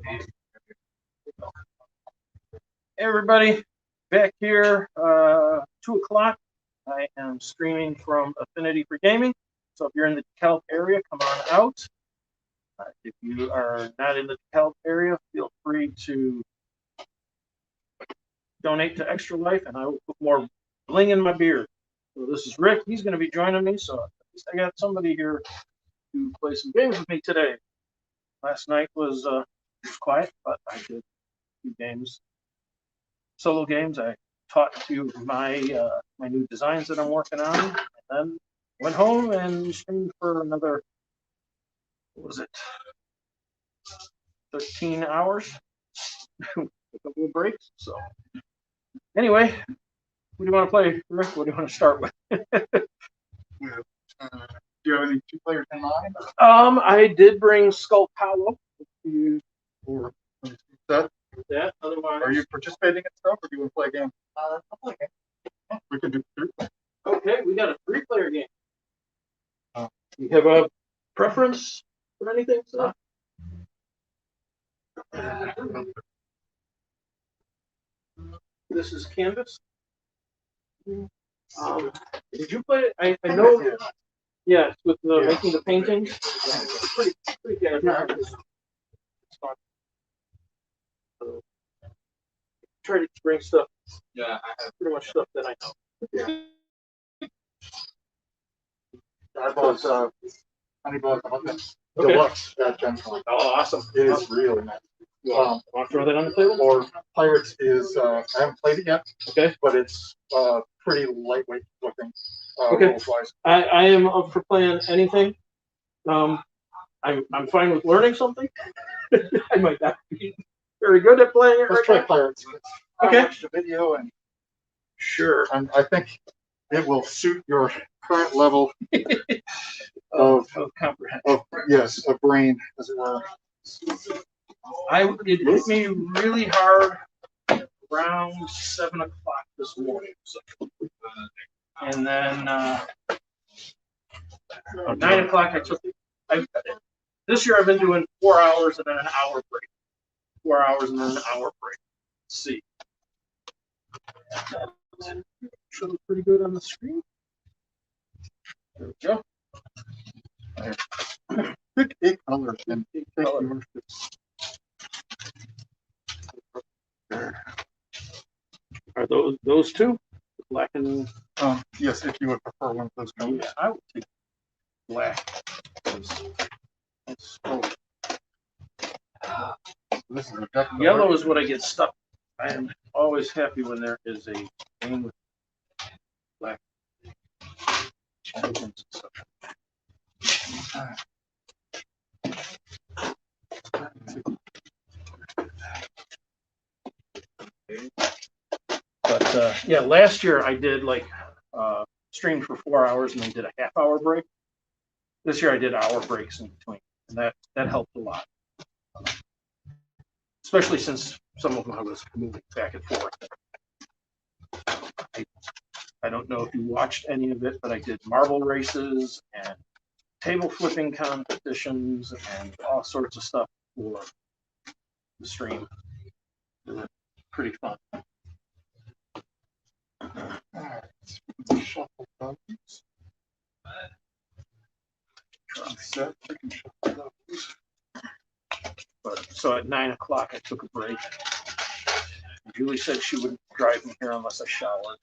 Hey everybody, back here, 2 o'clock. I am streaming from Affinity for Gaming. So if you're in the DeKalb area, come on out. If you are not in the DeKalb area, feel free to donate to Extra Life and I will put more bling in my beard. So this is Rick. He's going to be joining me. So at least I got somebody here to play some games with me today. Last night was quiet, but I did 2 games. Solo games. I taught a few of my my new designs that I'm working on, and then went home and streamed for another, what was it, 13 hours, a couple of breaks. So anyway, what do you want to play, Rick? What do you want to start with? Do you have any 2 players in mind? I did bring Skull Hollow. Or that? That. Otherwise, are you participating in stuff, or do you want to play a game? I'll play a game. We can do 3. Okay, we got a 3-player game. You have a preference for anything? So? This is Canvas. Did you play it? I know. Yeah, with the making the paintings. Pretty good. It's fun. So, try to bring stuff. Yeah, I have pretty much stuff that I know. Yeah. I bought Deluxe at GenCon. Oh, awesome! It is really nice. Want to throw that on the table? Or Pirates is I haven't played it yet. Okay, but it's pretty lightweight looking. Okay. I am up for playing anything. I'm fine with learning something. I might not be very good at playing it. Let's try Pirates. Okay. I watched the video and sure. And I think it will suit your current level of comprehension. Of brain, as it were. It hit me really hard around 7 o'clock this morning. So. And then 9 o'clock I took it. This year I've been doing 4 hours and then an hour break. 4 hours and then an hour break. Let's see. Should look pretty good on the screen. There we go. Pick 8 colors and take yours. Are those 2? Black and yes, if you would prefer one of those colors. Yeah, I would take black. This is a deck. Yellow is what I get stuck. I am always happy when there is a game with black and stuff. But yeah, last year I did like streamed for 4 hours and then did a half-hour break. This year I did hour breaks in between, and that helped a lot. Especially since some of them I was moving back and forth. I don't know if you watched any of it, but I did marble races and table flipping competitions and all sorts of stuff for the stream. It was pretty fun. Shuffle those. Set. We can shuffle those. But so at 9 o'clock I took a break. Julie said she wouldn't drive me here unless I showered.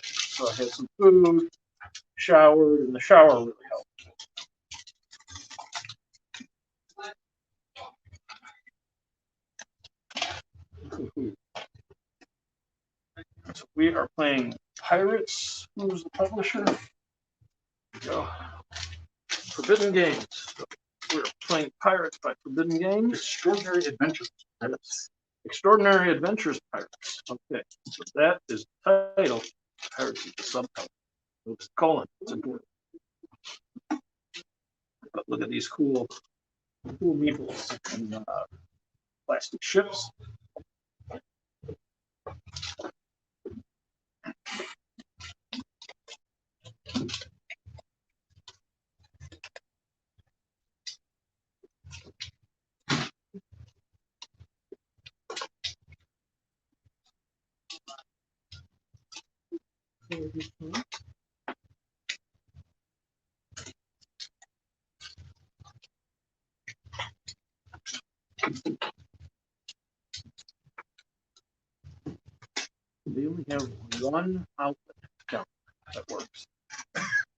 So I had some food, showered, and the shower really helped. So we are playing Pirates. Who's the publisher? There we go. Forbidden Games. So we're playing Pirates by Forbidden Games. Extraordinary Adventures Pirates. Extraordinary Adventures Pirates. Okay, so that is the title. Pirates is the subtitle. It's colon. It's important. But look at these cool meeples and plastic ships. They only have one outlet down that works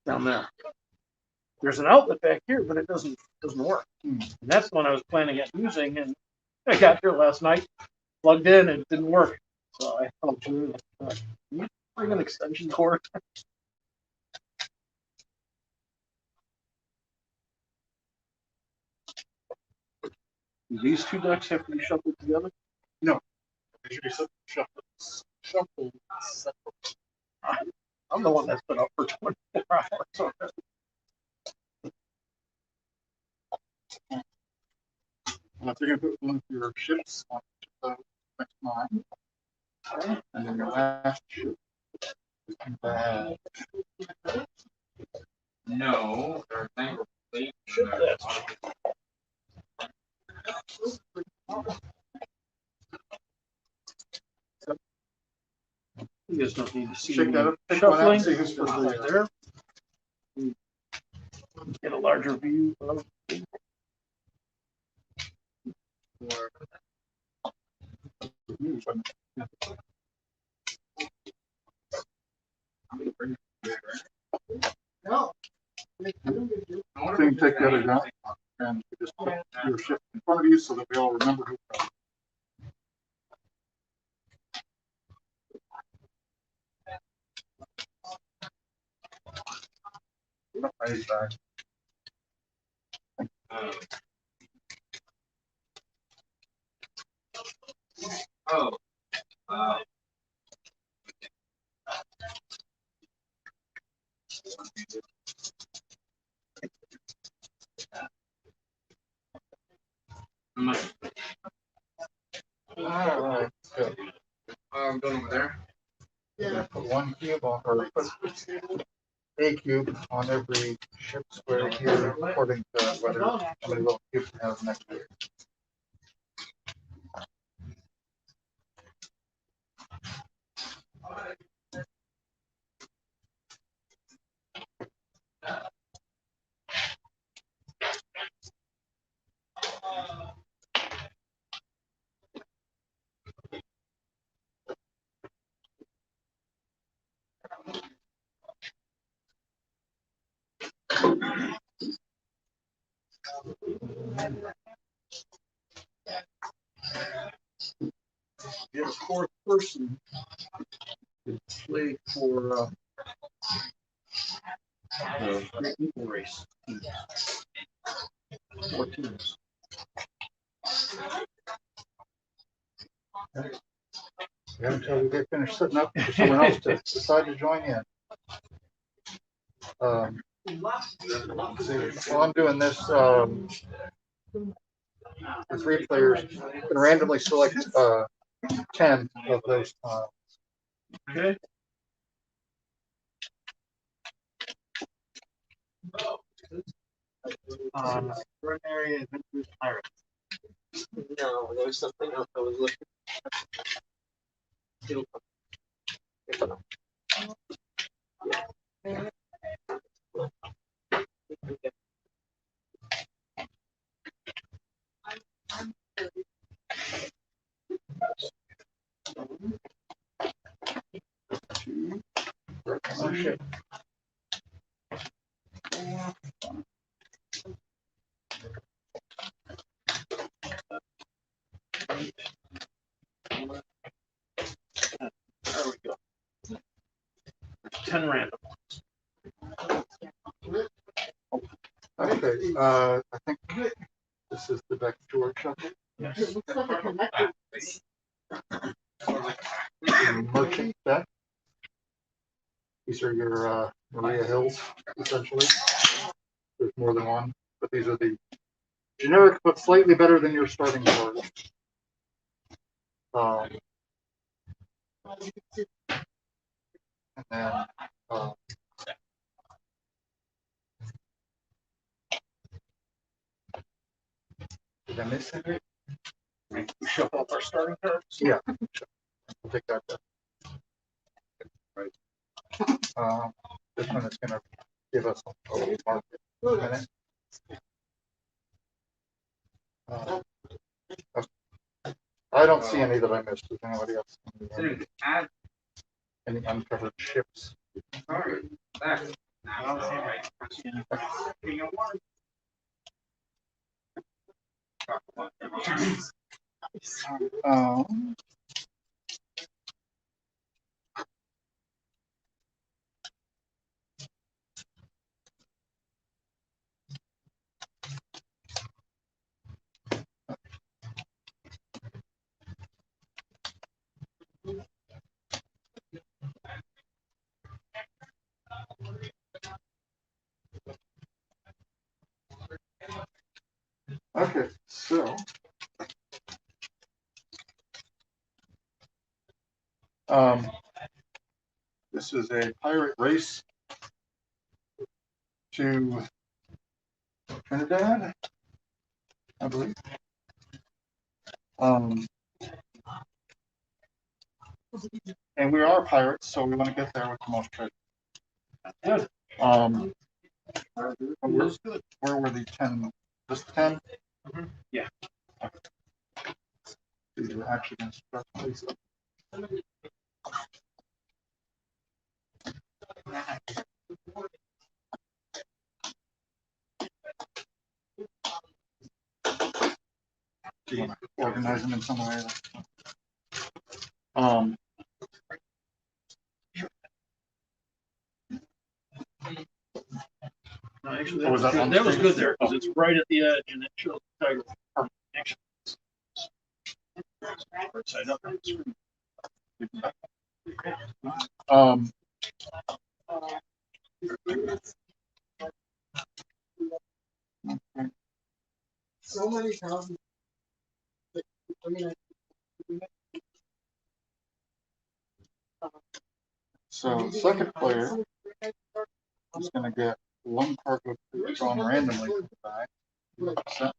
down there. There's an outlet back here, but it doesn't work. And that's the one I was planning on using, and I got here last night, plugged in, and it didn't work. So I thought, can you bring an extension cord? Do these two decks have to be shuffled together? No. They should be shuffled. I'm the one that's been up for 24 hours. And if you're going to put one of your ships on the next line, okay. And then your last ship is bad. No, they're thankfully. Ship that's you guys don't need to see Shake that up, pick one out, shuffling. and see who's first Right there. Get a larger view of No. So you can take the others out and you just put your ship in front of you so that we all remember who. Oh. Alright, good. I'm going over there. Yeah, put one cube on, or put a cube on every ship square here, according to whether how many little cubes we have next to it. get a fourth person to play for the Great Meeple Race. 4 teams. Yeah, until we get finished setting up for someone else to decide to join in. While I'm doing this, the 3 players can randomly select 10 of those tiles. Okay. Extraordinary Adventures Pirates. No, there was something else I was looking at. It'll come. It'll come. Yeah. Oh, shit. There we go. 10 random. Okay, I think this is the deck George shuffle. Yes. It looks like a connected. Merchant deck. These are your Maria Hills, essentially. There's more than one, but these are the generic, but slightly better than your starting cards. And then did I miss it? We shuffle up our starting cards. Yeah. We'll take that. Right. This one is going to give us a little market in a minute. I don't see any that I missed. Does anybody else? Didn't add. Any uncovered ships? Sorry. Back. Now, Um, okay, so this is a pirate race to Trinidad, I believe. And we are pirates, so we want to get there with the most treasure. Good. Where were the 10? This 10? Yeah. These are actually going to start places. Do you want to organize them in some way? No, actually, Oh, was that on that was stage? good there because it's right at the edge and it shows the title. Actually, right side up on the screen. So many thousands. So second player is going to get one cargo drawn randomly from the bag.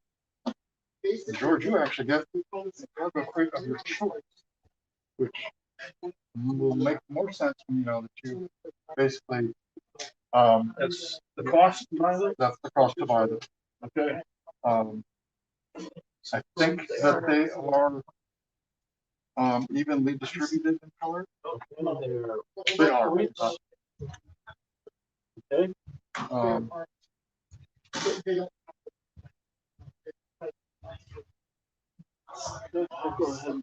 George, you actually get the cargo crate of your choice, which will make more sense when you know that you basically That's the cost to buy them? that's the cost to buy them. Okay. I think that they are evenly distributed in color. They are. Okay. Go ahead.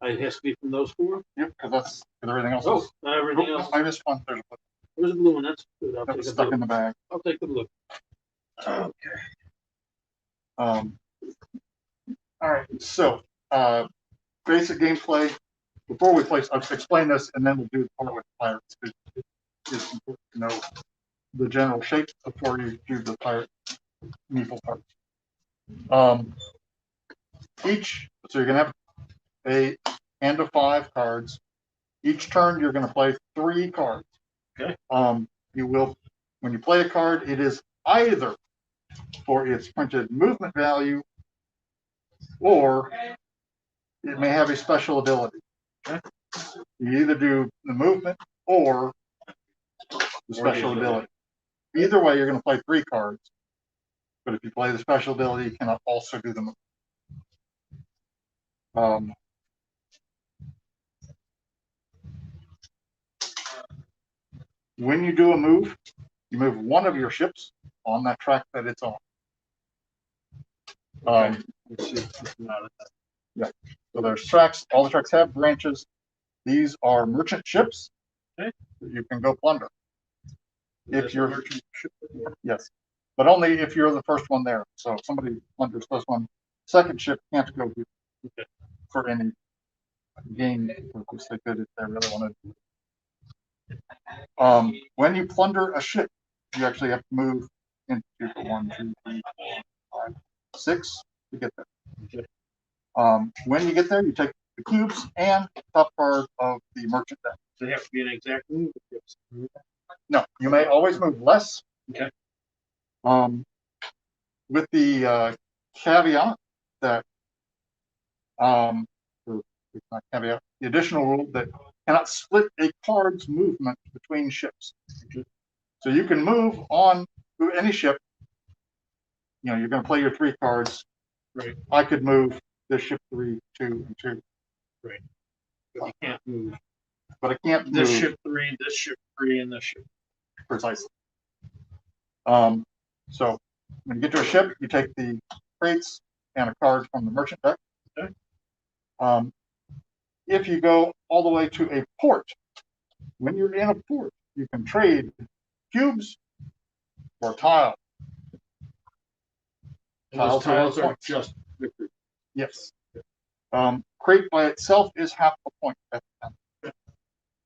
It has to be from those four? Yep, because that's everything else. Oh, Is, everything else. I missed one. There's a Where's the blue one? That's good. I'll take that's the stuck blue. in the bag. I'll take the blue. Okay. All right. So basic gameplay. Before we play, I'll explain this, and then we'll do the part with pirates. It's important to know the general shape before you do the pirate meeple part. So you're gonna have a hand of 5 cards. Each turn, you're gonna play 3 cards. Okay. You will, when you play a card, it is either for its printed movement value, or it may have a special ability. Okay. You either do the movement or the special ability. Either way, you're going to play 3 cards. But if you play the special ability, you cannot also do the movement. When you do a move, you move one of your ships on that track that it's on. Let's see. Yeah. So there's tracks. All the tracks have branches. These are merchant ships that you can go plunder. If you're merchant ship, yes, but only if you're the first one there. So if somebody plunders this one, second ship can't go here for any game purpose. They could if they really wanted to. When you plunder a ship, you actually have to move into 1, 2, 3, 4, 5, 6 to get there. When you get there, you take the cubes and the top card of the merchant deck. They have to be an exact move. No, you may always move less. Okay. With the caveat that, not caveat, the additional rule that cannot split a card's movement between ships. So you can move on to any ship. You know, you're going to play your 3 cards. Right. I could move this ship 3, 2, and 2. Right. But you can't move But I can't this move ship 3, this ship 3, and this ship. precisely. So when you get to a ship, you take the crates and a card from the merchant deck. Okay. If you go all the way to a port, when you're in a port, you can trade cubes or tile. Those tiles are points. just victory. Yes. Crate by itself is half a point at the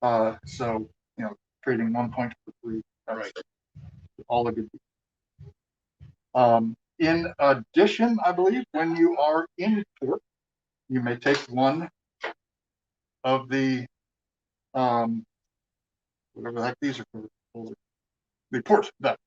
time. So, you know, trading 1 point for 3. That's Right. all a good. In addition, I believe when you are in port, you may take one of the whatever the heck these are called, the port deck.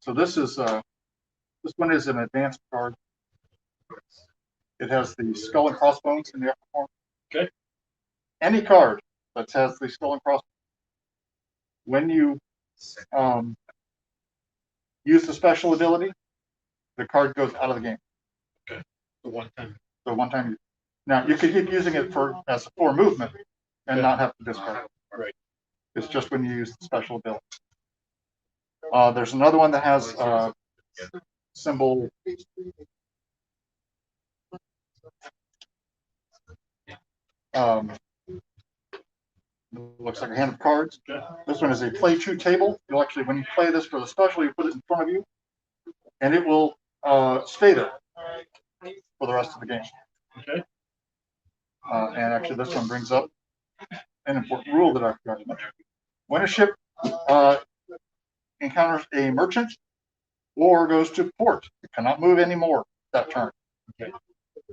So this one is an advanced card. It has the skull and crossbones in the upper corner. Okay. Any card that has the skull and crossbones, when you use the special ability, the card goes out of the game. Okay. The one time. So one time. Now you could keep using it as for movement and not have to discard it. Right. It's just when you use the special ability. There's another one that has symbol. Looks like a hand of cards. This one is a play true table. You'll actually, when you play this for the special, you put it in front of you, and it will stay there for the rest of the game. Okay. And actually, this one brings up an important rule that I forgot to mention. When a ship encounters a merchant or goes to port, it cannot move anymore that turn. Okay.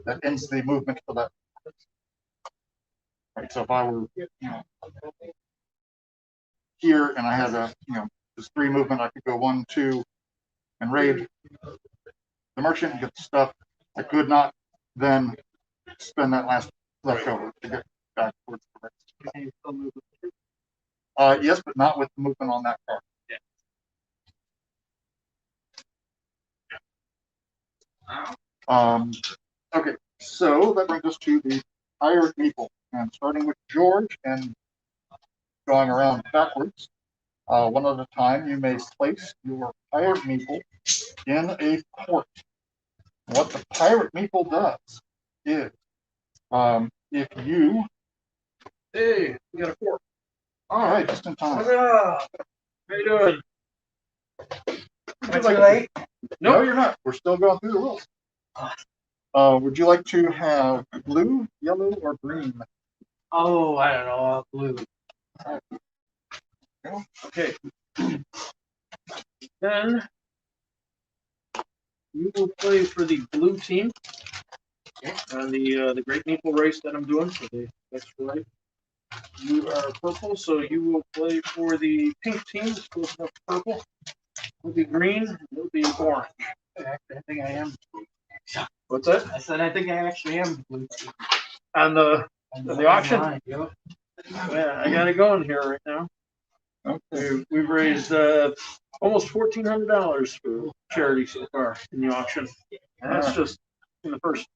That ends the movement for that. Right. So if I were, here and I had this 3 movement, I could go 1, 2, and raid the merchant and get the stuff. I could not then spend that last leftover to get back towards the race. Yes, but not with the movement on that card. Okay, so that brings us to the higher Meeple, and starting with George and going around backwards, one at a time, you may place your pirate Meeple in a port. What the pirate Meeple does is, if you, Hey, we got a 4. all right, just in time. How you doing? Am I too late? No, you're not. We're still going through the rules. Would you like to have blue, yellow, or green? Oh, I don't know. Blue. Okay. Then you will play for the blue team on the Great Meeple Race that I'm doing. So that's right. You are purple, so you will play for the pink team. It's close enough to purple. It'll be green. It'll be orange. I think I am. What's that? I said I think I actually am blue. On the auction? Yep. Yeah, I got it going here right now. Okay. We've raised almost $1,400 for charity so far in the auction. And that's just in the first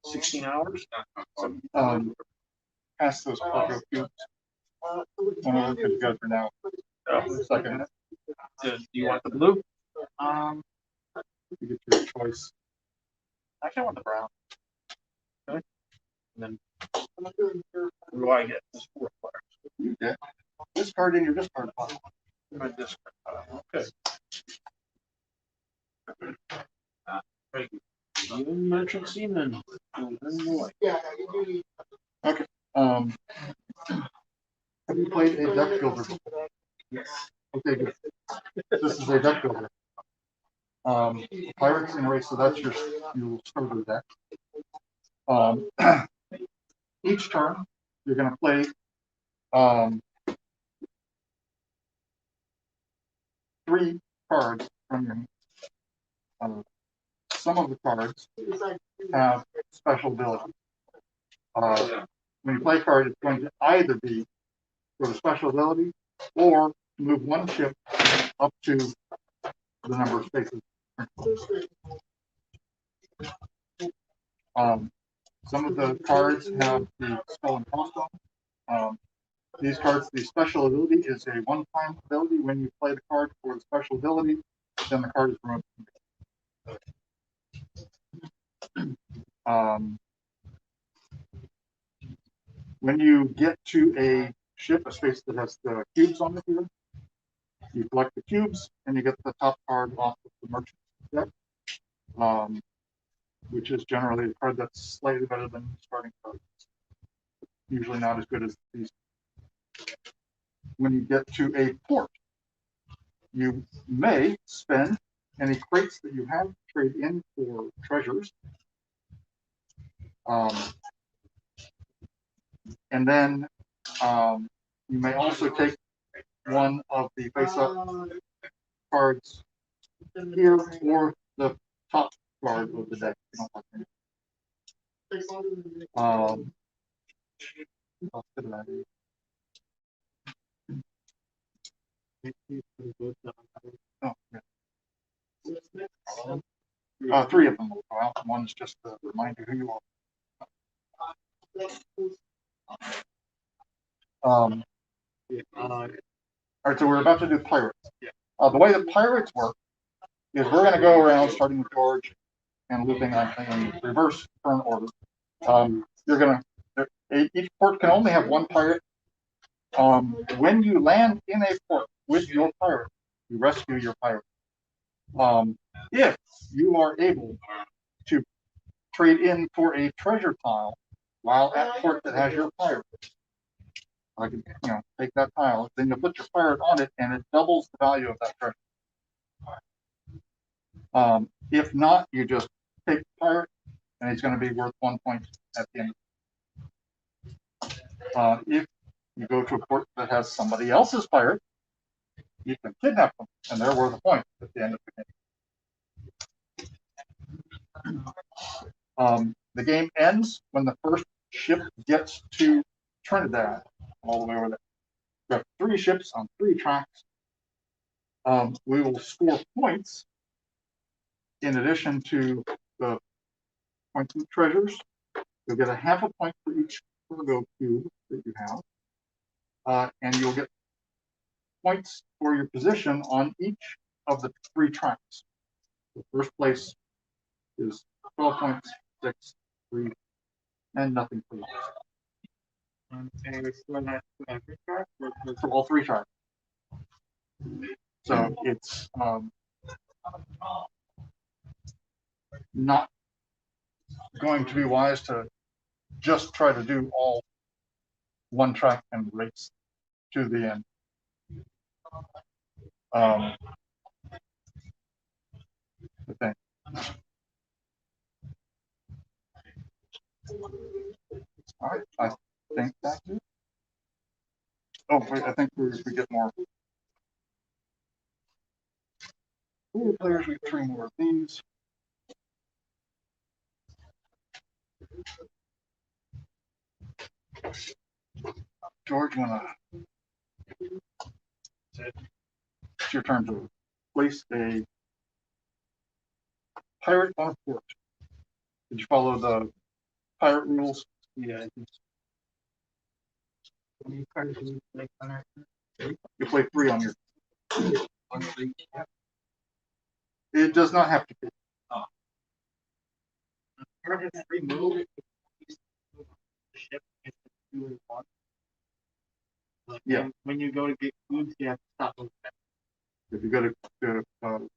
16 hours. Pass those purple cubes. One of them could go for now. Second. Do you want the blue? You get your choice. Actually, I want the brown. Okay. And then what do I get? This 4 player. You get this card in your discard pile. My discard pile. Okay. Thank you. You merchant seaman. Okay. Have you played a deck builder before? Yes. Okay, good. This is a deck builder. Pirates in a race, so that's your starter deck. each turn, you're going to play 3 cards from your hand. Some of the cards have special abilities. When you play a card, it's going to either be for the special ability or move 1 ship up to the number of spaces. Some of the cards have the skull and crossbones. These cards, the special ability is a 1-time ability. When you play the card for the special ability, then the card is promoted. When you get to a ship, a space that has the cubes on it here, you collect the cubes and you get the top card off of the merchant deck, which is generally a card that's slightly better than the starting card. Usually not as good as these. When you get to a port, you may spend any crates that you have to trade in for treasures. And then you may also take one of the face-up cards here or the top card of the deck. You don't want to 3 of them will go out. One's just to remind you who you are. All right, so we're about to do pirates. The way the pirates work is we're going to go around starting with George and looping in reverse turn order. You're going to each port can only have 1 pirate. When you land in a port with your pirate, you rescue your pirate. If you are able to trade in for a treasure tile while at port that has your pirate, I can, take that tile, then you put your pirate on it, and it doubles the value of that treasure. If not, you just take the pirate, and it's going to be worth 1 point at the end. If you go to a port that has somebody else's pirate, you can kidnap them, and they're worth a point at the end of the game. The game ends when the first ship gets to Trinidad, all the way over there. We have 3 ships on 3 tracks. We will score points in addition to the points and treasures. You'll get a half a point for each cargo cube that you have. And you'll get points for your position on each of the 3 tracks. The first place is 12 points, 6, 3, and nothing for last. And it's still not every track, For all 3 tracks. So it's not going to be wise to just try to do all 1 track and race to the end. The thing. All right, I think that's it. Oh, wait, I think we get more. 4 players, we get 3 more of these. George, it's your turn to place a pirate on a port. Did you follow the pirate rules? yeah, I think so. How many cards do you play on our You play 3 on your. on 3? Yeah. It does not have to be. Card has 3 moves. The ship gets 2 and 1. Like, Yeah. When you go to get foods, you have to stop moving. If you go to the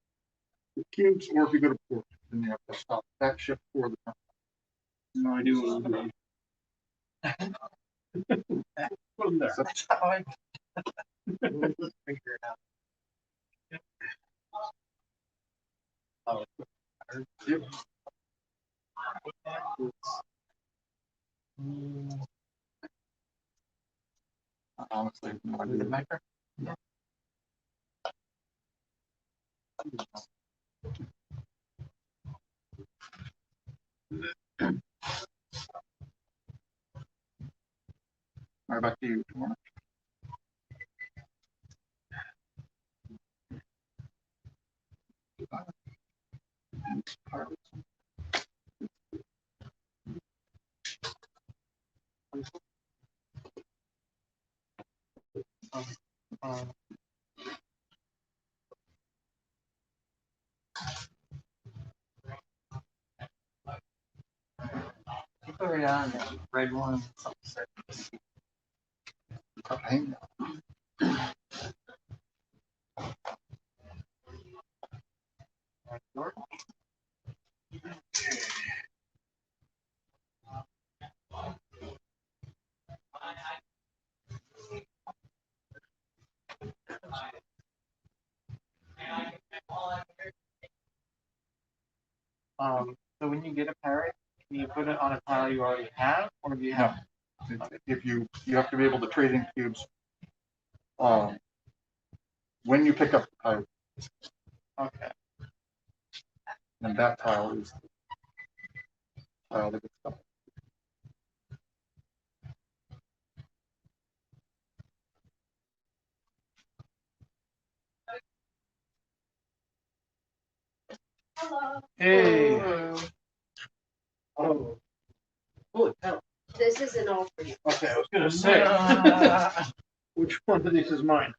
cubes, or if you go to port, then you have to stop that ship for the turn. No idea what I'm doing. Put them there. That's how I let's figure it out. Oh, Yep. honestly. The maker? All right, back to you. Put it on that red one. Hang So when you get a parrot, can you put it on a tile you already have, or do you have? If you have to be able to trade in cubes when you pick up the tile, Okay. and that tile is the tile that gets stuck. Hey. Oh. Holy cow. This isn't all for you. Okay, I was gonna say, which one of these is mine?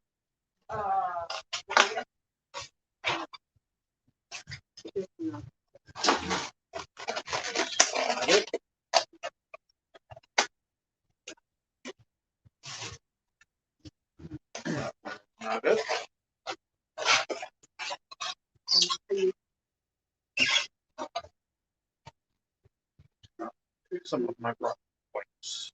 Not it. Some of my rock points.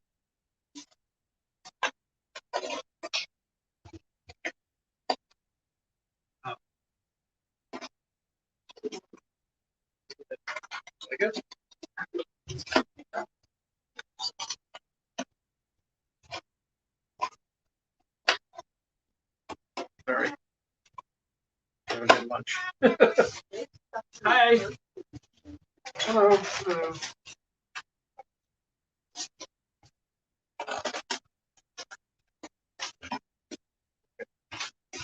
I guess. Sorry. Haven't had lunch. Hi. Hello. Hello.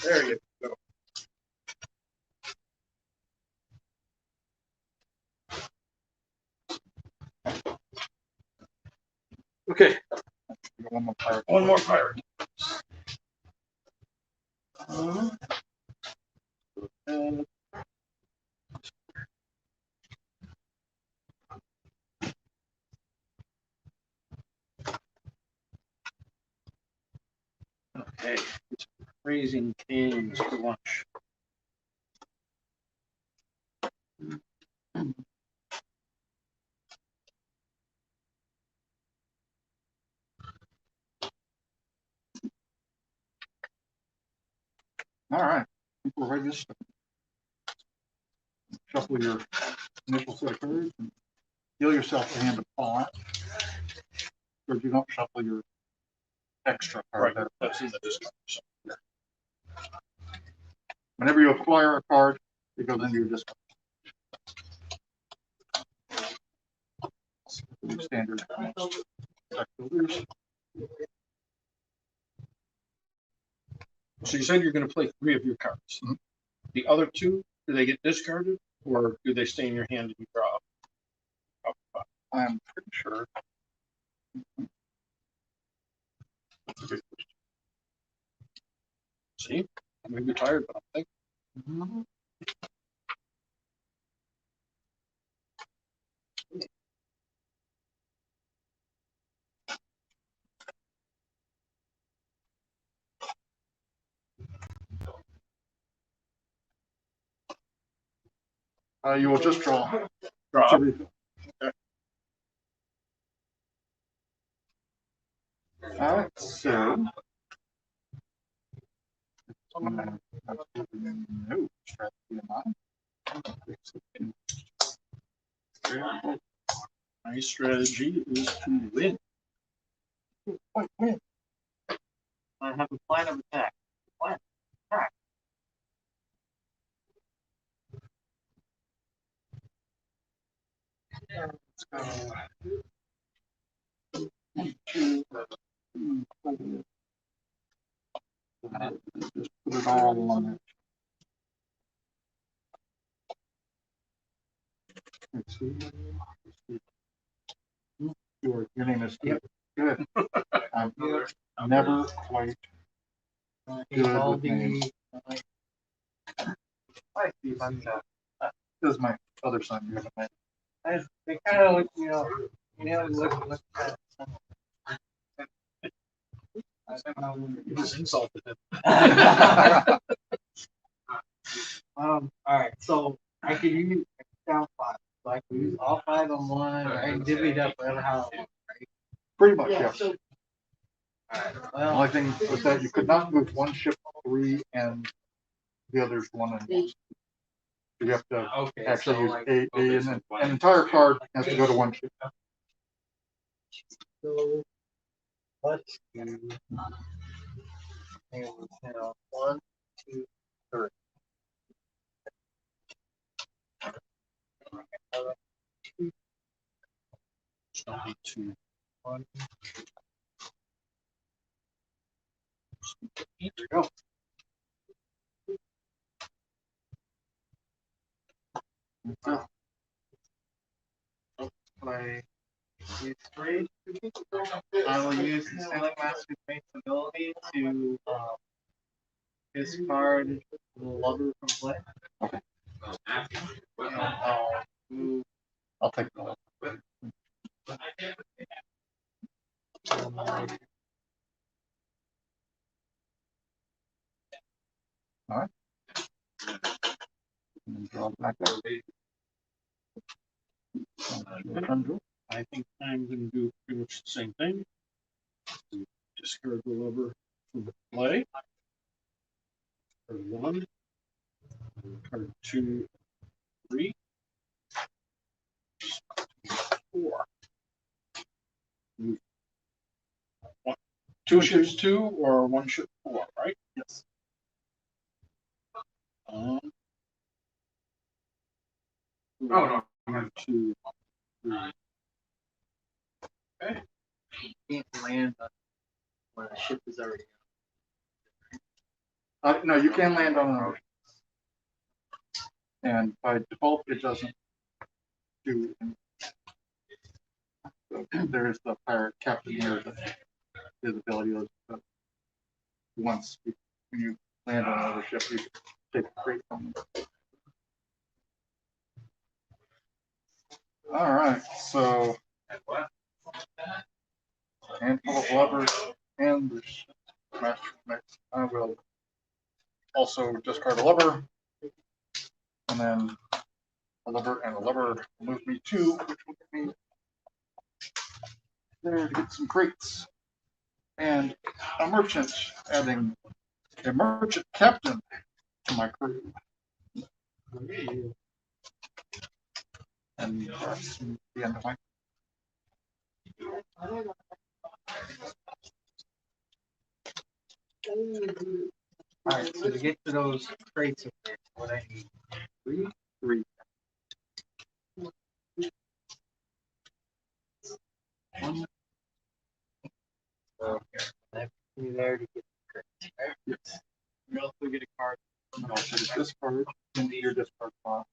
There you go. Okay, One more pirate. one more pirate. And okay, it's raising canes for lunch. All right, people ready to start. Shuffle your initial set of cards and deal yourself a hand of pawn. Or you don't shuffle your extra card. Right, that's in the discard. So, Whenever you acquire a card, it goes into your discard. Standard. so you said you're going to play 3 of your cards. Mhm. The other 2, do they get discarded, or do they stay in your hand and you draw? I'm pretty sure. See, I may be tired, but I'm thinking. You will just draw. Draw. All right, so. Absolutely no strategy in mind. My strategy is to win. Win. I have a plan of attack. Plan of attack. Let's go. Just put it all on it. Let's see. Your name is Steve. Good. I'm never quite good with names. Hi, Steve. I'm Jeff. This is my other son. You haven't met. They kind of look, look kind of You just insulted him. all right, so I can use down 5. So I can use all 5 on one, or I can divvy it up whatever how I want, right? Pretty much, yes. All right. The Well, only thing was that you could not move one ship 3 and the other's 1 and 1. You have to Okay. actually so use like, a okay, and so an one- entire card has to go to one ship. so let's do, and, 1, 2, 3. Don't need to. 1. There you go. Play use 3. I will use the Sailing Master's Mate's ability to discard the lover from play. And I'll move. I'll take the All right. And draw it back up. I think I'm going to do pretty much the same thing. Discard the lever from the play. Card 1. Card 2, 3. 4. Move. 2 ships 2 or 1 ship 4, right? Yes. Oh, no. 1, 2, 3. Okay. Can't land when a ship is already No, you can land on an ocean. And by default, it doesn't do anything. So there is the pirate captain here that his ability is once when you land on another ship, you can take a crate from them. All right, so handful of levers and the master mix. I will also discard a lever, and then a lever and a lever will move me 2, which will get me there to get some crates. And a merchant, adding a merchant captain to my crew. And that's the end of my. Alright, so to get to those crates in there, what I need 3. So that's me there to get the crates. Right? Yes. You also get a card. And I'll put a discard into your discard pile.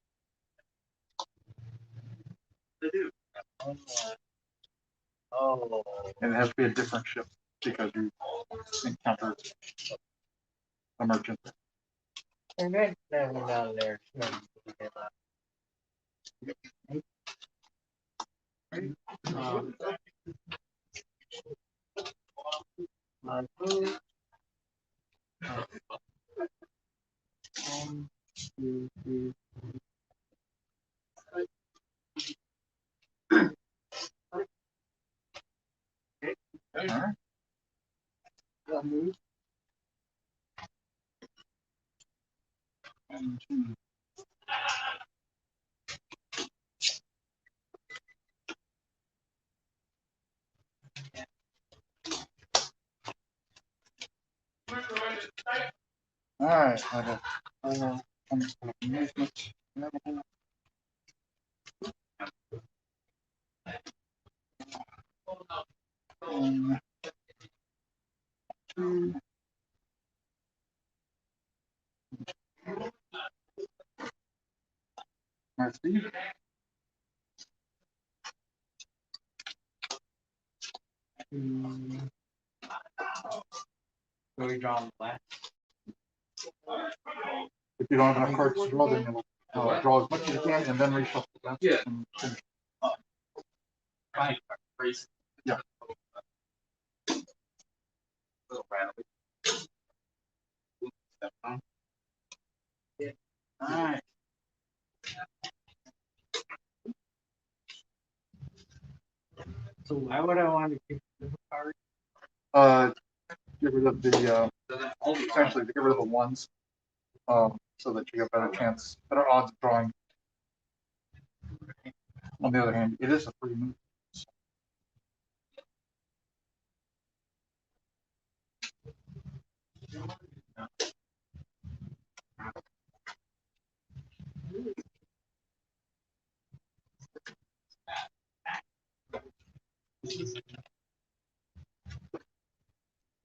Oh, And it has to be a different ship because you encountered a merchant. and then that one down there. No, you can get that. My food. 1, 2, 3. All right. That move. 1, 2. last night. Amusement. Two. Mercy. So we draw on black. If you don't have enough cards to draw, then you'll draw as much as you can and then reshuffle that. Yeah. And finish. Race. Yeah. Little rattly. Step on. Yeah. All right. So why would I want to keep the card? Get rid of the essentially to get rid of the ones, so that you get better chance, better odds of drawing. On the other hand, it is a free move.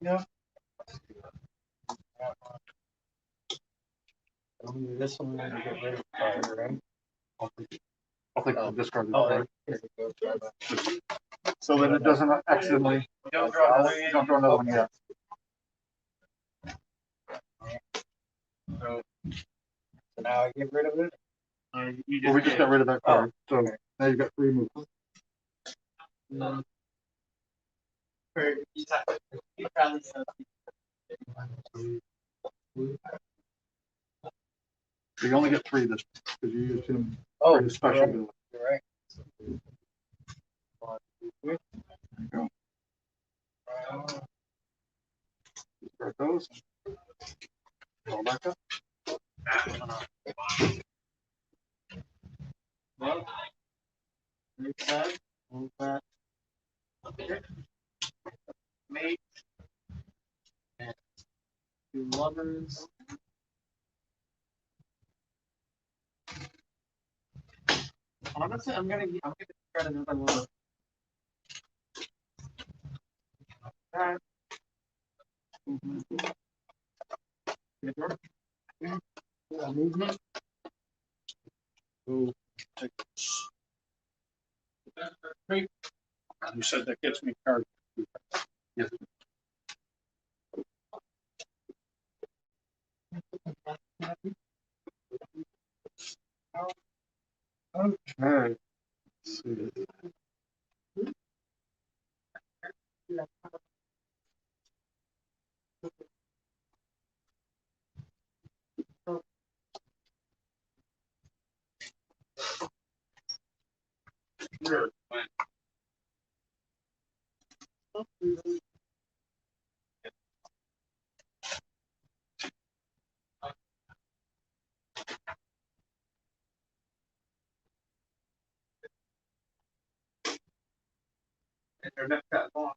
Yeah. This one I'm gonna get rid of the card, right? I'll take the discard the Oh, card, here we go. so that it doesn't accidentally. Don't draw another one. Don't draw another one yet. So now I get rid of it. You Well, we just got rid of that card, so okay. now you've got three moves. You probably saw So you only get three this because you used him Oh, for his special. right. ability. You're right. There you go. Discard those. Draw back up. Well, move that, move that. Okay. Mate. And two lovers. Honestly, I'm gonna try another one. That. Movement. Ooh, take this. Great. You said that gets me card. Yes. Okay. Let's see. Sure. They're not that long.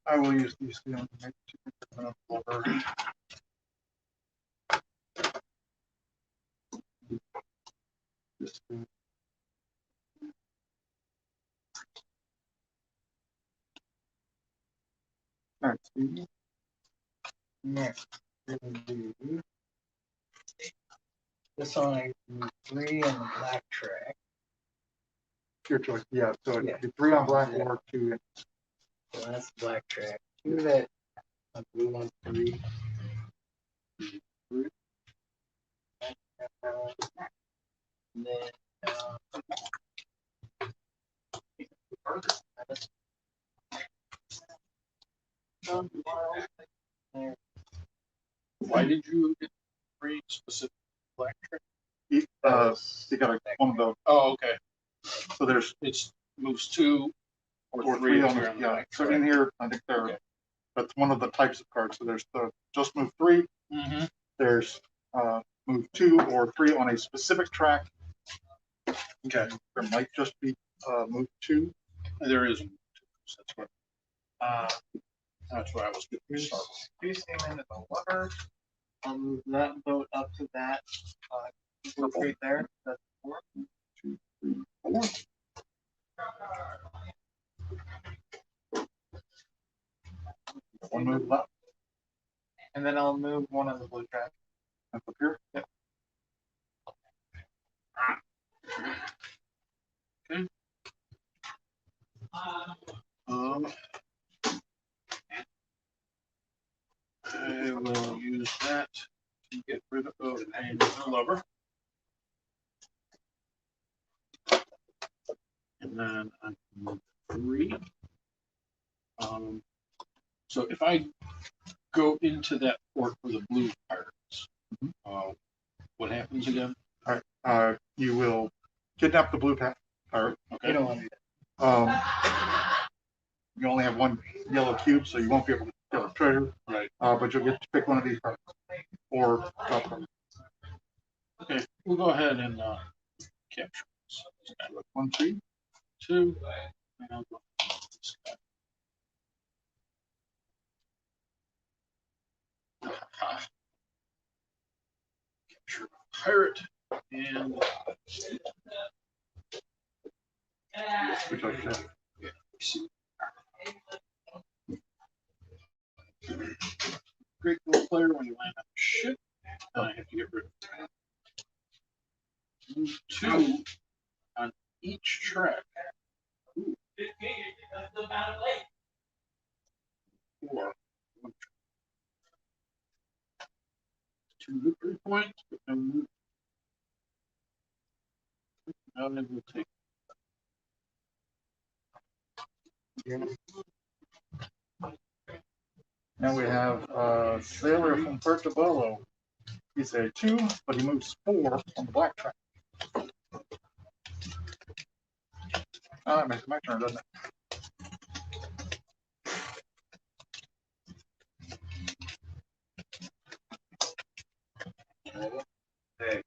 I will use these two to make two over. This two. All right, Steve. Next, we're gonna do this one. I do 3 on the black track. Your choice. Yeah. So Yeah. it'd be 3 on black or 2. So that's the black track. 2 that on blue on 3. And then Why did you get three specific electric? You got one of those. Oh, okay. So there's It's moves 2 or three three if on you're the, on the yeah. black So track. in here, I think there, Okay. that's one of the types of cards. So there's the just move 3. Mm-hmm. There's move 2 or 3 on a specific track. Okay. There might just be move 2. There is. That's what. That's what I was getting There's started. 2 seamen in the water. I'll move that boat up to that. Boat right there. That's 4. 2, 3, 4. One move left. And then I'll move one of the blue trash. Up here. Yep. Okay. I will use that to get rid of a lover. And then I can move 3. So if I go into that port for the blue pirates, what happens again? All right. You will kidnap the blue pirate. Okay. You don't want to do that. You only have 1 yellow cube, so you won't be able to kill a treasure. Right. But you'll get to pick one of these cards. Or top card. Okay, we'll go ahead and capture this. 1, 3. 2. And I'll go this guy. Capture a pirate and Which I said. Great Meeple player when you land on ship. Then I have to get rid of it. Move 2 on each track. Ooh. 4. 2 victory points, but no move. Now then we'll take. Now we have Sailor from Puerto Bello. He's a 2, but he moves 4 on the black track. Oh, that makes my turn, doesn't it? Hey.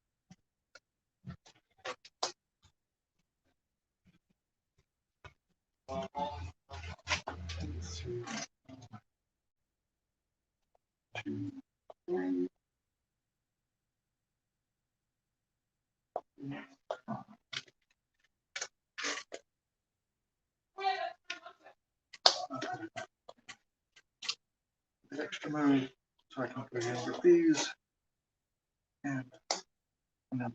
The extra move, so I can go in with these. And then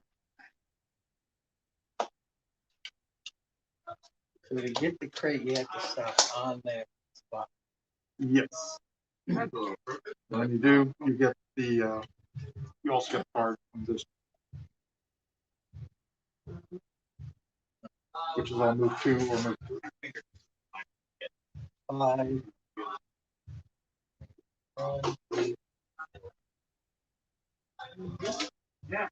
So to get the crate, you have to stop on that spot. yes. When you do, you get the you also get a card from this, which is I'll move 2 or move 3. 5. 1, 2. Yeah.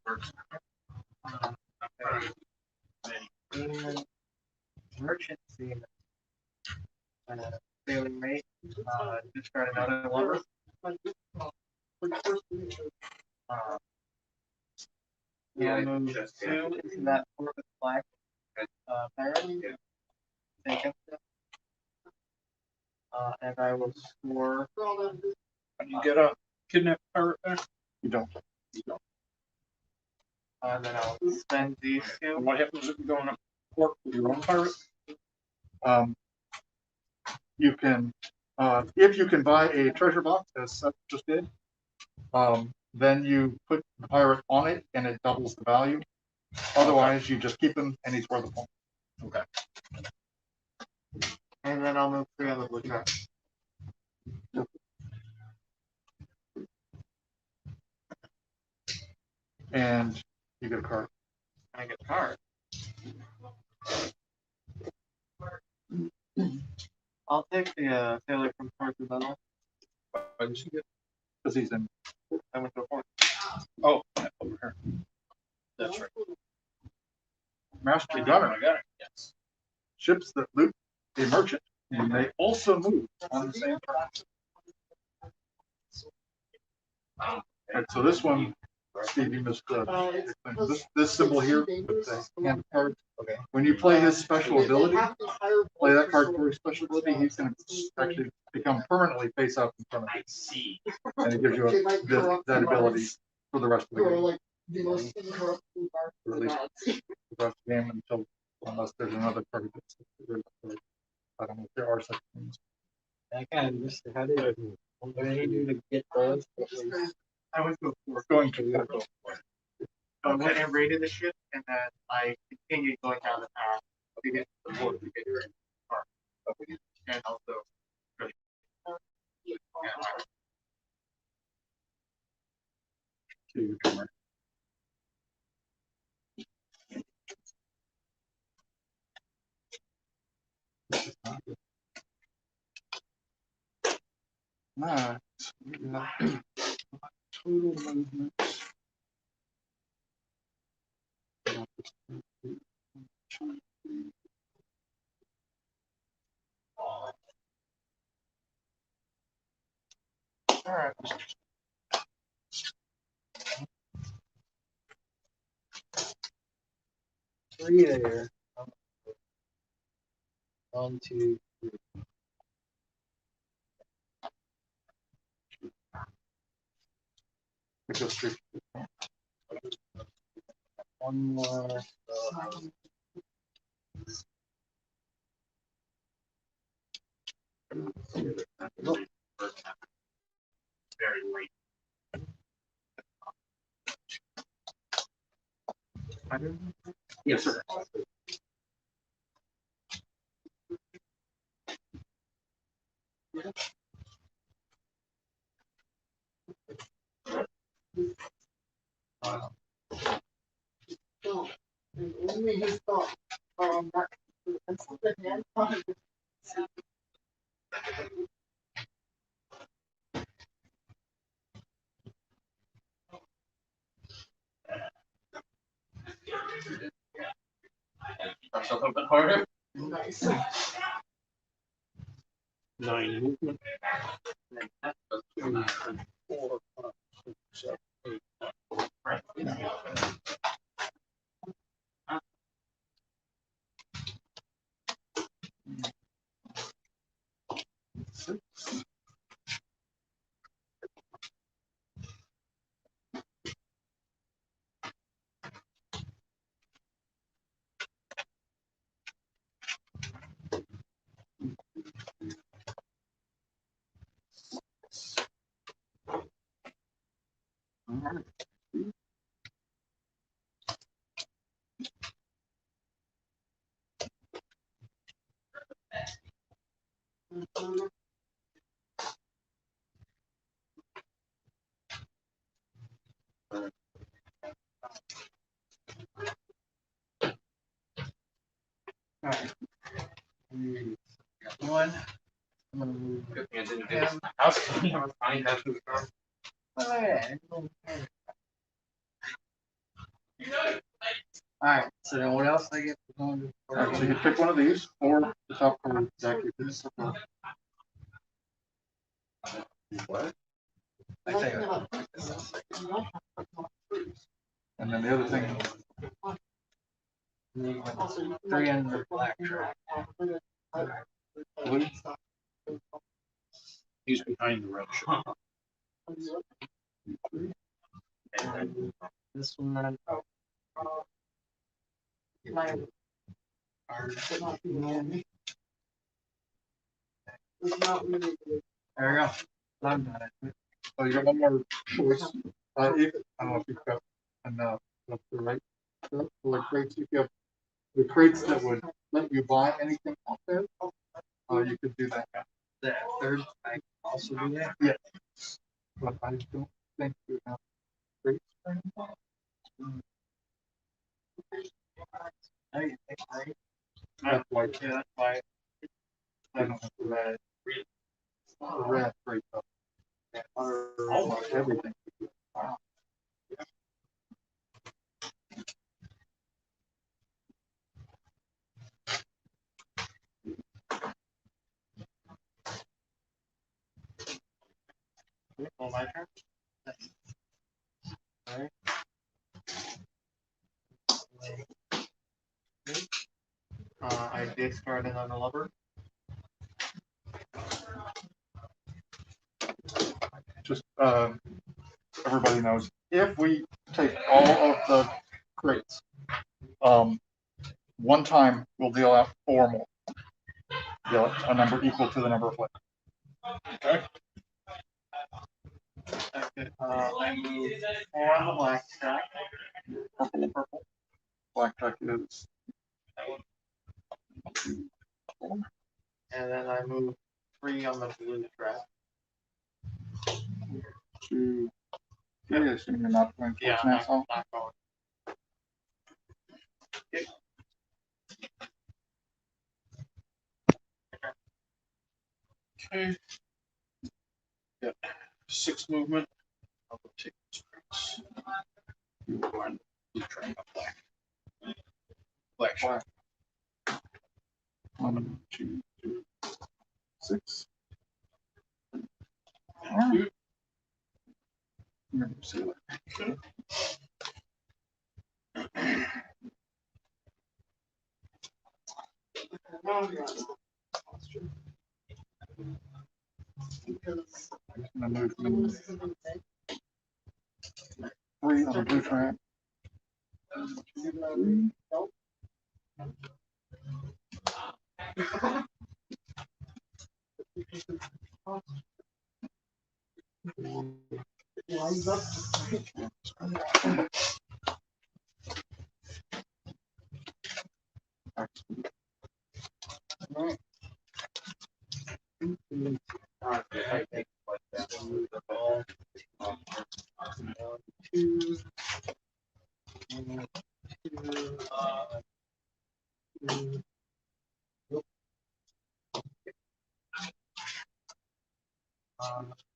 And merchant seaman. Daily rate. Discard another lumber. Yeah, move 2 into that port with black. Pirate. Take it. And I will score. You get a kidnapped pirate back? You don't. You don't. And then I'll spend these 2. And what happens if you go on a port with your own pirate? You can, if you can buy a treasure box, as Seth just did, then you put the pirate on it and it doubles the value. Otherwise, you just keep him and he's worth a point. Okay. And then I'll move 3 on the blue track. And you get a card. I get a card. I'll take the sailor from Puerto Bello. Why did you get? Because he's in. I went to a port. Oh, over here. That's right. Master I Gunner. got it. Yes. Ships that loot a merchant, and they also move on the same track. Right, so this one Steve, you missed this symbol here, the hand card. Okay. When you play his special ability, play that card for his special ability, he's going to actually become permanently face up in front of you. I see. And it gives you that ability for the rest of the game. Or at least the rest of the game until, unless there's another card that's, I don't know if there are such things. I kind of missed it. How did what did he do to get those? I went to We're going to I went and raided the ship, and then I continued going down the path to get to the port to get your car. And also, to your camera. Right. Total movements. All right. Three there. 1, 2, 3. It goes straight to the One more. very late. Yes, sir. Only his thought. That's a little bit harder. Nice. 9 movement. 2, 3, 4, 5, 6, 7, 8. Right. One. Good thing I didn't do this. I was finding that through the car. Oh, yeah. Alright, so then what else I get to go into? All right, so you can pick one of these or the top card. Exactly. What? I think And then the other thing, three under black track. blue. He's behind the red shirt. And this one. There we go. I'm done it. Oh, you got one more choice. If, I don't know if you've got enough left to right. So, like crates, if you have the crates that would let you buy anything off there, you could do that. The third, I can also do that. Yeah. But I don't think you have crates. Anymore. Hey, right? That's white. Yeah, that's why. I don't have the red. The red crate up. Everything. Oh, my turn. Alright. I discard another lover. Just, everybody knows, if we take all of the crates, one time we'll deal out 4 more. Deal out a number equal to the number of flavors. Okay? I move 4 on the black stack. Purple. Blackjack is. And then I move 3 on the blue trap. 2. Yeah, assuming you're not going Yeah, for I'm Nassau. not going. Okay. Got 6 movement. I'll go take this cross. You will go on blue track up black. Black shot. 1, 2, 3, 6. Two. See you later. Because I'm gonna move from most of them said, 3 on the blue track. 3. lines up. I think like that. Move the ball. 1, 2. 1,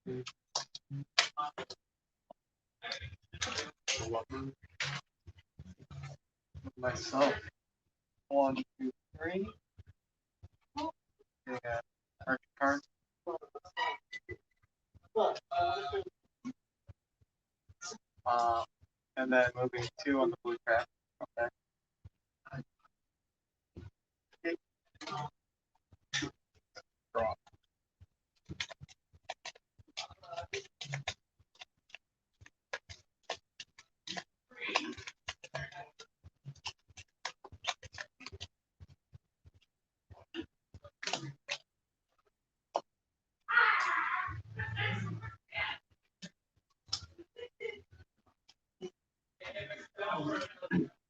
2. 2. Myself. 1, 2, 3. Yeah. Arch card. And then moving 2 on the blue trap. Okay. Draw.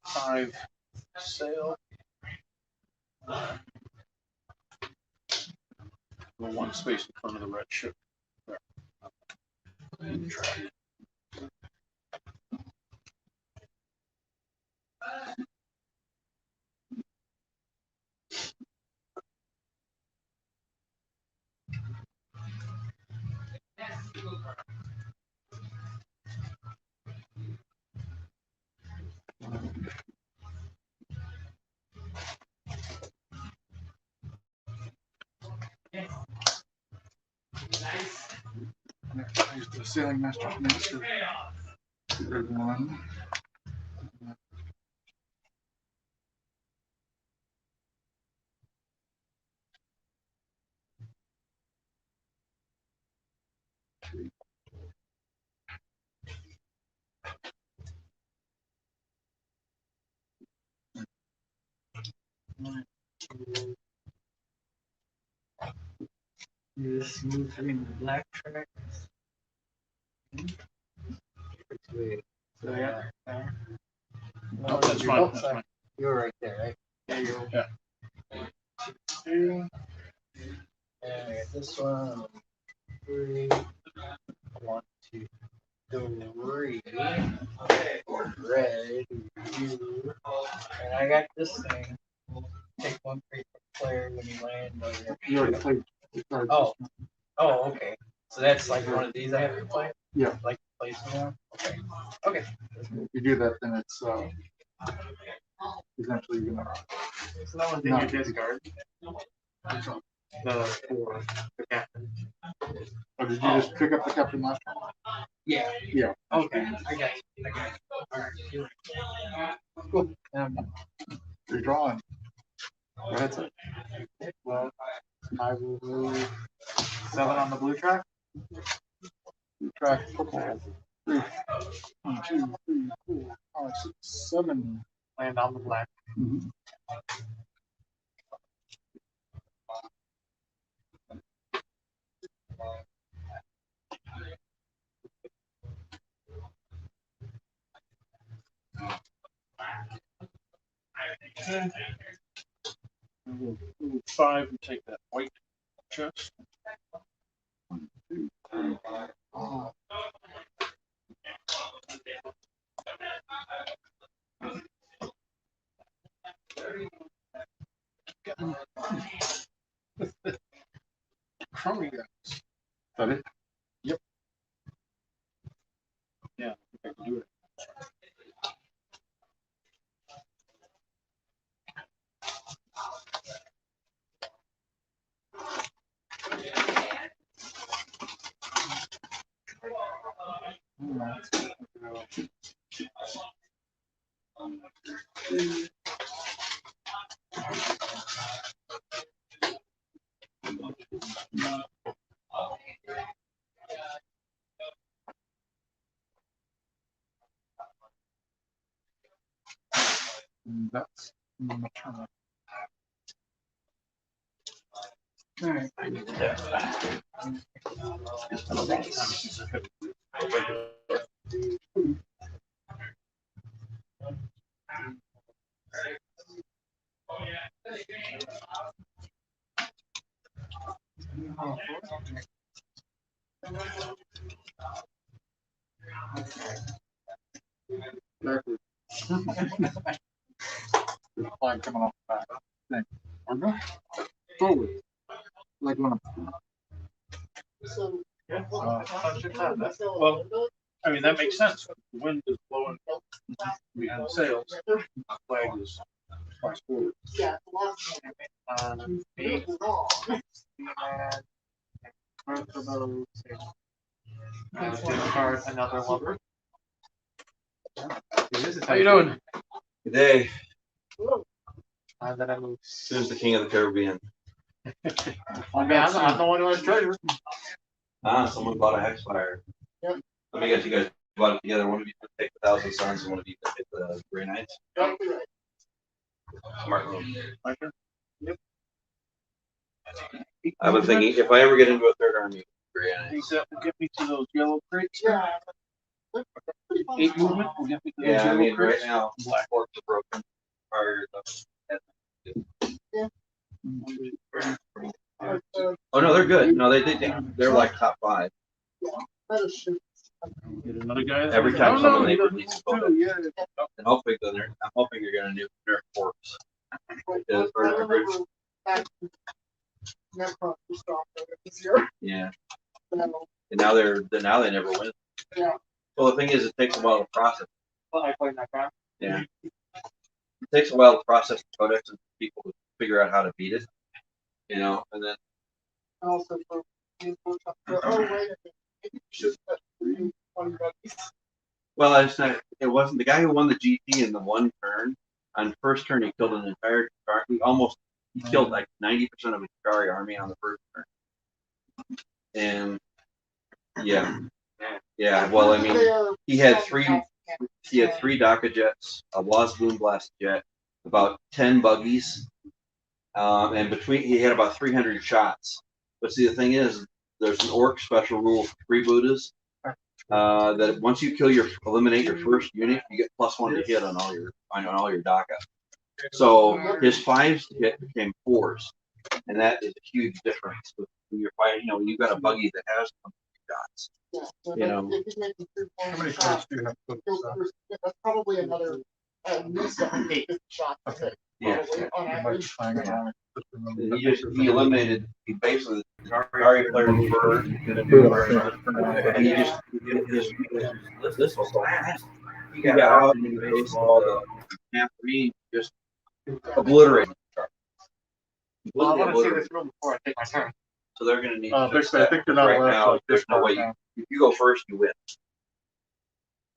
Five sail. The 1 space in front of the red ship. There. Use the sailing master master. There's 1. This moves in the black track. So yeah. No, that's fine. That's fine. You're right there, right? There you go. Yeah. 2, 3. And I got this one. 3. 1, 2, 3. Red. 2. And I got this thing. Take 1 crate per player when you land. You already played. Oh. Oh, okay. So that's like one of these I have to play? Yeah. Like place them Okay. Okay. If you do that, then it's essentially you're gonna. So that one's in your discard. The 4, the captain. Or did you just pick up the captain last time? Yeah. Yeah. Okay. I got you. All right. Cool. You're drawing. Go ahead, sir. Well, I will move 7 on the blue track. Track football. 3, 1, 2, 3, 4, 5, 6, 7. Land on the black. Okay. And we'll move 5 and take that white chest. Crummy guys. Is that it? Yeah, I think I can do it. And that's my turn. All right. Backwards. There's a flag coming off the back. Thing. Or no? Forward. Like one of So. Well, I mean, that makes sense. The wind is blowing behind the sails. The flag is twice forward. Yeah. B, and both of those. Discard another lumber. How you doing? Good day. And then I move. Who's the king of the Caribbean? I'm the one who has treasure. Someone bought a hex fire. Yep. Let me guess, you guys bought it together. One of you take the 1,000 Suns, and one of you take the Grey Knights. Smart move. Yep. I've been thinking if I ever get into a third army, Grey Knights. Except will get me to those yellow crates. Yeah. 8 movement will get me to those Yeah, I yellow mean, right crates. now, Black Orcs are broken. Fire. Oh no, they're good. No, they're like top 5. Get another guy. Every time someone they he doesn't release move a too, yeah. And hopefully, I'm hoping you're going to nerf Orcs. Yeah. And now they never win. Yeah. Well, the thing is, it takes a while to process. Well, I played that card. Yeah. It takes a while to process the codex and people to figure out how to beat it. You know, and then. Also, oh, wait a minute. Should have 3 1 buddies. Well, it wasn't the guy who won the GT in the one turn. On first turn, he killed an entire. He killed like 90% of his Kari army on the first turn. And yeah. Well, I mean, he had 3 DACA jets, a Wasp Boom Blast jet, about 10 buggies, and he had about 300 shots. But see, the thing is, there's an orc special rule for freebooters that once you eliminate your first unit, you get +1 to hit on all your DACA. So his 5s hit became 4s, and that is a huge difference when you're fighting. When you've got a buggy that has shots. You know. How many cards do you have? That's probably another at least 8 shots. Yeah. On average. He eliminated basically the Kari player first, and he just this was last. He got out and he baseball the camp 3 just obliterated. Well, I want to see this room before I take my turn. So they're going to need. Basically, I think they're not right allowed now. to There's no way. If you go first, you win.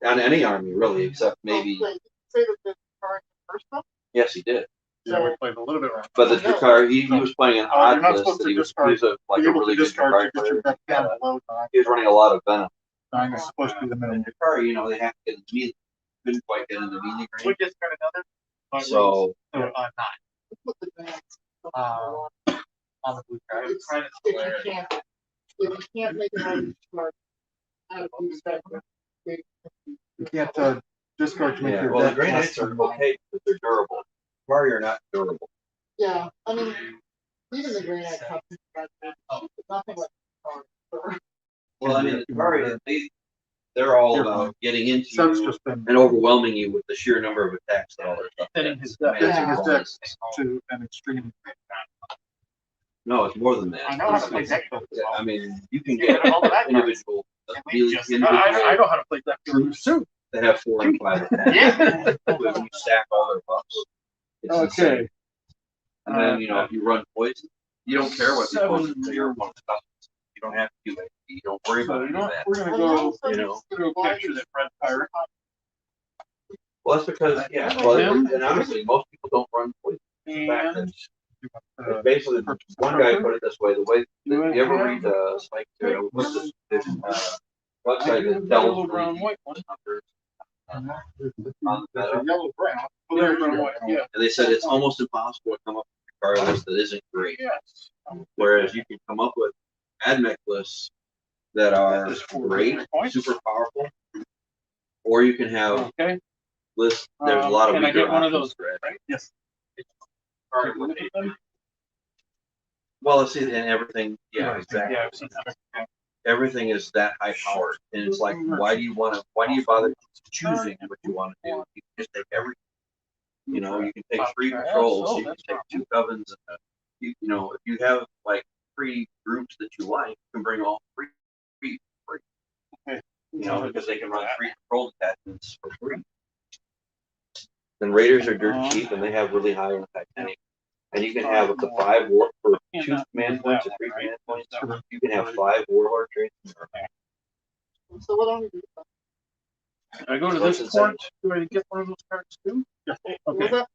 On any army, really, except maybe. Say that the card first one? Yes, he did. Yeah, we played a little bit wrong. But the guitar, he was playing an Oh, you're odd not list. supposed to He was discard. like a You're able really to good discard guitar to get player. your bet down below 9. He was running a lot of Venom. 9 is supposed to be the minimum. Guitar, you know, they have to get the meaning. Couldn't quite get in the meaning We range. just got another. So Nine. Put the grants On the blue card. It's- Trying to if declare you it. can't, if you can't make an item smart, out of the spectrum, they- You can't discard to make yeah, your well, the bet Grey less Knights are than 9. okay, but they're durable. Atari are not durable. Yeah, I mean, even the Grey Knight Cup is nothing like. Well, I mean, Atari, they're all about getting into Seb's you just been and overwhelming you with the sheer number of attacks that all their stuff Hitting has. his I mean, deck. that's pitching his enormous. decks to an extreme. No, it's more than that. I know how to play deck building. Yeah, I mean, you can Yeah, get all of that individual, I know how to play that troops too. that have 4 and 5 attacks. Yeah. When you stack all their buffs. It's Okay. insane. And then, you know, if you run poison, you don't care what the opponent to your opponent's stuff is. You don't have to do it. You don't worry So about you any know, of that. we're gonna go, you know, we're gonna go capture that red pirate. Well, that's because, yeah, well, and honestly, most people don't run poison. In fact, And it's basically, one guy put it this way, the way, you ever read the Spike Theory, what's this website that tells yellow, brown, the white one. numbers on the There's meta? a yellow brown. Oh, there's brown, white, yeah. And they said it's almost impossible to come up with a card list that isn't great. Yes. Whereas you can come up with AdMech lists that are There's 4 great, points. super powerful, or you can have Okay. lists, there's a lot of Can I weaker get one of options those, for it. right? Yes. Well, let's see, and everything, yeah, exactly. Yeah, I've seen that. Everything is that high powered, and it's like, why do you bother choosing what you want to do? You can just take everything. You know, you can take 3 patrols, you can take 2 covens, and you know, if you have like 3 groups that you like, you can bring all 3 for free. You know, because they can run 3 patrol detachments for free. Then Raiders are dirt cheap, and they have really high impact tank. And you can have up to 5 war for 2 command points or 3 command points. You can have 5 warlord traits. So what I'm gonna do? I go to this port, do I get one of those cards too? What was Okay. that?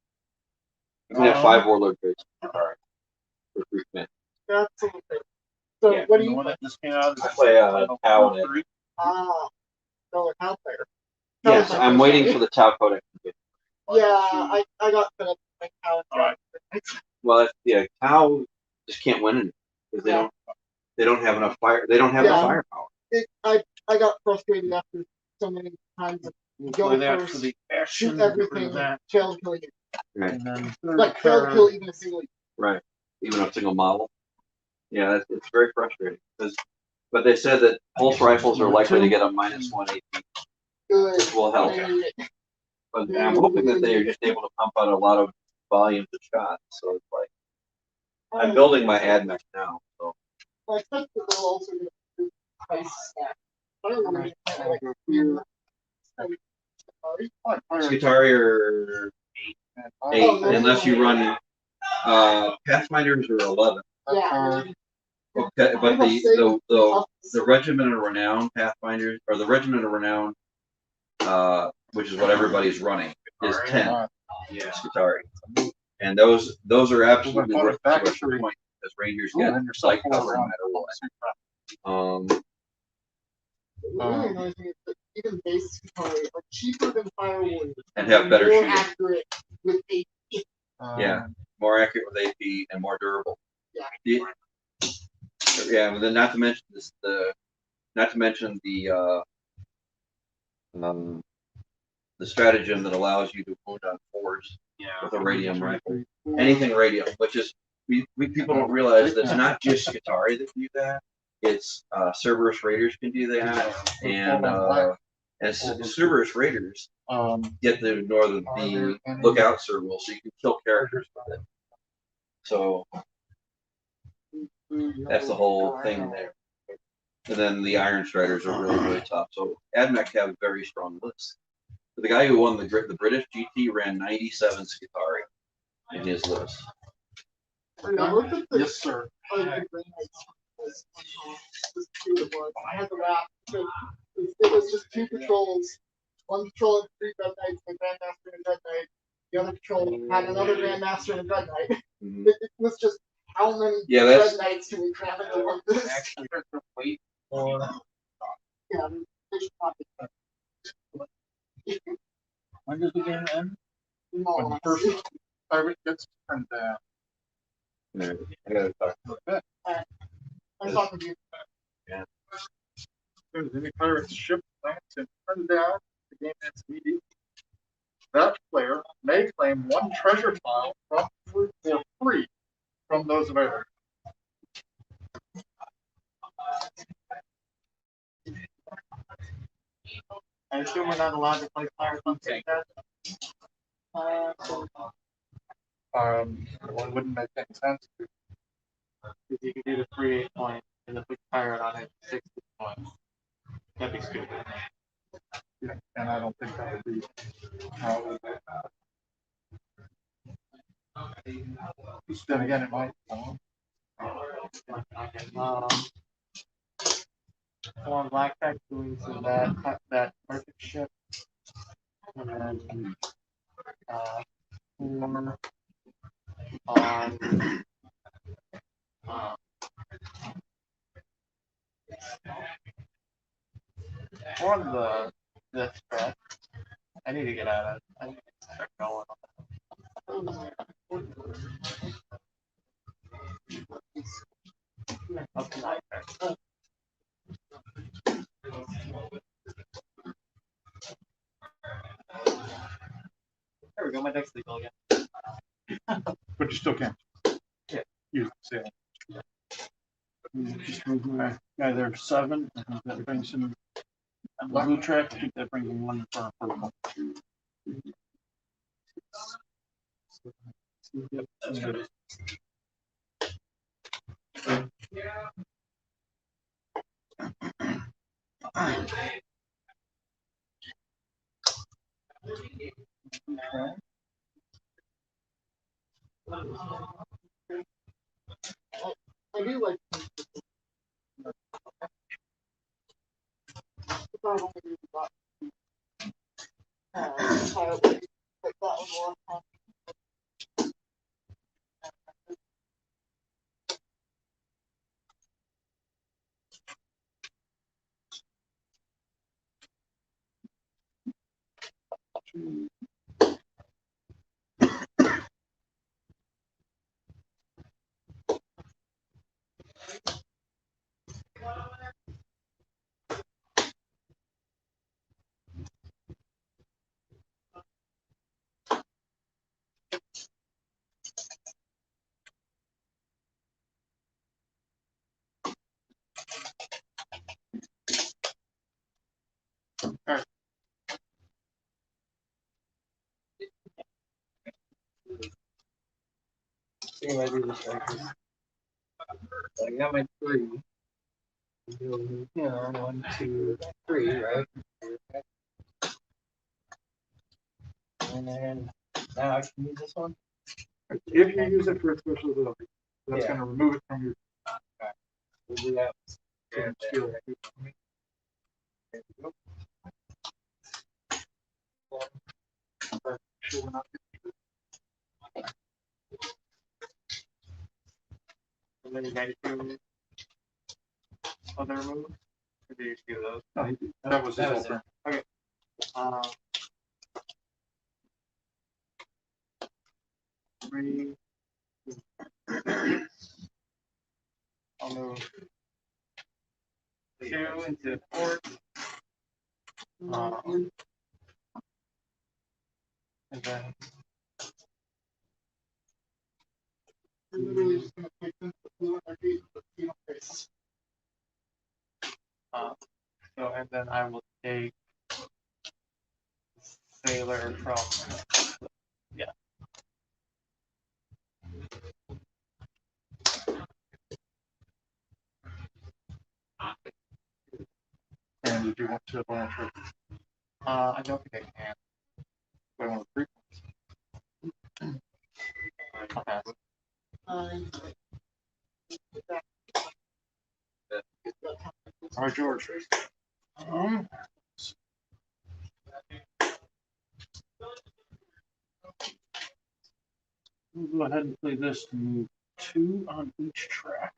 You can have 5 warlord traits. For 3 command. That's okay. So Yeah, what do The you? one that just came out. I play Tau in it. So like how player? Yes, I'm waiting for the Tau codex to get. Yeah, I got fed up with how. Alright. Well, yeah, Tau just can't win it because they don't have enough fire. They don't have the Yeah. firepower. I got frustrated after so many times of We'll Go play that for first, the shoot action. everything, That. fail to kill you. Right. And then third Like fail to card. kill even a single. Right. Even a single model. Yeah, it's very frustrating. But they said that pulse rifles are likely to get a -1 AP, Good. which will help. But I'm hoping that they are just able to pump out a lot of volumes of shots. So it's like I'm building my AdMech now. So I expect that they'll also get a price stack. I don't know, like clear. Skitari are 8, unless you run Pathfinders are 11. Yeah. Okay, but the Regiment of Renown Pathfinders, or the Regiment of Renown, which is what everybody's running, is 10 Skitari. And those are absolutely worth the extra point, because Rangers get site cover no matter what. The really annoying thing is that even base Skitari are cheaper than Fire Warriors. And have better more shooting. accurate with 8. Yeah, more accurate with AP and more durable. Yeah. Yeah, but then not to mention the stratagem that allows you to wound on 4s with a radium rifle. Anything radium, which is we people don't realize that it's not just Skitari that can do that. It's Cerberus Raiders can do that, and Cerberus Raiders get the lookout serval, so you can kill characters with it. So that's the whole thing there. And then the Iron Striders are really, really tough. So AdMech have a very strong list. The guy who won the British GT ran 97 Skitari in his list. Yes, sir. I had to laugh because it was just 2 patrols. 1 patrol and 3 Red Knights, and Grandmaster and Red Knight, the other patrol had another grandmaster and a dread knight. Mhm. It was just how many Yeah, dread that's- knights can we cram into one of this? Actually, wait for Yeah, they should probably When does the game end? When the first pirate gets turned down. Yeah, I gotta talk. I'm talking to you. If there's any pirate ship lands and turned down, the game ends immediately. That player may claim one treasure file for free from those available. I assume we're not allowed to play Pirates on Take That. It wouldn't make any sense to. Because you can do the free 8 point and the big pirate on it 60 points. That'd be stupid. Yeah, and I don't think that would be how it would be. Then again, it might. On Blackjack doing so that perfect ship. And then 4 on on the threat. I need to get out of it. I need to start going up to 9. There we go, my deck's legal again. But you still can't. Yeah. Use the sail. Just move my guy there 7. That brings him on the blue track. I think that brings him 1 for purple. Yep, that's good. I do like. If I only do that. Like that was a lot of fun. See if I do this right. So I got my 3. You know, 1, 2, 3, right? And then now I can use this one. If you use it for a special ability, that's Yeah. going to remove it from your We'll do that. skill. There we go. Sure, we're not- And then you got two other moves. Or do you do those? No, that was his That whole was turn. Um, 3. I'll move 2 into 4. And then I'm literally just gonna take this blue energy, but you don't face. so and then I will take Sailor from And did you want to blanch it? I don't think I can. I want to I'll pass. All right, George. We'll go ahead and play this to move 2 on each track.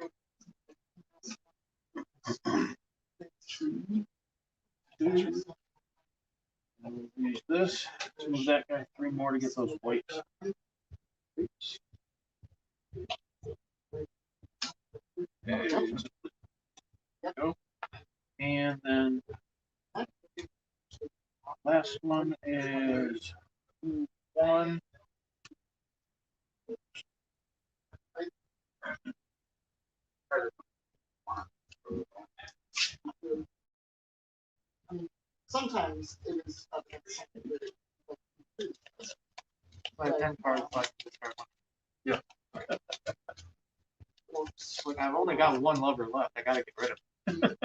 2, 2. And we'll use this to move that guy 3 more to get those weights. Oops. Okay. Go. And then last one is 1. Sometimes it is up at the second. Like 10 cards left. Yeah. Like, I've only got one lover left. I gotta get rid of it.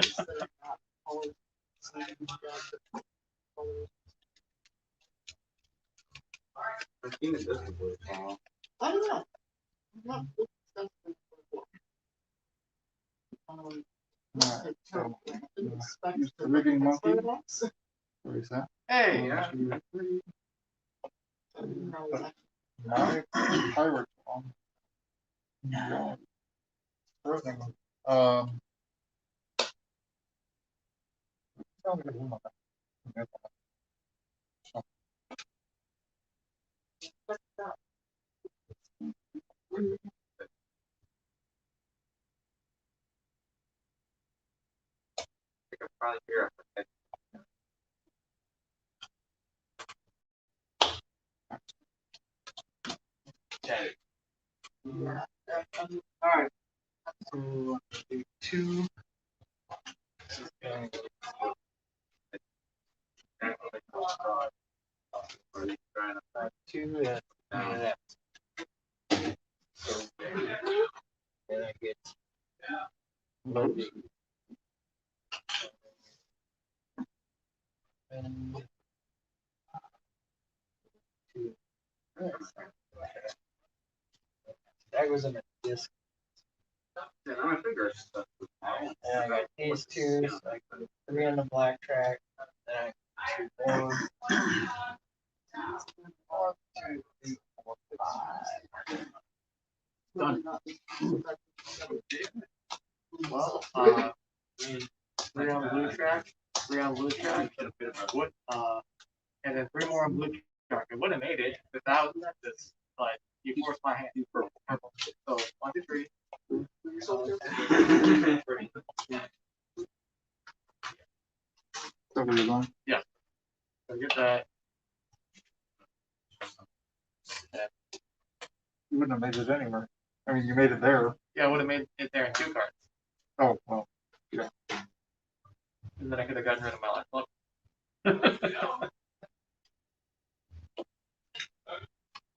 I don't know. Not Use the rigging monkey. What is that? Hey, yeah. My pirate song. Yeah. Rigging. Sounds like a woman. Probably here. Okay. Alright. So, do 2. Two and that. So, and I get Those. and 2. That was in a disc. Yeah, I'm gonna figure stuff. And I got these 2, so I put 3 on the black track. Then I got 2 more. 1, 2, 3, 4, 5. Done. Well, 3 on blue track, 3 on blue track, and then 3 more on blue track. It would have made it without this, but you forced my hand. So 1, 2, 3. So we're going. So get that. You wouldn't have made it anywhere. I mean, you made it there. Yeah, I would have made it there in 2 cards. Oh, well. And then I could have gotten rid of my last look.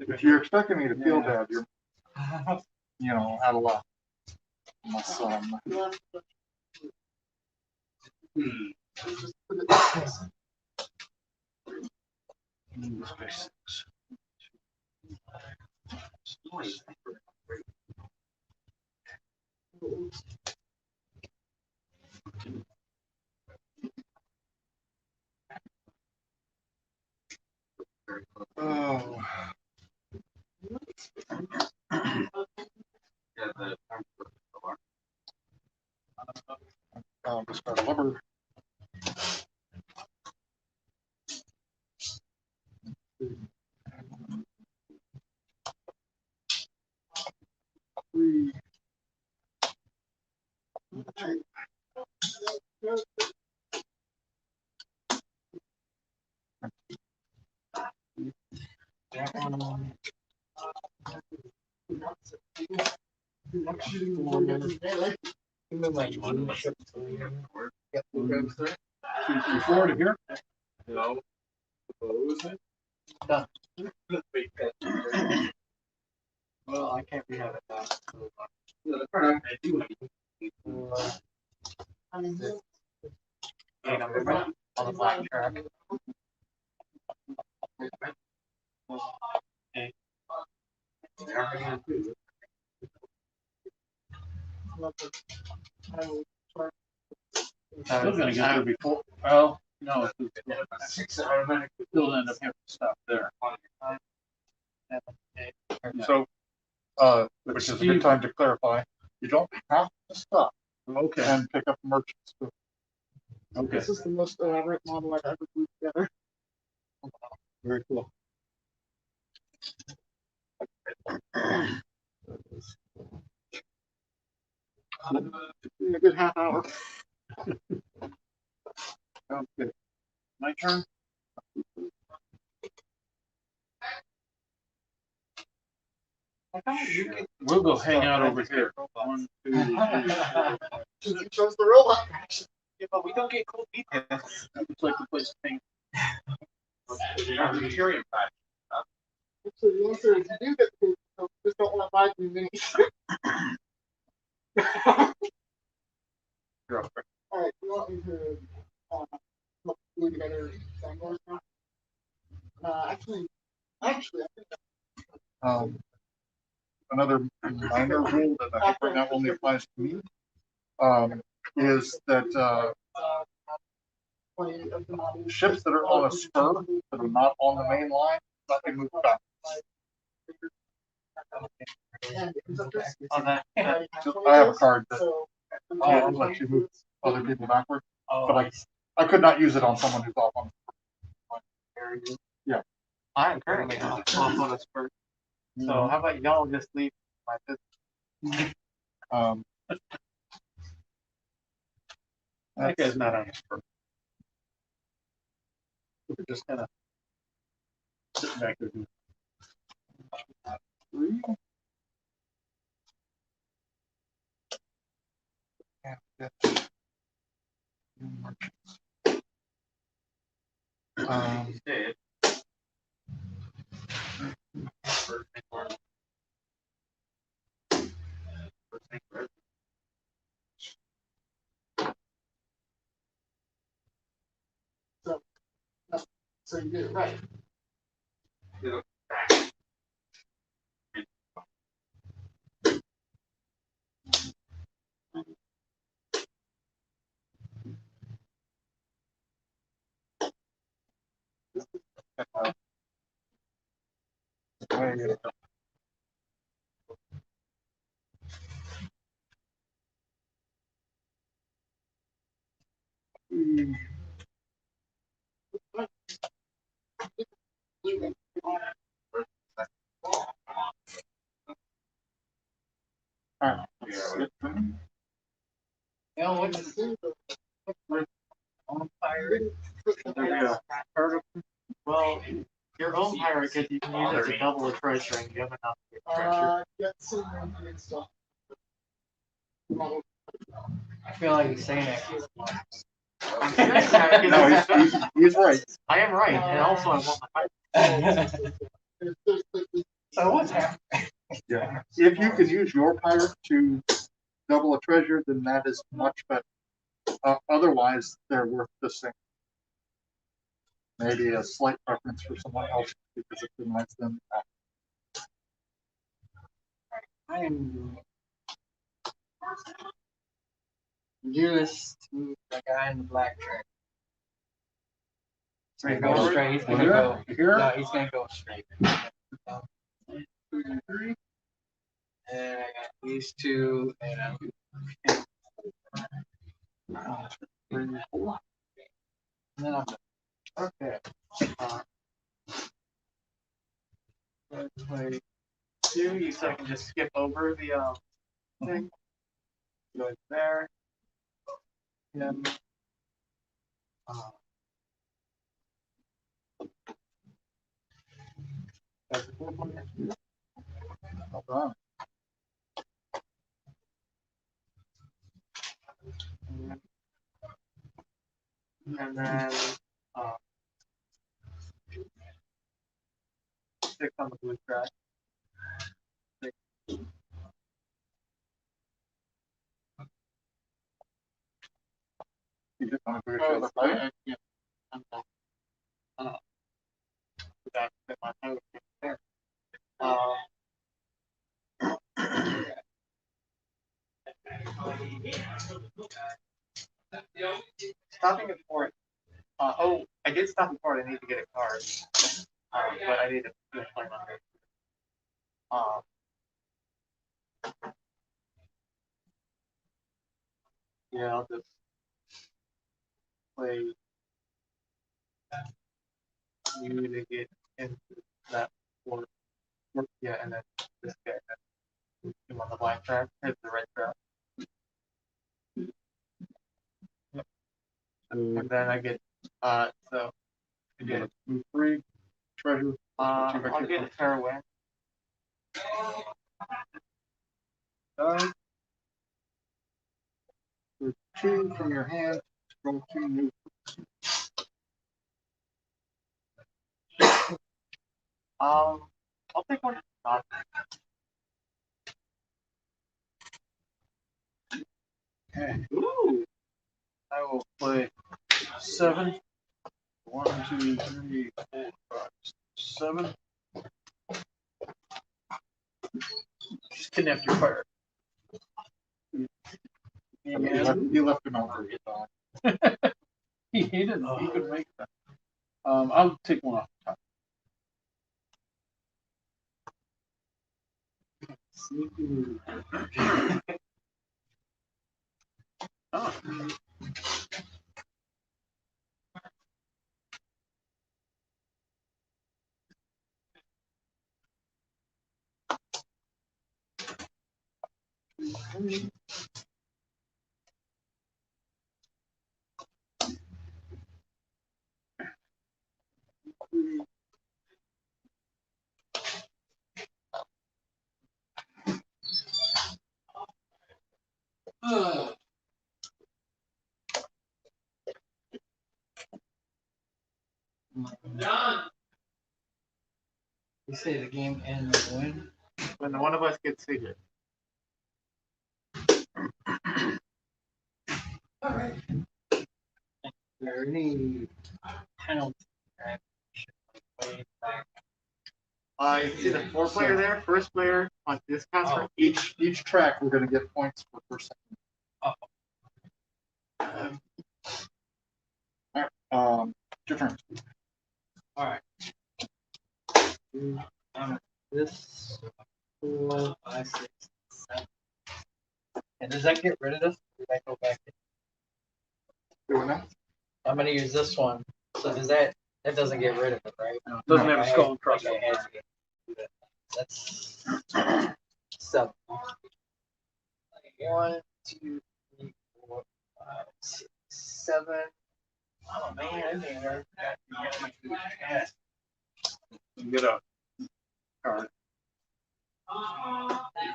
If you're expecting me to feel bad, you're, out of luck. My son. Oh. Discard a lumber. Three. Yep. 2, 3, 4 to here. No. Done. Well, I can't be having that. On the black track. Okay. Still gonna get there before, well, no, still end up having to stop there. So which is a good time to clarify. You don't have to stop Okay, and pick up merchants. okay. This is the most elaborate model I've ever glued together. Very cool. In a good half hour. Okay. My turn? We'll go hang out over here. 1, 2, 3, 4. You chose the robot action. Yeah, but we don't get cool details. It's like the place to hang. Vegetarian pack. So the answer is you do get the food, just don't want to buy the minis. All right, you want me to glue together triangles now? Actually, I think Another minor rule that I think right now only applies to me is that ships that are on a spur that are not on the main line, let me move back. I have a card that I'll let you move other people backward, but I could not use it on someone who's off on. Yeah. I am currently off on a spurt. So how about y'all just leave my business? That guy's not on his first. We're just kind of sitting back there. so you did it right. Well, your own pirate kit, you can use it to double the treasure and you have enough to get treasure. Get some and stuff. I feel like he's saying it. No, he's right. I am right, and also I want my pirate. So what's happening? Yeah. If you can use your pirate to double a treasure, then that is much better. Otherwise, they're worth the same. Maybe a slight preference for someone else because it reminds them. I'm do this to the guy in the black shirt. He's gonna go straight. He's gonna go here. No, he's gonna go straight. 1, 2, 3. And I got these two, and I'm 3, 4. And then I'm okay. Play 2. You so I can just skip over the thing. Go there. And Hold on. and then 6 on the blue track. You just want to do the other side? Yeah, I'm done. That fit my nose there. Stopping at port. I did stop at port. I need to get a card, but I need to finish my number. yeah, I'll just play you to get into that work. Yeah, and then this guy move him on the black track, hit the red track. Yep. And then I get so I get Move 3, treasure. I'll get a fair win. For 2 from your hand, roll 2 new. I'll take one. Okay. Ooh. I will play 7. 1, 2, 3, 4, 5, 6, 7. Just kidnapped your fire. You left him out there. He didn't. He could make that. I'll take one off the top. Oh. You say the game ends when? When one of us gets secret. Alright. Are there any penalties? You see the 4-player there? First player on this concert. Each track, we're going to get points for first second. Your turn. Alright. This 4, 5, 6, 7. And does that get rid of this? Or do I go back in? Doing that? I'm gonna use this one. So does that doesn't get rid of it, right? No, it doesn't have a skull and Like crossbones. I had to do that. That's 7. 1, 2, 3, 4, 5, 6, 7. Oh man, I think I got You get a card.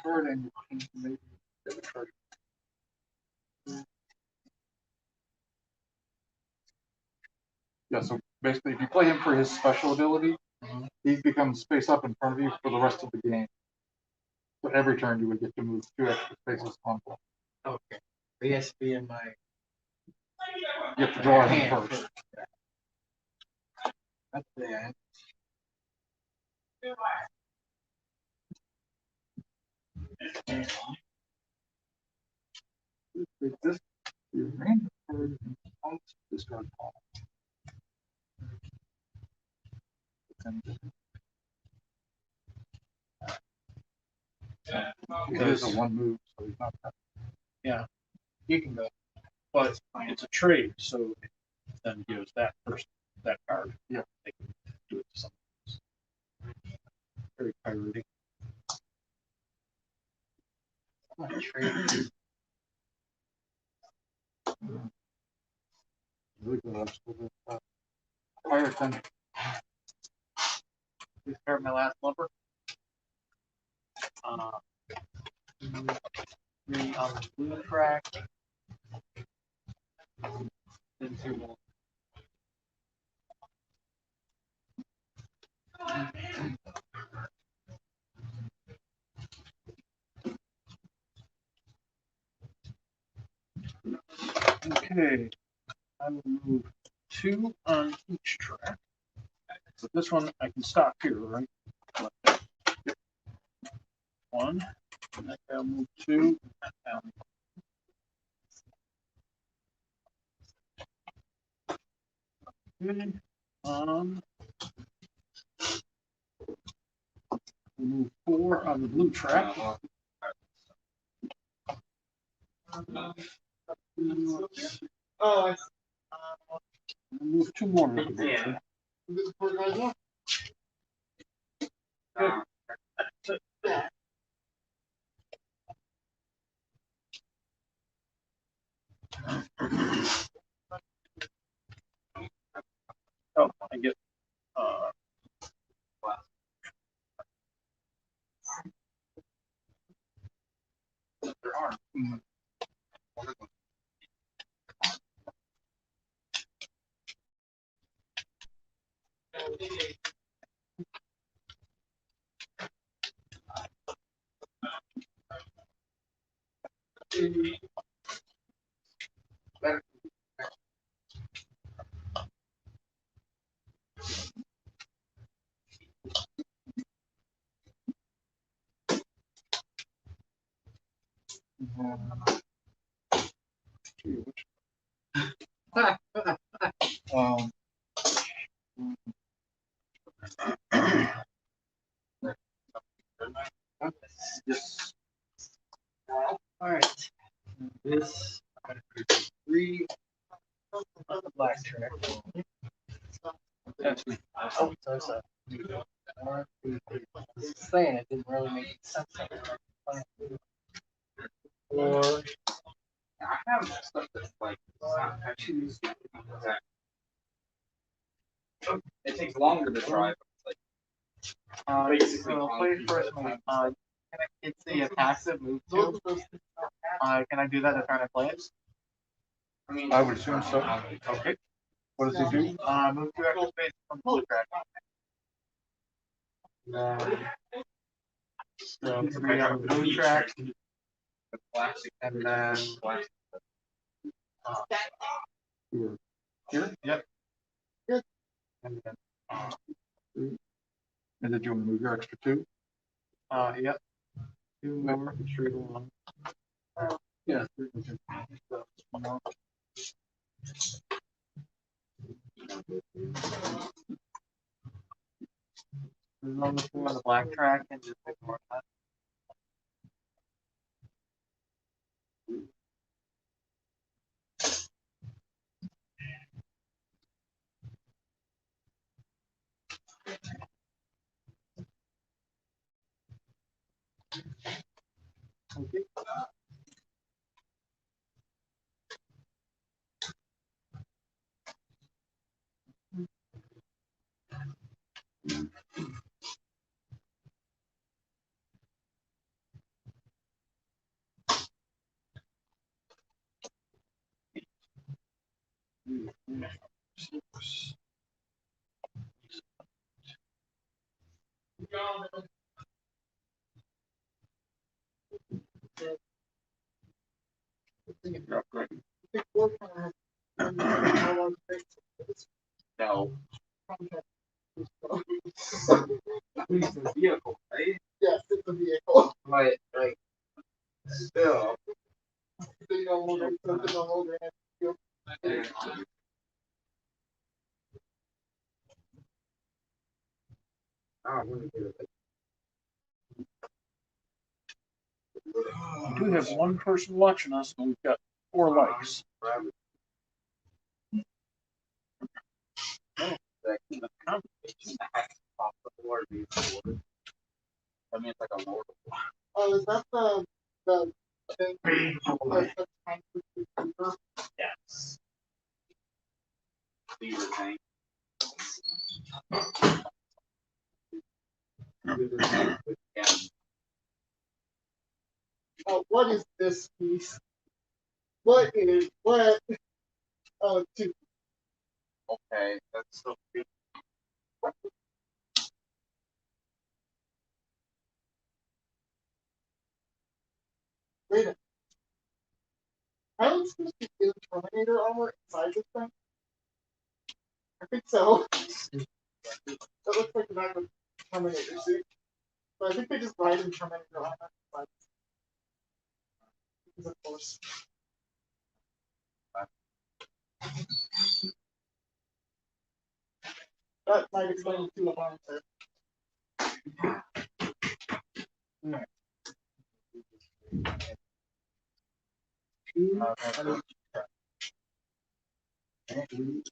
Third and maybe get a treasure. Yeah, so basically, if you play him for his special ability, he becomes face up in front of you for the rest of the game. So every turn, you would get to move 2 extra spaces on ball. Okay. He has to be in my You have to draw him hand first. That's bad. This your random card and discard ball. It is a 1 move, so he's not. You can go. But it's a trade, so it then gives that person that card. Yeah. They can do it to someone else. Very pirating. I'm gonna trade. Really good. Fire attention. Discard my last lumber. 3 on the blue track. Then 2 more. Okay. I will move 2 on each track. But this one I can stop here, right? 1. And that I'll move 2. And that down. Okay. Move 4 on the blue track. Oh, I see. Move two more. Yeah. This is for you guys now? Yeah. Oh, I get, There are. Um, Yes. All right. This three black track. that's me. Oh, sorry, sorry. Just saying, it didn't really make sense. Or I have stuff that's like, I choose. It takes longer to try, but it's like, basically so I'll play first one. It's the passive move too. Can I do that to try to play it? I mean. I would assume so. Okay. What does he do? Move to extra space from blue track. So three on the blue track, The classic. and then Here? yep. And then And did you want to move your extra two? yep. Two more straight along. Yeah. On the black track and just ignore that. Okay. No. Yes, It's a vehicle, right? it's a vehicle. But like, still. They don't hold it, so they don't hold it. We do have one person watching us, and we've got 4 likes. The competition has to pop the board before. I mean, it's like a mortal. Oh, is that the thing? That's kind of Yes. Beaver tank. Yeah. what is this piece? What? Oh, two. Okay, that's so big. Wait a minute. Aren't supposed to be Terminator armor inside this thing? I think so. That looks like the back of Terminator suit. But I think they just ride in Terminator armor inside. Because of course. That might explain the 2 alarms there. And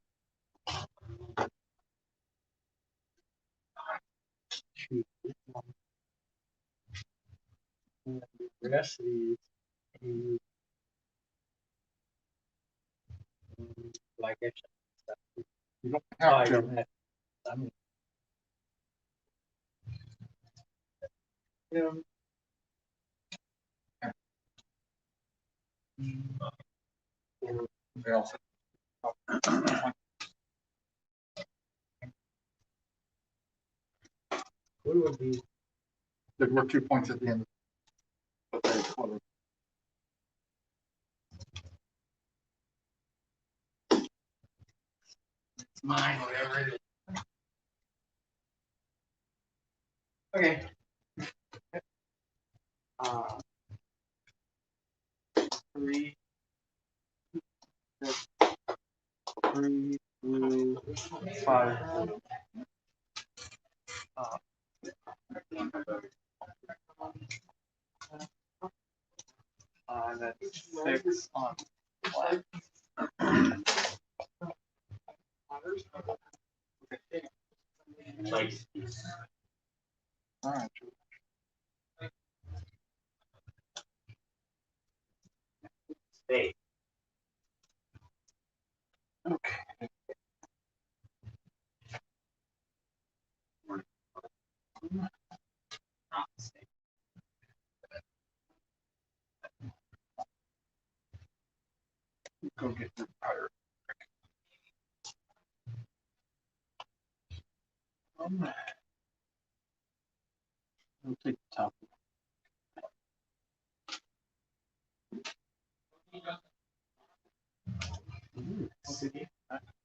the rest of these, you, like I said, You don't have to. I mean, what would be There were 2 points at the end. But they closed. mine, whatever it is. Okay. Uh, 3, 6, 3, blue, 5, blue. And then 6 on black. Like, All right. stay. Not stay. Go get your tire. I'll take the top.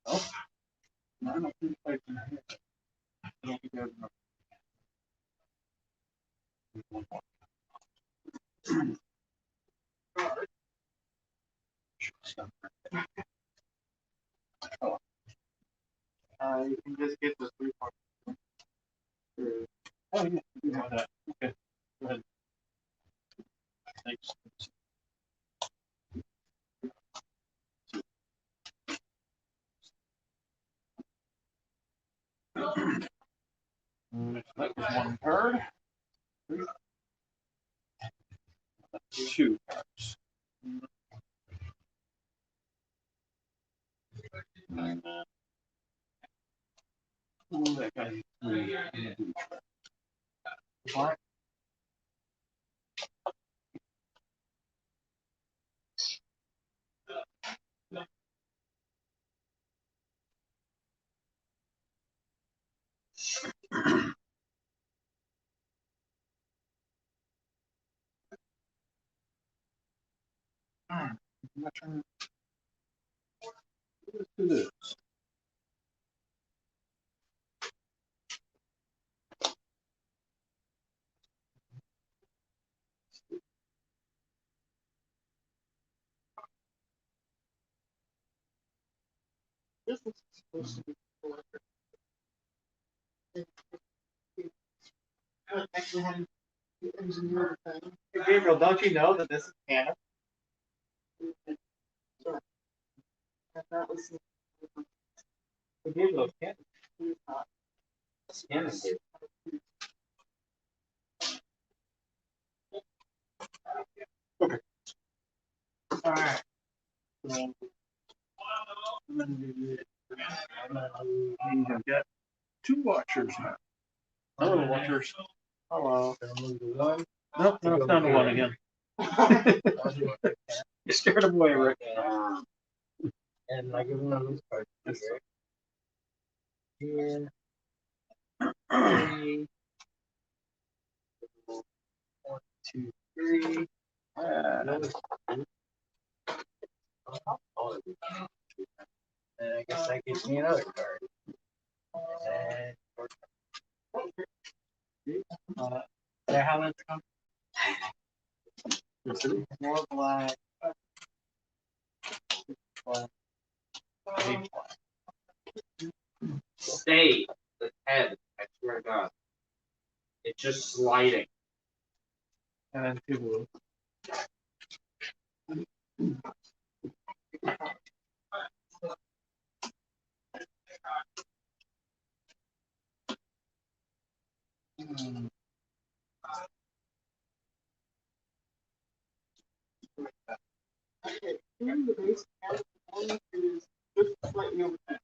Oh, no, I don't think I can hit it. I don't think I have enough. You can just get the 3 points. Oh, yeah, you have that. Okay, go ahead. Thanks. That was 1 card. 2 cards. And, that guy 3. Black. My turn. Let's do this. This is supposed to be collector. Actually, having the engineer thing. Hey, Gabriel, don't you know that this is canon? And that was. Hey, Gabriel, it's canon. Canon, dude. All right. And then I've got 2 watchers now. Hello, watchers. Hello. Gonna move to 1. Nope, no, it's down to 1 again. You scared him away, Rick. And I give one of those cards. Here. 3. 1, 2, 3. And I guess that gives me another card. And is that how that's come? More black. Black. Big black. Stay. The head. I swear to God. It's just sliding. And then 2 blue. Okay, doing the base count is just slightly over 10.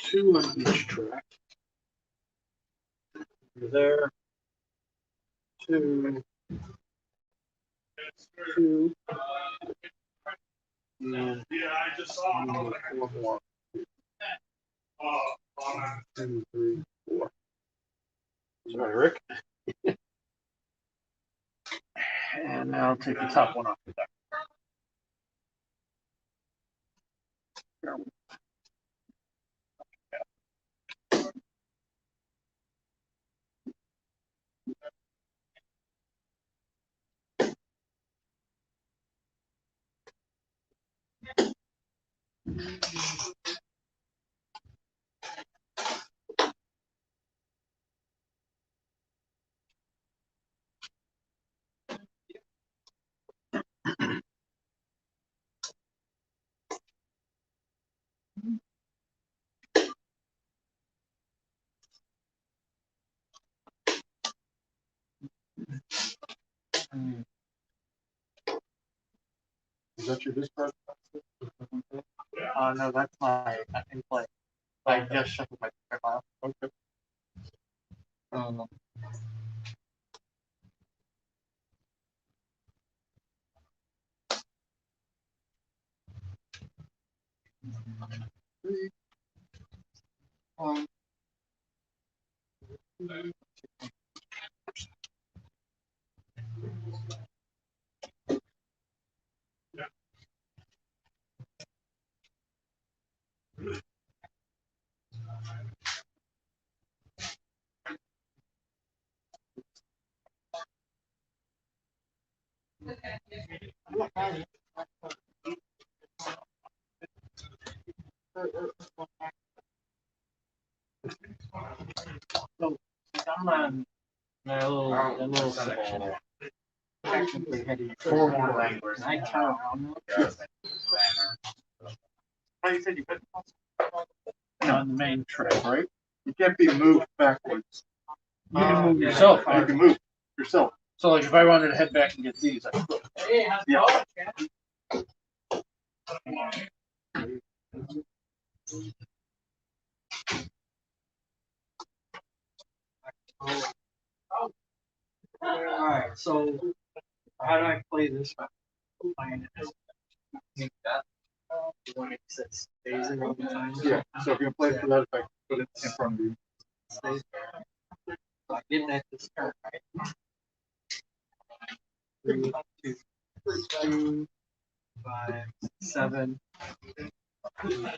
Two on each track. There. Two. Two. And four more. 2, 3, 4. Sorry, Rick. And now I'll take the top one off the deck. Is that your discharge? No, that's my in play. I just shuffled my file. Okay. Three. One. So I'm on my little technically heading Four for more. language. I count on those. Oh, you said you couldn't. On the main track, right? You can't be moved backwards. You can move yourself. You can move yourself. So like if I wanted to head back and get these, I could. Hey, how's it going, Alright, so how do I play this? Make that. One exists. Stays there all the time. Yeah. So if you play for that effect, put it in front of you. Stays there. So I get that to start, right? 3, 2, 2, 5, 7. 2,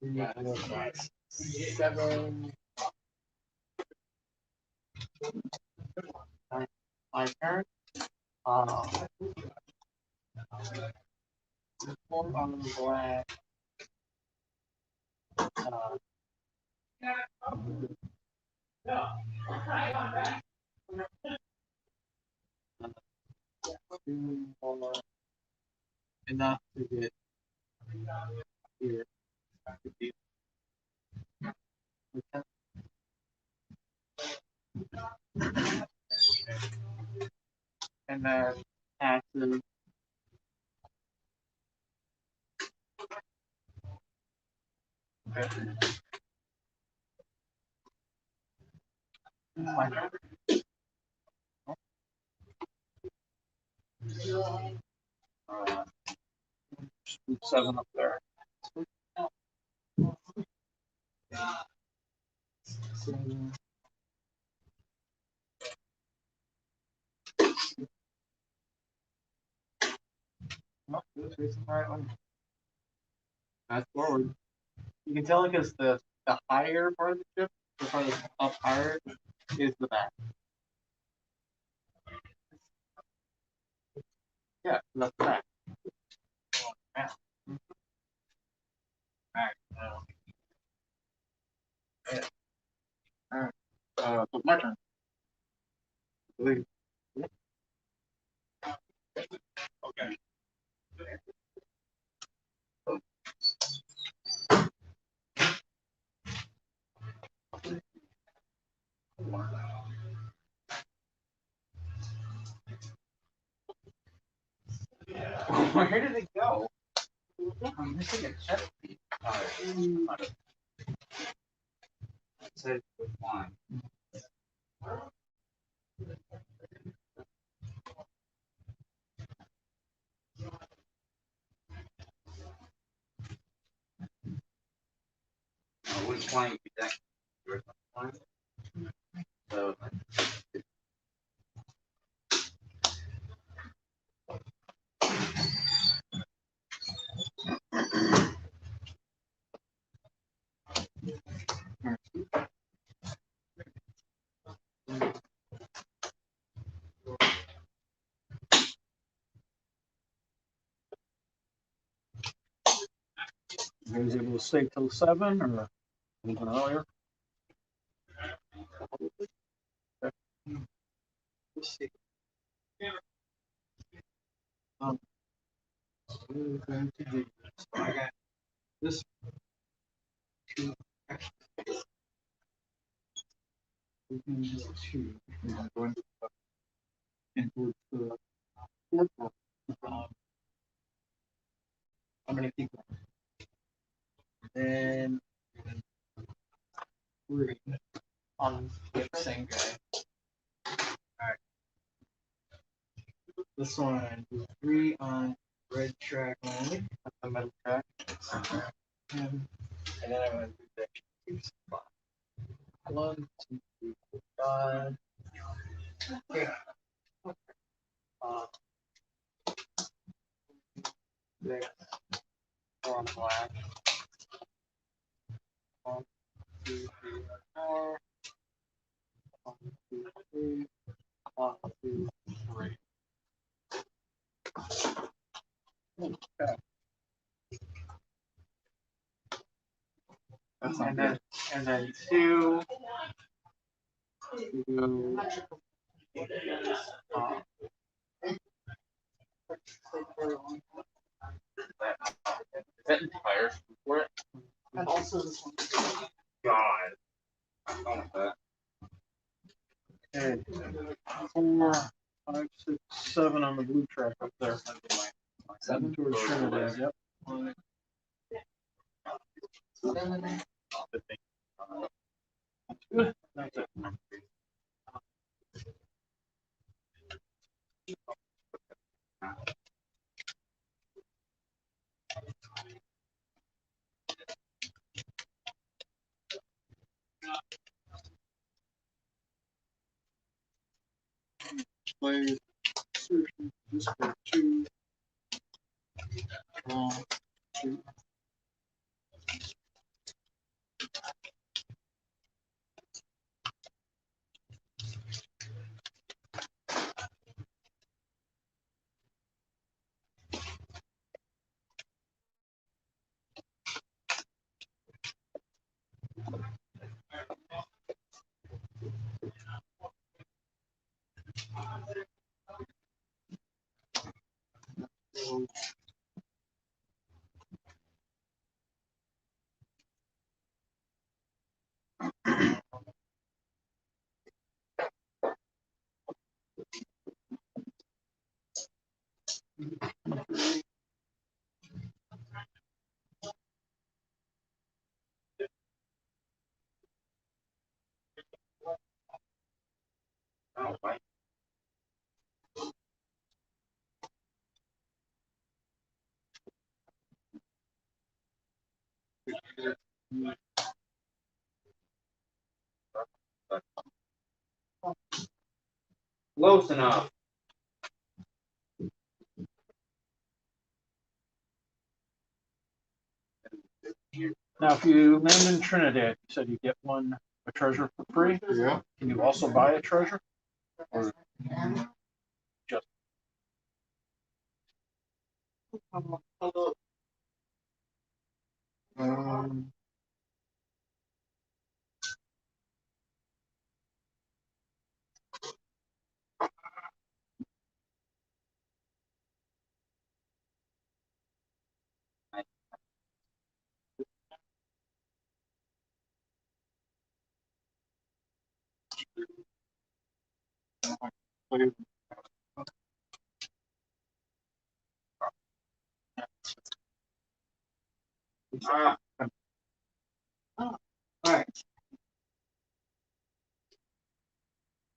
3, 4, 5, 7. My turn. 4 on the black. Two more. Enough to get here. Okay. And then taxes. Okay. My turn. 7 up there. Fast forward. You can tell because the higher part of the ship, the part that's up higher, is the back. Yeah, that's the back. Yeah. So it's my turn. Believe. Where did it go? I'm missing a chest piece. It says with wine. Which wine would be that? So, You guys able to stay till 7 or even earlier? We'll see. We're going to do this. I got this two. We can do two. I'm going to into the fourth one. I'm gonna keep going. Then three on the same guy. Alright. This one, do three on red track only, at the metal track. And then I'm gonna do the two spot. 1, 2, 3, 4, 5. Okay. Six. 4 on black. 1, 2, 3, 4. 1, 2, 3. 1, 2, 3. Okay. And then two. that entire for it? And also this one. God. I don't want that. Okay. 4, 5, 6, 7 on the blue track up there. 7 towards Trinidad, yep. Good. That's it. Play insertion, display 2, draw 2. Oh, right. Close enough. Now, if you land in Trinidad, you said you get a treasure for free. Yeah. Can you also buy a treasure? Or just Um, Alright.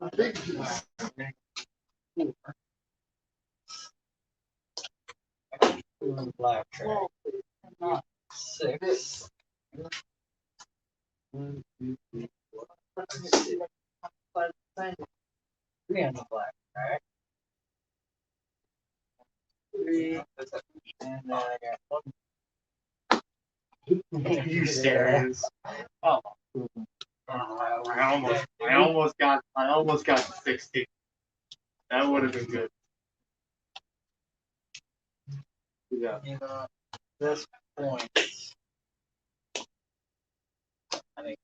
A big piece. Black track. Well, not 6. 1, 2, 3, 4, 5, 6. 3 on the black track. 3. And then I got 1. You serious? Oh. I almost got to 60. That would have been good. Yeah. This point. I think.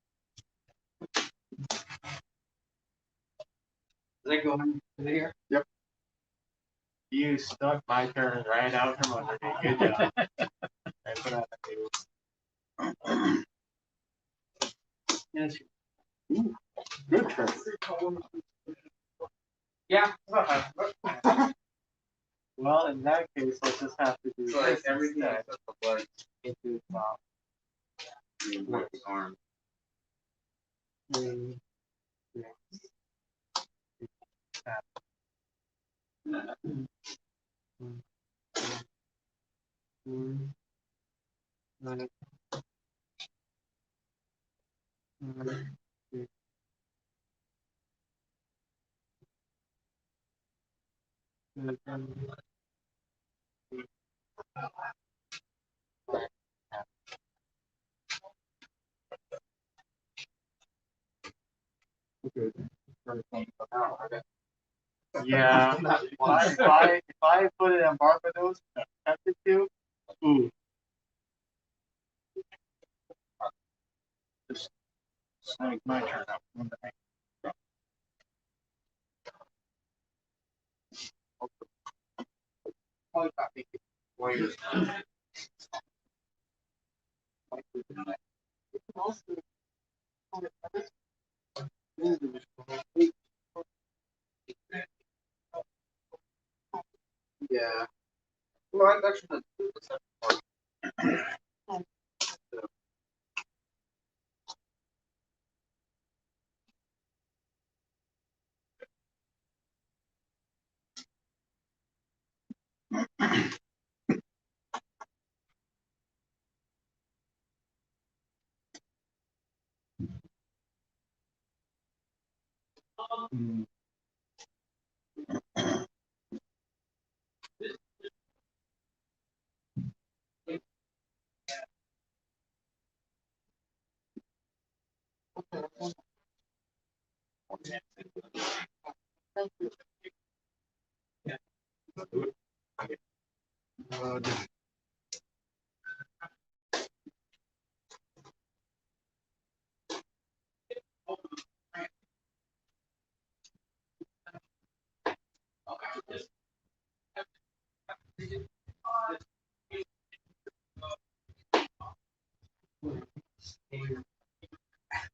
Is that going to here? Yep. You stuck my turn right out from under me. Good job. I put on the table. Yes. Good trick. Yeah. Well, in that case, let's just have to do So like this everything instead. except the blood. Into The arm. 3, 6, 7. 1, 9, 6, yeah. If I put it in Barbados, tempted to. Ooh. Just snag my turn up. Probably not make it later. Yeah. Well, I've actually done the second part.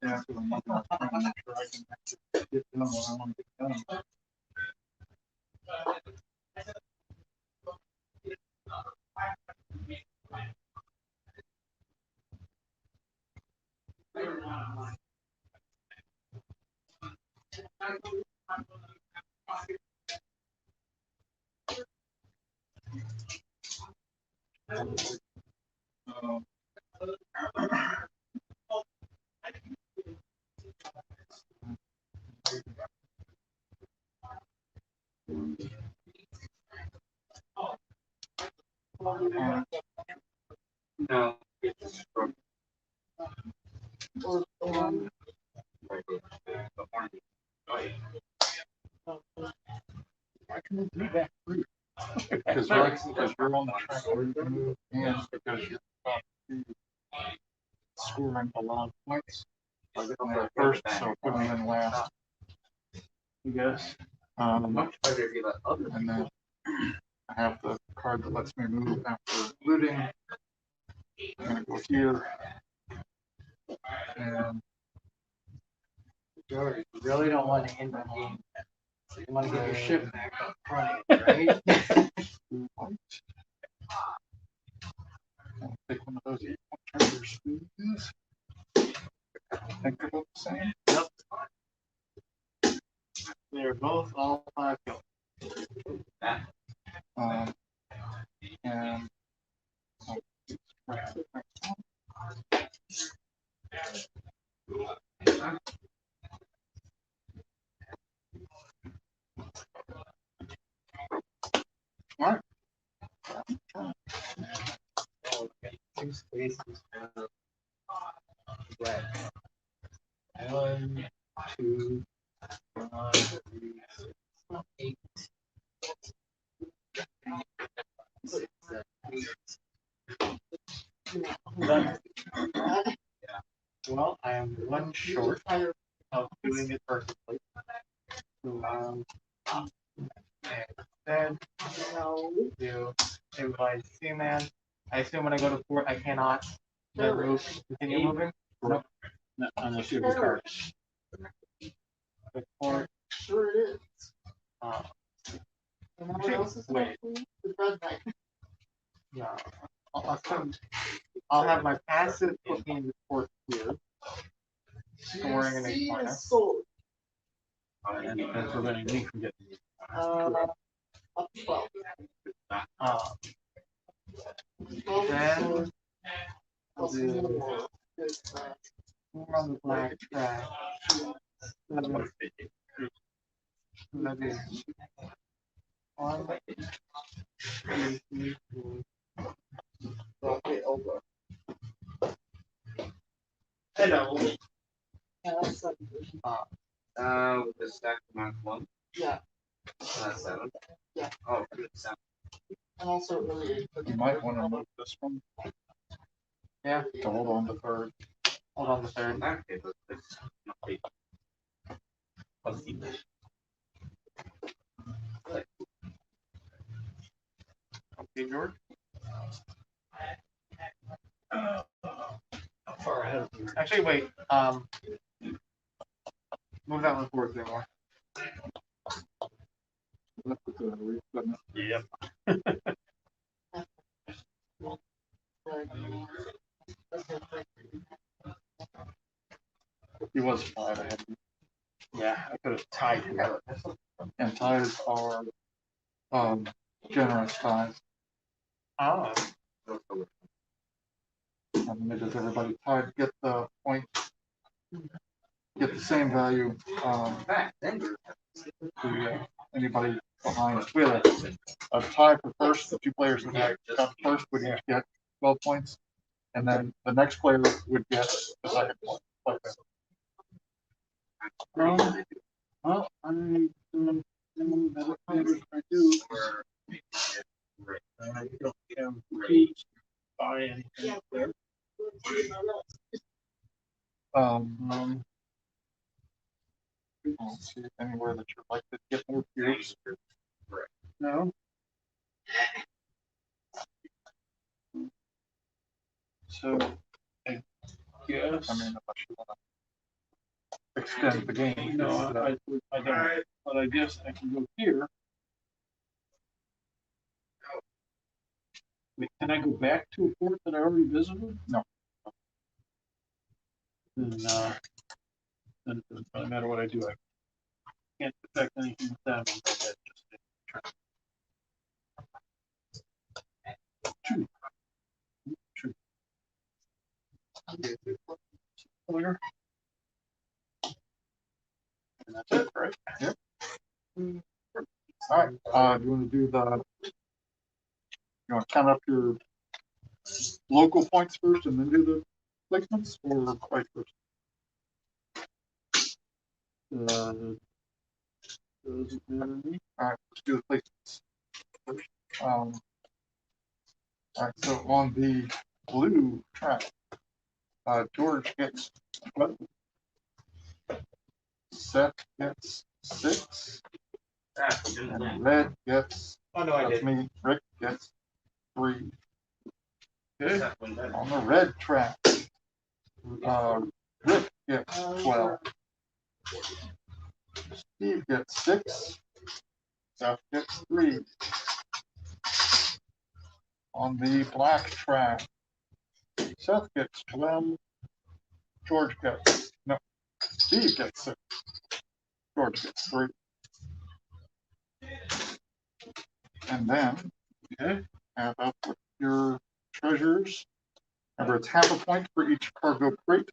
Yeah, so I'm not trying to make sure I can actually get done what I want to get done. No. It's from I can do that for you. Because you're on the track where you can move and because you're about to scoring a lot of points. I get on there first, so put me in last. You guys. much better if you let others. And then I have the card that lets me move after looting. I'm gonna go here. And George, you really don't want to end the game. So you want to get your ship back up front, right? I'll take one of those 8-point Think about the same. They're both all 5 kills. And all right. Two spaces. Red. 1, 2, 5, 6, 8. 6, 7, 8. Well, I am 1 short of doing it perfectly. And then do invite C-man. I assume when I go to port, I cannot then move, continue moving. Not unless you have a card. The port, Sure it is. uh, And what else is Wait. the red knight. no. I'll have my passive put me in the port here. Storing an 8 See pointer. his sword. And preventing me from getting it. Up to 12. Then Sword I'll plus do 4 is, 4 on the black track. Maybe 1, 2, 3, 4. okay, over. Hello. Yeah, that's 7. With the stack amount 1, Yeah, 7. Yeah. Oh, good, 7. and also really. You might want to move this one. Yeah. To hold on to third. Hold on the third. Okay, let's not be. Okay, George. How far ahead of you? Actually, wait. Move that one forward anymore. Yep. He was 5 ahead of you. Yeah, I could have tied together. And ties are generous ties. Oh. And does everybody tied get the point? Get the same value. Anybody behind. We had a tie for first. The 2 players that got first would each get 12 points. And then the next player would get the second point. Like that. Well, I do. I don't have keys buy anything there. I don't see anywhere that you'd like to get more peers. No. So I guess. I mean, unless you want to extend the game. No, I don't. But I guess I can go here. Wait, can I go back to a port that I already visited? No. Then it doesn't really matter what I do. I can't affect anything with that one. But that's just True. Clear. And that's it, right? Yep. All right. You want to do you want to count up your local points first and then do the placements, or vice versa? Doesn't matter to me. All right, let's do the placements first. All right, so on the blue track, George gets 12. Seth gets 6. And Red gets, that's me, Rick gets 3. Okay. On the red track, Rick gets 12. Steve gets 6. Seth gets 3. On the black track, Seth gets 12. George gets, no, Steve gets 6. George gets 3. And then, add up with your treasures. Remember, it's half a point for each cargo crate.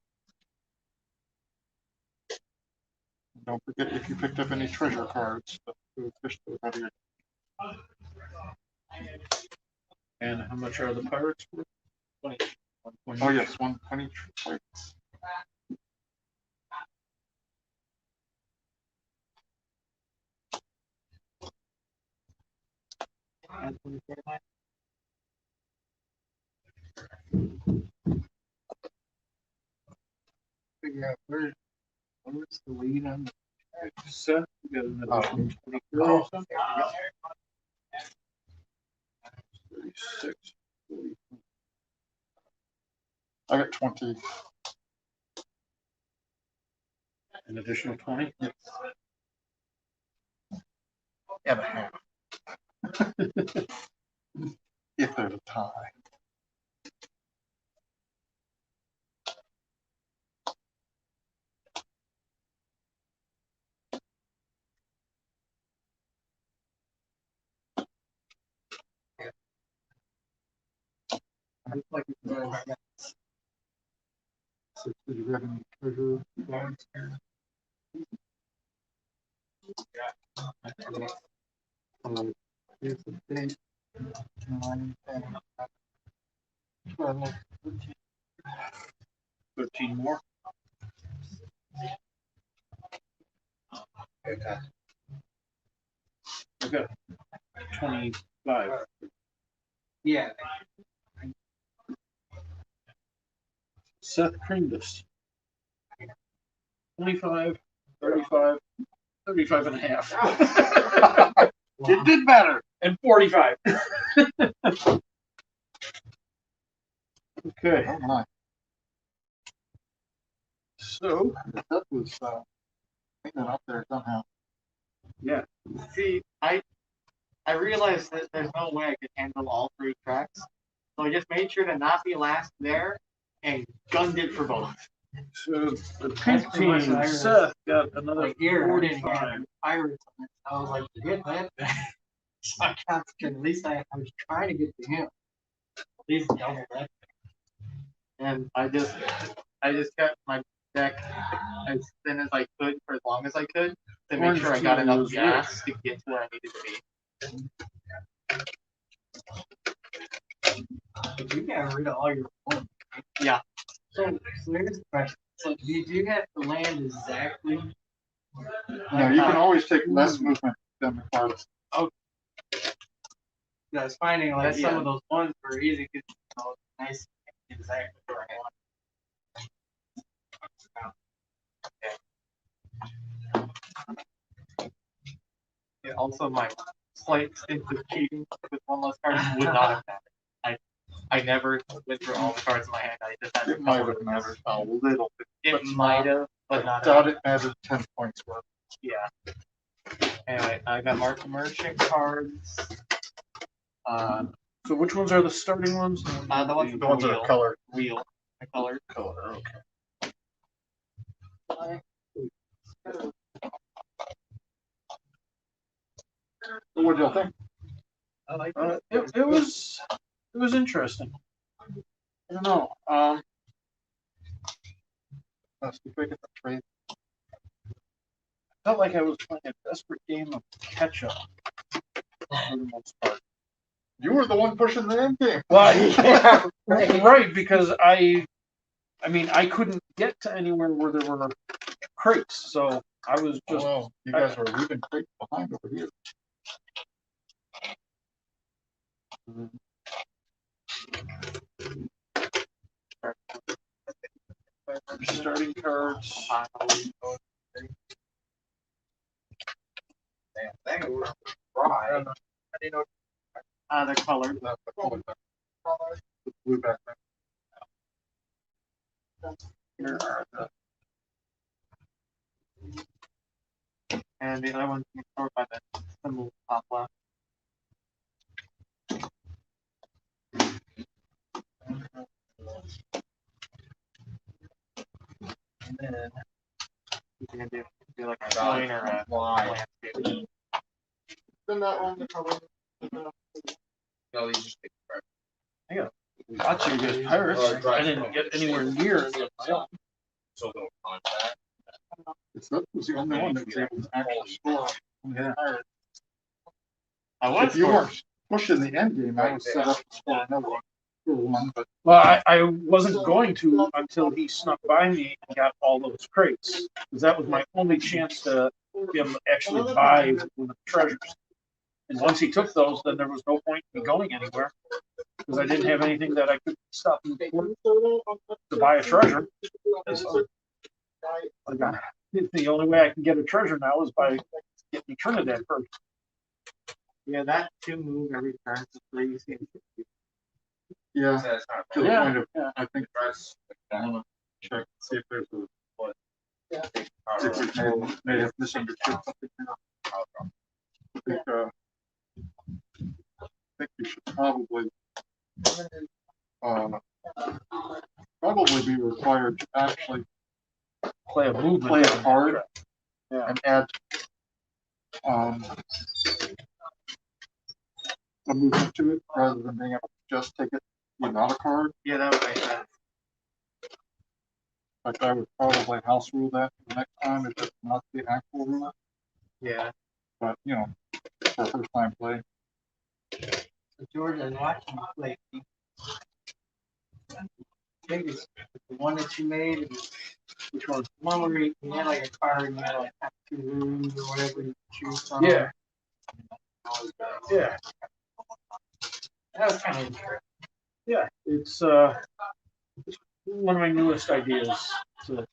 Don't forget if you picked up any treasure cards. Fish those out of your. And how much are the pirates worth? 20. Oh yes, 1 penny plates. Figure out where's the lead on the Seth, you got an additional 24 or something? 36. 40. I got 20. An additional 20? Yes. And a half. If there's a tie. looks like it's going right now. So did you have any treasure cards here? Here's the date. 9, 10, 12, 13. 13 more. Okay. 25. Yeah. Seth creamed us. 25, 35, 35 and a half. It did better. And 45. Okay. Oh my. So, That was cleaning up there somehow. yeah. See, I realized that there's no way I could handle all 3 tracks, so I just made sure to not be last there and gunned it for both. So, the That's pink pretty much team, what I realized. Seth got another Like here, I didn't 45. have pirates on it. I was like, forget that. So I concentrated. At least I was trying to get to him. At least double that. And I just kept my deck as thin as I could for as long as I could to make Orange sure I got team enough was gas to get to where I needed to be. But you got rid of all your points. Yeah. So here's the question. So did you have to land exactly? No, you can always take less movement than the cards. I was finding like That's some yeah. of those ones were easy because nice exactly where I want. Yeah, also, my slight stint of cheating with one less card would not have mattered. I never went through all the cards in my hand. I just had to It might cover have them. mattered a little bit. It but might have, but I not. doubt it mattered 10 points worth. Yeah. Anyway, I got marked merchant cards. So, which ones are the starting ones? The ones The ones that are colored. Wheel. I colored. Color, okay. So what do y'all think? I like It was interesting. I don't know. Let's see if I get the trade. Felt like I was playing a desperate game of catch up for the most part. You were the one pushing the end game. Well, yeah, right, because I mean, I couldn't get to anywhere where there were crates, so I was just. Well, you guys were leaving crates behind over here. Starting cards. The color. That's the color. The blue background. Here are the And the other one's sorted by the symbol top left. then you can do like a coin or a landscape. Then that one, probably. No, these just take forever. Lots of you guys pirates. I didn't get anywhere near it. So they'll contact. That was the only one that was able to actually score. Yeah. I was If you weren't pushing the end game, I was set up to score another one, but Well, I wasn't going to until he snuck by me and got all those crates. Because that was my only chance to be able to actually buy one of the treasures. And once he took those, then there was no point in me going anywhere. Because I didn't have anything that I could stop him to buy a treasure. And so, the only way I can get a treasure now is by getting Trinidad first. Yeah, that 2 move every turn is pretty easy. yeah, That's not to the Yeah. point of, Yeah. I think, Press. I want to check, see if there's a, Yeah. if we may have misunderstood something here. I think you should probably be required to actually Play a movement. play a card Yeah. and add a movement to it rather than being able to just take it without a card. Yeah, that would make sense. Like I would probably house rule that the next time if it's not the actual rule, Yeah. but you know, for first time play. So George, I'm watching you play. I think it's the one that you made. Which one? One where you had like a card and you had like 2 rooms or whatever you choose from. Yeah. Yeah. That was kind of interesting. Yeah. It's one of my newest ideas. So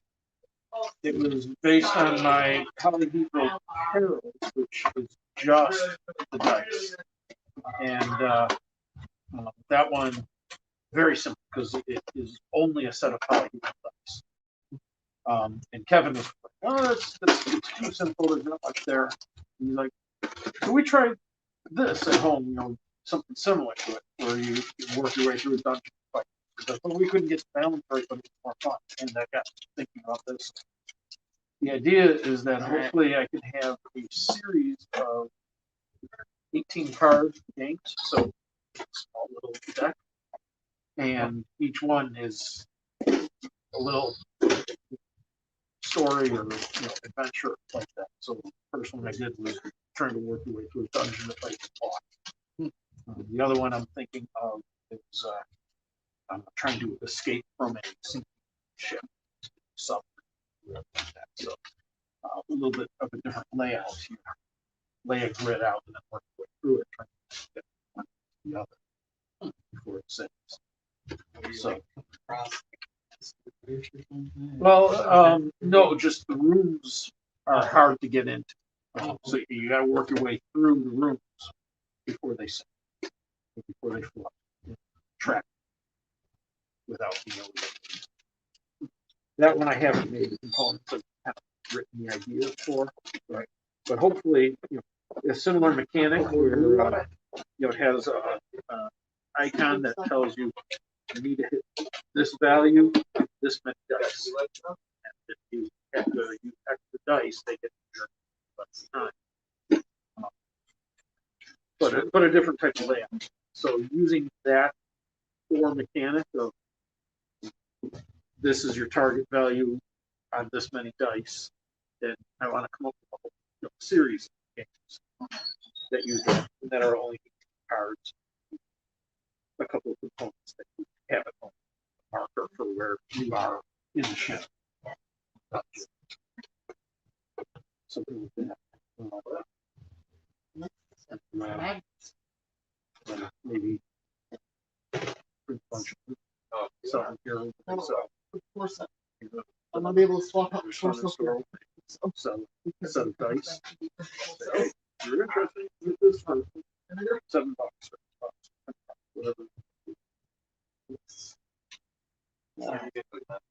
it was based on my Meeple Race, which is just the dice. And that one, very simple because it is only a set of Meeple dice. And Kevin was like, oh, it's too simple. There's not much there. And he's like, so we tried this at home, you know, something similar to it, where you work your way through a dungeon fight. But we couldn't get the balance right, but it's more fun. And I got thinking about this. The idea is that hopefully I can have a series of 18 card games, so a small little deck, and each one is a little story or adventure like that. So the first one I did was trying to work your way through a dungeon to fight the boss. The other one I'm thinking of is I'm trying to escape from a sinking ship, submarine, like that. So a little bit of a different layout here. Lay a grid out and then work your way through it, trying to get one to the other before it sinks. So, well, no, just the rooms are hard to get into. So you got to work your way through the rooms before they sink, before they flood, track without being able to. That one I haven't made the components. I've kind of written the idea for, right? But hopefully, a similar mechanic where it has a icon that tells you need to hit this value, this many dice. And if you have to use extra dice, they get less time. But a different type of layout. So using that core mechanic of this is your target value on this many dice, then I want to come up with a whole series of games that use that are only cards, a couple of components that you have at home, a marker for where you are in the ship. Something like that. Maybe a bunch of something here. Of course, I'm gonna be able to swap out the source of your. So a set of dice. Hey, you're interested in this for $7, whatever.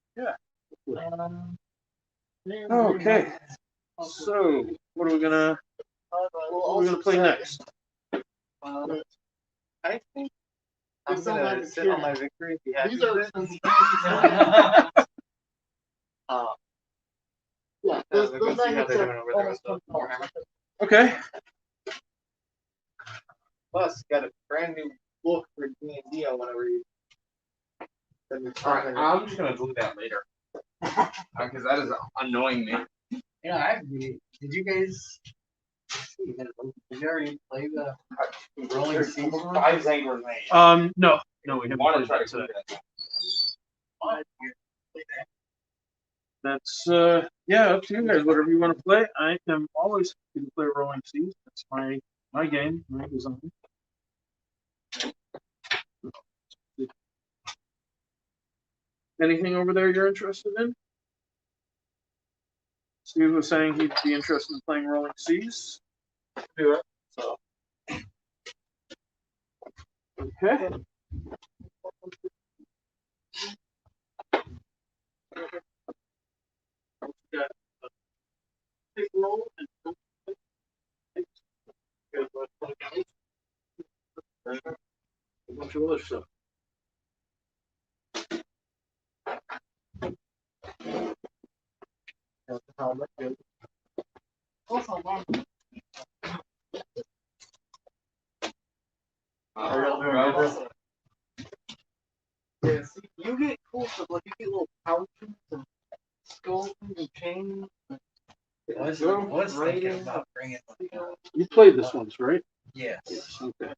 Yeah. Okay. So what are we gonna play next? I think I'm gonna sit on my victory if you have These are expensive. Yeah, Let's those see how magnets they're are doing over there almost with the $20. Okay. Plus, got a brand new look for D&D on whenever you. Alright, I'm just gonna do that later. Because that is annoying me. Yeah, did you guys? Did you already play the Rolling Seas one? Five Zangers made. No, we haven't Want to played try that to do today. that. That's yeah, up to you guys. Whatever you want to play. I am always happy to play Rolling Seas. That's my game, my design. Anything over there you're interested in? Steve was saying he'd be interested in playing Rolling Seas. Do it. So. Okay. Got a big roll and a bunch of other stuff. Also, one. Yeah, see, you get cool stuff, like you get little pouches and skulls and chains. I was thinking about bringing one. You played this once, right? Yes. Okay.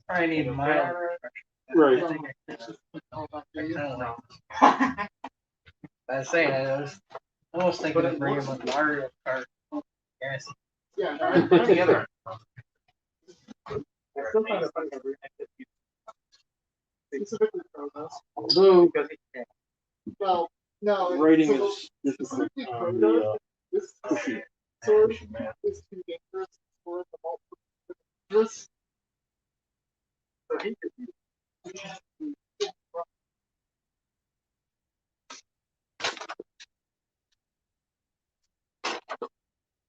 I need my. Right. I don't know. I was saying, I was almost thinking of bringing my Mario Kart. Yes. Yeah, Put together. specifically for those. Although Well, no. writing so is difficult specifically on for the this cushy. sword is too dangerous for the multiple. This. So he could use.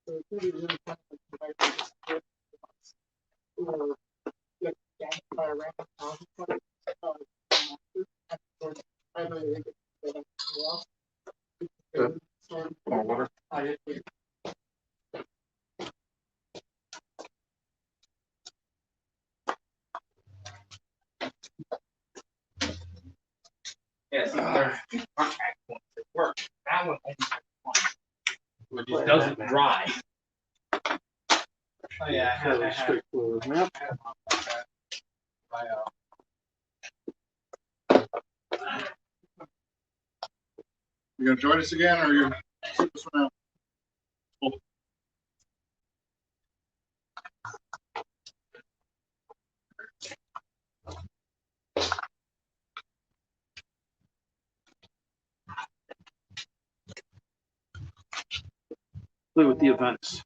So it's really, really fun to provide this or get ganked by a random thousand player. I really think it's well. More water. Yes, there's two contact points that work. That one only has one. It just doesn't dry. Oh yeah, Fairly straightforward map. You gonna join us again, or you sit this one out? Play with the events.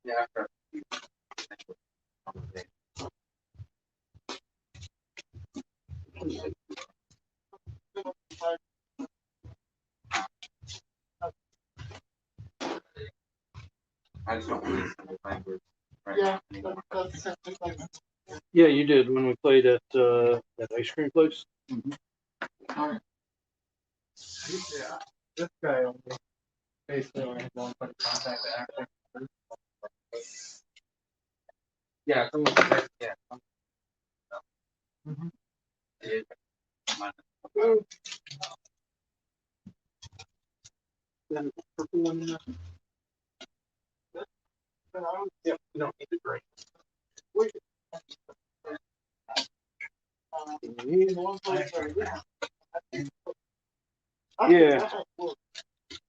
Yeah. I just don't want to simple language. Yeah, that's just like. Yeah, you did when we played at that ice cream place. Yeah, this guy only basically only has one point of contact that actually. Yeah, it's almost like, yeah. Then purple one. Yeah, we don't need to break. Yeah.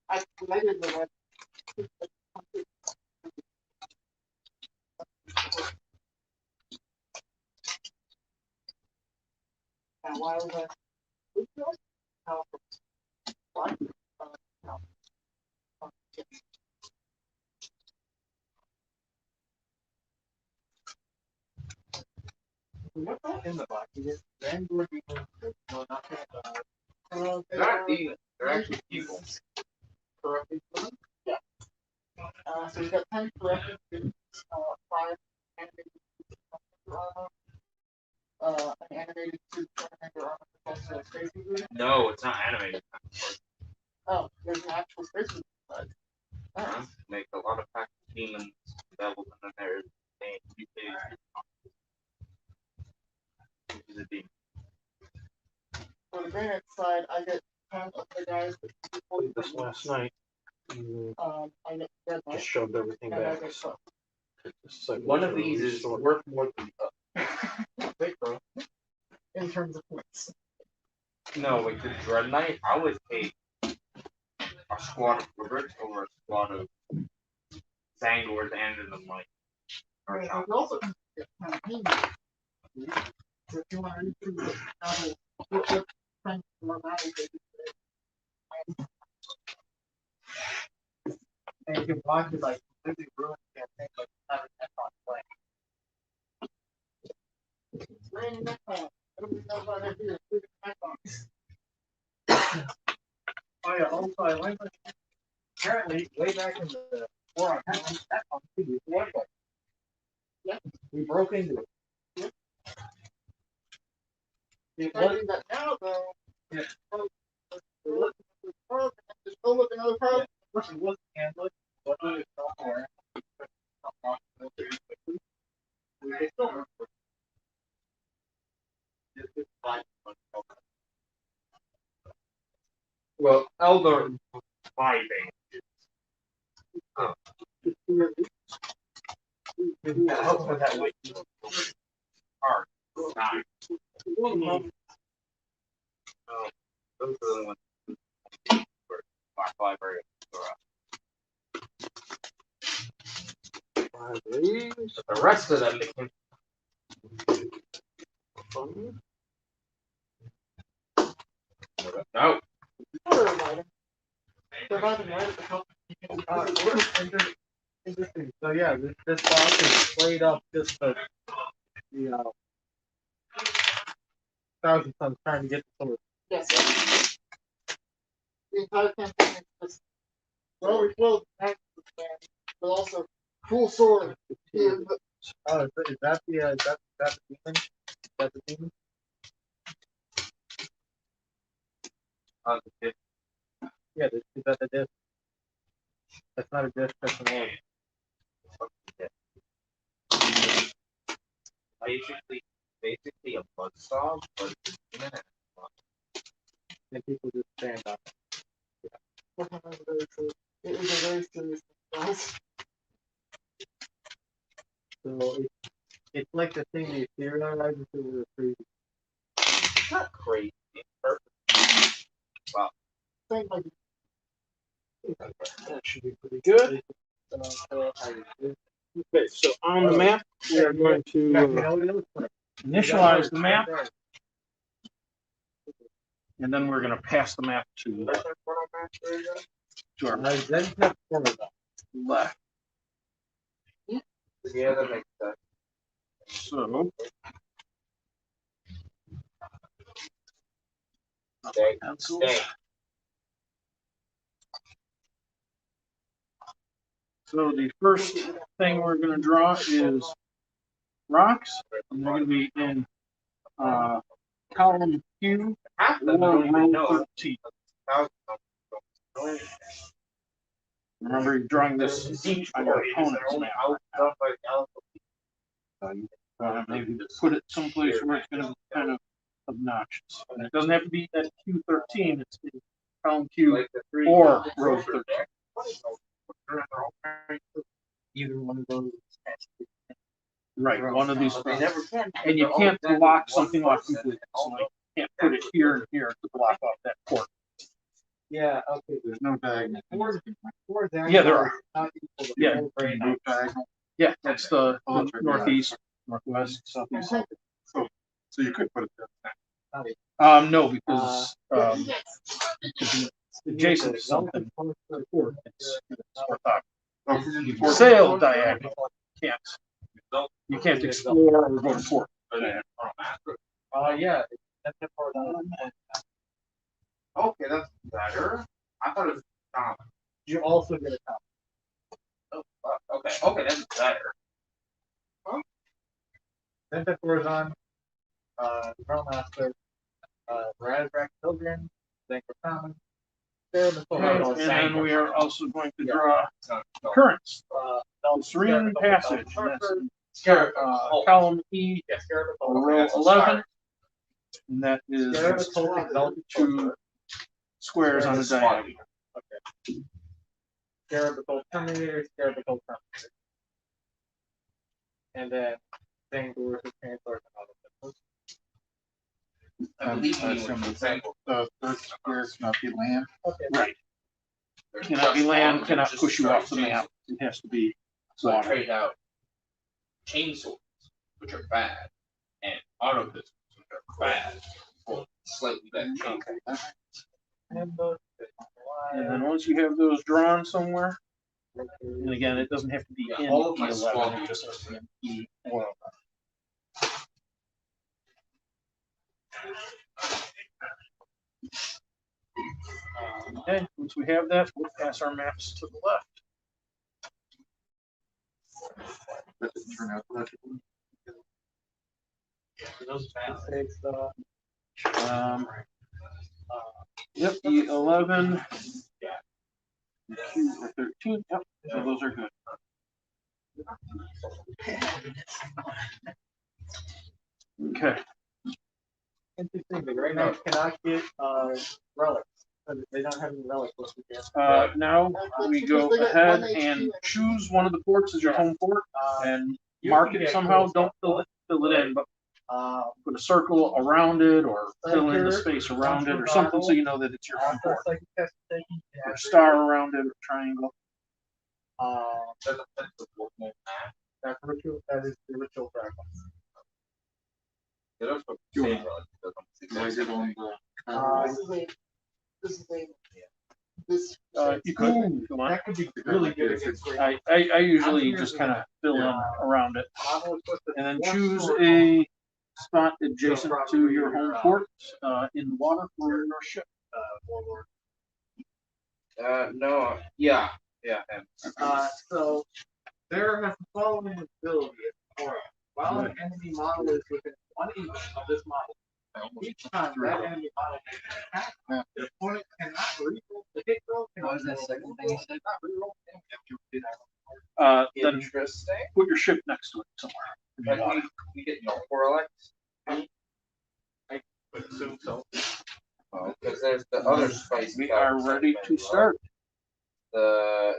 I did the one. And why was I? How? Why? In the box, you get then we're no, not that. They're not demons, they're actually people. Yeah. So we've got 10 corrected students, 5 animated armor, an animated suit armor, also a space movie. No, it's not animated. Oh, there's an actual space movie side. Huh? Make a lot of packed demons available, and then there's a which is a demon. For the granite side, I get 10 of the guys that Played this last night. I get red Just light, shoved everything and I back. get So it's like One of these is worth more than big bro. In terms of points. no. Like the Dread Knight, I would take a squad of Rubrics over a squad of Zangors and in the mic. Or And Chop. you also can get campaign. So if you want to read through the novel, what kind of more novels they do today. And you can watch it like completely ruin the campaign, like having Necron playing. It's raining Necron. Everybody knows what I do, including Necrons. Oh yeah, also I learned that apparently way back in the war on Necron, Necron could be one way. Yeah. We broke into it. Yeah. It wasn't that now though. Yeah. We're looking for the pearl, there's still looking another pearl. Yeah. First it wasn't handled, but it was somewhere. We still remember. Well, Elder Fighting. Hopefully that way. Hard. Not. Oh, those are the ones for Black Library. The rest of them became. No. Interesting. So yeah, this box is played up just the Thousand Sons trying to get the sword. Yes. The entire campaign is just well, we killed the but also full sword here. But Oh, is that the demon? Is that the demon? Yeah, is that the disc? That's not a disc, that's an orb. Basically a buzzsaw, but it's a demon And people just stand on it. it was a very serious surprise. So it's like the thing they theorize if it were a crazy. It's not crazy. It's perfect. Wow. Same like That should be pretty good. Okay, so on the map, we are going to initialize the map, and then we're going to pass the map to our left. Yeah, that makes sense. So, Stay. pencils. Stay. So the first thing we're going to draw is rocks, and they're going to be in column Q or row 13. Remember, you're drawing this on your opponent's map. Maybe put it someplace where it's going to be kind of obnoxious. And it doesn't have to be at Q13, it's in column Q or row 13. Either one of those. Right, one of these. They never can. And you can't block something off completely. So like, you can't put it here and here to block off that port. Yeah, okay. There's no diagonal. Yeah, there are. Yeah, yeah, that's the northeast, northwest, southeast. So you could put it there. No, because it's adjacent to something. It's orthogonal. Sail diagonal. You can't explore or go to port. Yeah. Okay, that's better. I thought it was common. You also get a top. Oh, Okay, that's better. Then the Horizon, Grandmaster, Razrak Pilgrim, Zanker Common, Okay, and then we are also going to draw currents. Serene Passage, and that's column E, row 11, and that is just 2 squares on a diagonal. Scarabable Terminator, Scarabable Terminator. And then Zangur who transfers all of them. I believe I we assume went the third square cannot be land. Okay. Right. Cannot be land, cannot push you off the map. It has to be So I water. traded out chainsaws, which are bad, and auto pistols, which are bad, for slightly better chainsaws. And then once you have those drawn somewhere, and again, it doesn't have to be in all of my E11, squad it just has to be in E4. Okay, once we have that, we'll pass our maps to the left. That didn't turn out legibly. Those fast Yep, E11, Q or 13, yep, so those are good. Okay. interesting, but right now you cannot get relics. They don't have any relics listed here. Now we go ahead and choose one of the ports as your home port and mark it somehow. Don't fill it in, but put a circle around it or fill in the space around it or something so you know that it's your home port. Put a star around it or triangle. That's ritual. That is the ritual fragment. Like it on the This You could, if you want. That could be really good against Great. I usually just kind of fill in around it. And then choose a spot adjacent to your home port in the water for your ship. No, yeah. So there has the following ability as aura. While an enemy model is within 1 inch of this model, each time that enemy model makes an attack, the opponent cannot reroll the hit roll. What was that second thing you said? Not reroll damage. Then Interesting. put your ship next to it somewhere. in the Like water. we get no correlates. I would assume so. Because there's the other spice. We are ready to start. The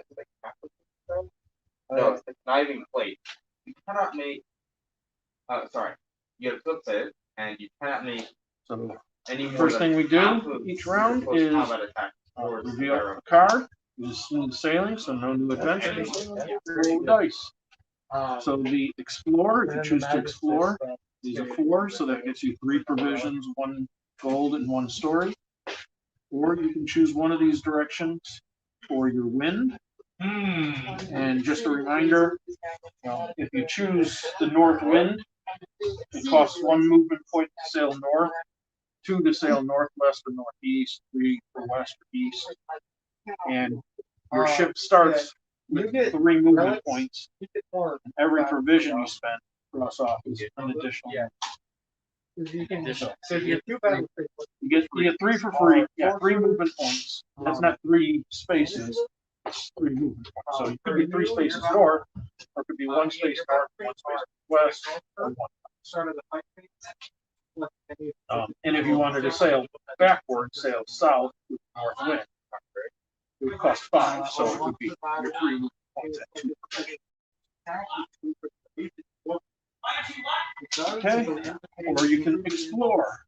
no, it's the conniving plate. You cannot make. Sorry, you have to flip it, and you cannot make So any more. first than thing we do half of each round close is combat attack towards reveal the a card. This is smooth sailing, so no new adventures. Roll dice. So the Explorer, if you choose to explore, is a 4, so that gets you 3 provisions, 1 gold, and 1 story. Or you can choose one of these directions for your wind. And just a reminder, if you choose the north wind, it costs 1 movement point to sail north, 2 to sail northwest or northeast, 3 for west or east. And your ship starts with 3 movement points. And every provision you spend cross off is an additional. You can so you have 2 battle spaces. You get 3 for free. Yeah, 3 movement points. That's not 3 spaces. It's 3 movement points. So it could be 3 spaces north, or it could be 1 space north, 1 space west, or 1. Start of the fight phase. And if you wanted to sail backwards, sail south with north wind, it would cost 5. So it would be your 3 movement points at 2 provisions. Okay, or you can explore.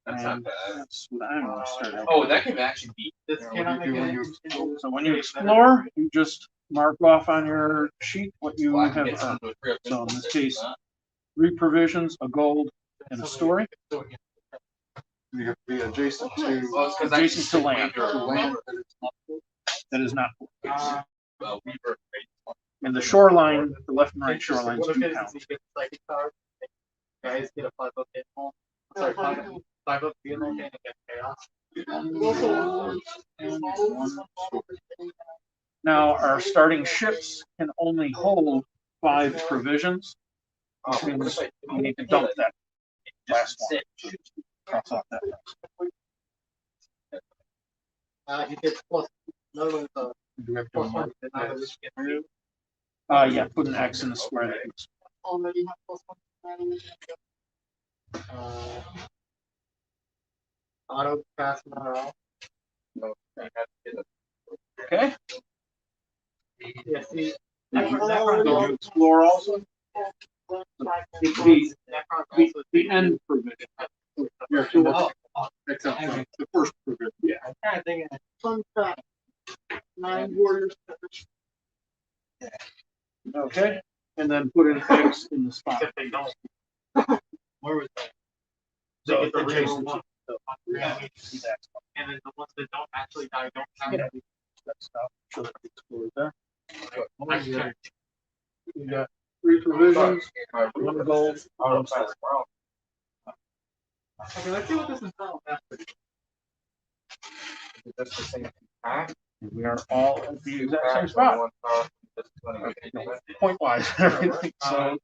That's not And bad. that's what I'm gonna start out. Oh, that can actually be. This What cannot do you make do when any you So when you explore, you just mark off on your sheet what you Well, I can have get some earned. to a So in this case, 3 provisions, a gold, and a story. You have to be adjacent to Well, it's 'cause I Adjacent to can land. wager the land. That is not. Weaver. And the shoreline, the left and right shorelines What it do is, count. you get psychic power. Guys get a 5-up hit home. Sorry, 5-up vehicle and get chaos. Now, our starting ships can only hold 5 provisions. Which means we need to dump that last one. Cross off that. You get plus, another one's Do we have to plus mark one. Yeah, put an X in the square. That goes. Already have plus one. Auto pass now. Okay. Yeah, see. Did you explore also? The end provision. Yeah, so except the first provision. Yeah. I'm kind of thinking. Fun fact. 9 warriors. Okay. And then put an X in the spot. If they don't. Where was that? So They get the adjacent real to the And then the ones that don't actually die don't have Yeah. That stuff. So that it's explored there. Nice check. You got 3 provisions, 1 gold. Okay, let's see what this is about. That's the same pack. We are all at the exact same spot. Point wise and everything. So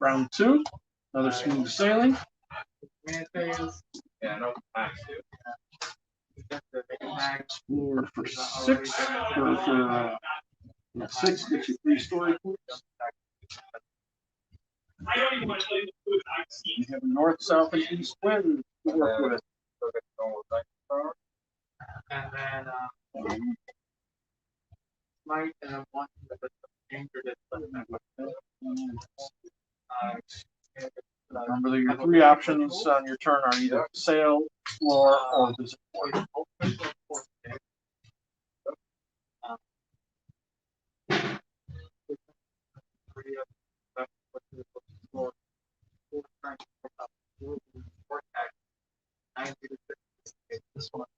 round 2, another smooth sailing. Yeah, no packs, dude. Explore for 6. For 6 gets you 3 story points. You have a north, south, and east wind to work with. And then, might and one that the danger Remember that your 3 options on your turn are either sail, explore, or visit. This one.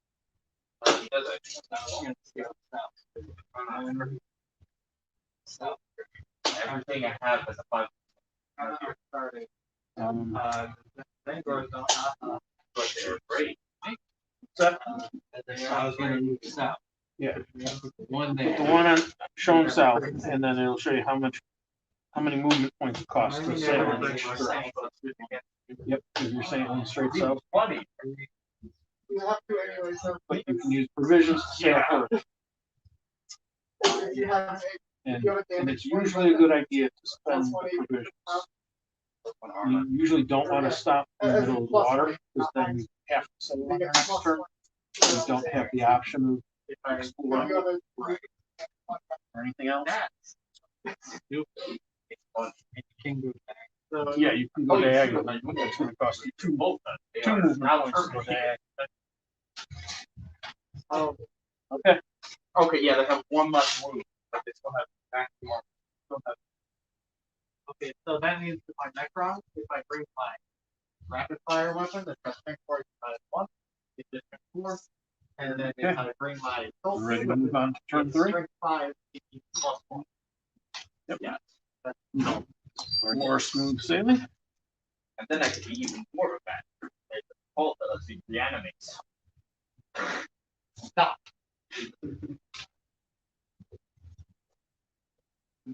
Everything I have is a 5. Then goes on, But they're great. So, I was gonna move south. yeah. One Put there. the one on shown south, and then it'll show you how many movement points it costs to sail in each direction. Yep, because you're sailing straight south. Funny. You have to anyway, so. But you can use provisions to sail first. You have And it's usually a good idea to spend the provisions. You usually don't want to stop in the middle of the water, because then you have to sail on your next turn. You don't have the option of exploring or anything else. Yeah, you can go diagonal. It's going to cost you 2 movement points to go diagonal. Oh, Okay. okay, yeah, they have one less move, but they still have back to one. Okay, so that means if my Necron, if I bring my rapid fire weapon, that's got strength 4 minus 1, it's just strength 4. And then if I bring my Ready to move on to turn 3? strength 5, it's plus 1. Yep. Yeah. No. More smooth sailing. And then I could be even more of that. Like the cult that lets you reanimate. Stop.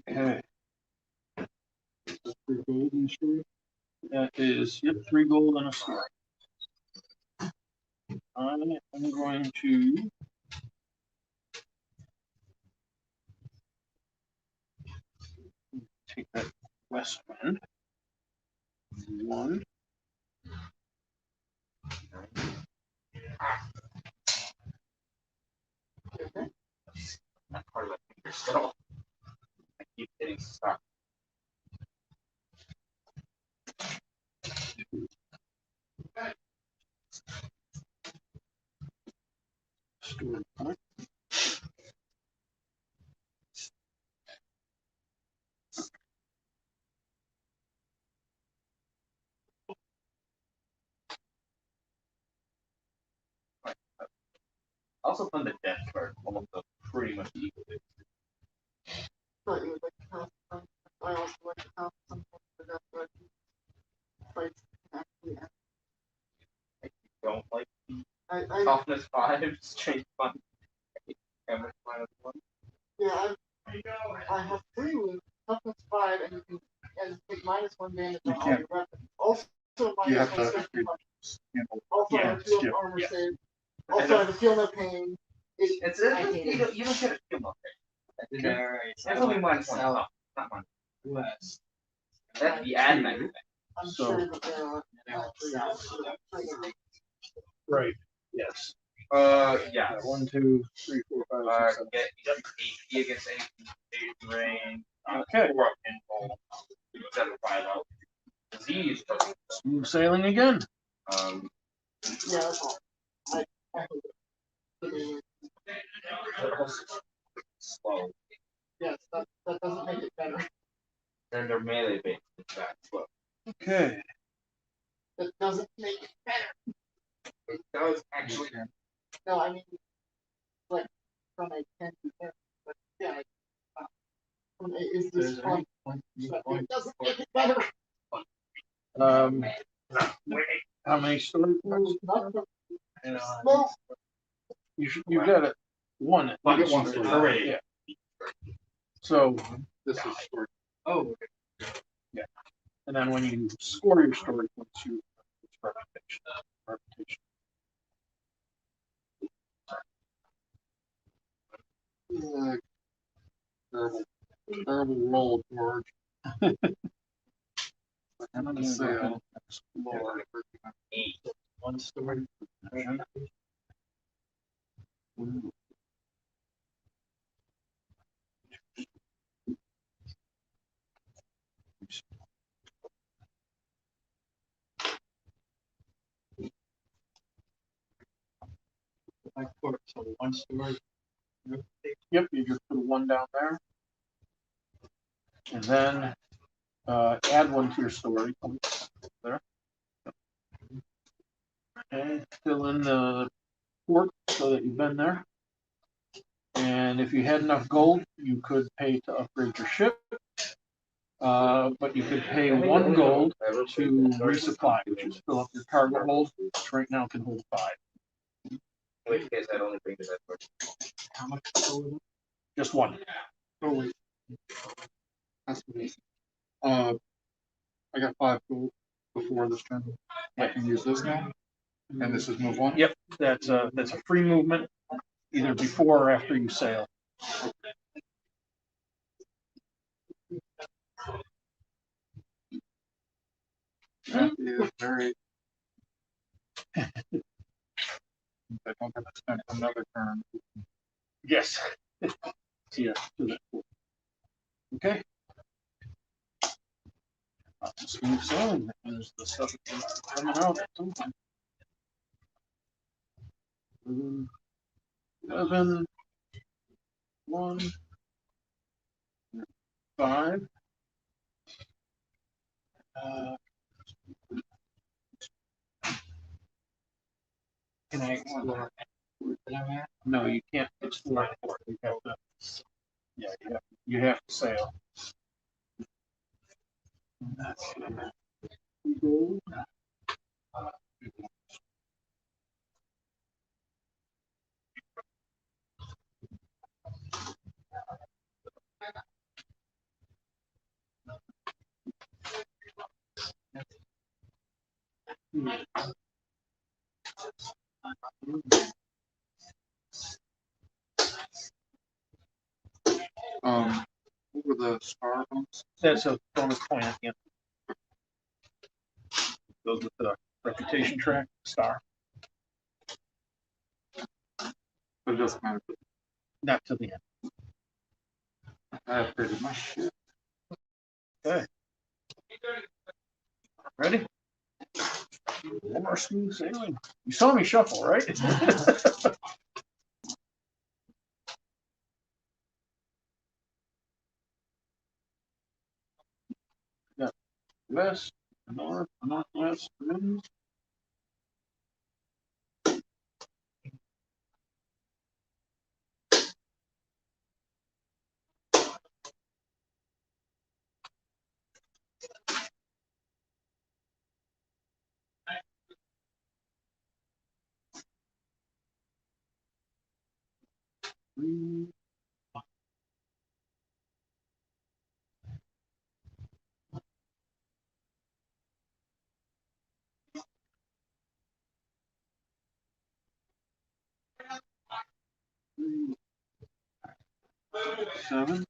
Okay. 3 gold and a story. That is, yep, 3 gold and a story. I'm going to take that west wind. 1. That part of my finger still. I keep getting stuck. Story point. Also found the death card almost a pretty much equal. Thought you would like to have some. I also like to have some for that, but fights actually. Don't like I toughness 5, strength 1. Damage -1. Yeah, I have 3 with toughness 5, and you can take -1 damage on all your weapons. Also, You have -1 to, strength punch. you know, Also, I Yeah, have 2 skip. armor Yeah. save. Also, I have a feel no pain. It's you don't get a kill up there. It's only -1. Not -1. West. That's the admin. I'm So- sure that there are. Right. Yes. Yeah. 1, 2, 3, 4, 5, 6, 7. Get AP against any range. Okay. 4 up pinball. 7 5 out. Disease. Smooth sailing again. Um. Yeah, that's all. I Slow. yes, that doesn't make it better. And they're melee based. It's that slow. Okay. That doesn't make it better. It does actually. No, I mean, like, from a 10 to 10. But yeah, from a, is this fun? But it doesn't make it better. How many story points? Well, You got it. One. You get 1 story. Already. Yeah. So, This is story. Oh, and then when you score your story points, you it's reputation. Reputation. Terrible, terrible roll, George. I'm gonna say explore. 1 story. My court, so 1 story. Yep, you just put 1 down there. And then add 1 to your story points there. Okay, fill in the port so that you've been there. And if you had enough gold, you could pay to upgrade your ship. But you could pay 1 gold to resupply, which is fill up your cargo hold, which right now can hold 5. In which case, I'd only bring to that person. How much gold? Just 1. Oh, wait. That's what it is. I got 5 gold before this turn. I can use this now, and this is move 1. Yep, that's a free movement, either before or after you sail. That is very. I don't have to spend another turn. Yes. Yeah. Okay. Smooth sailing. There's the stuff that's coming out sometime. 11, 1, 5. Can I explore? No, you can't explore the port. You have to. Yeah, you have to sail. What were the star bumps? That's a bonus point at the end. Goes with the reputation track star. But it doesn't matter. Not to the end. I upgraded my shit. Okay. Ready? One more smooth sailing. You saw me shuffle, right? Got west, north, northwest, winds. 7.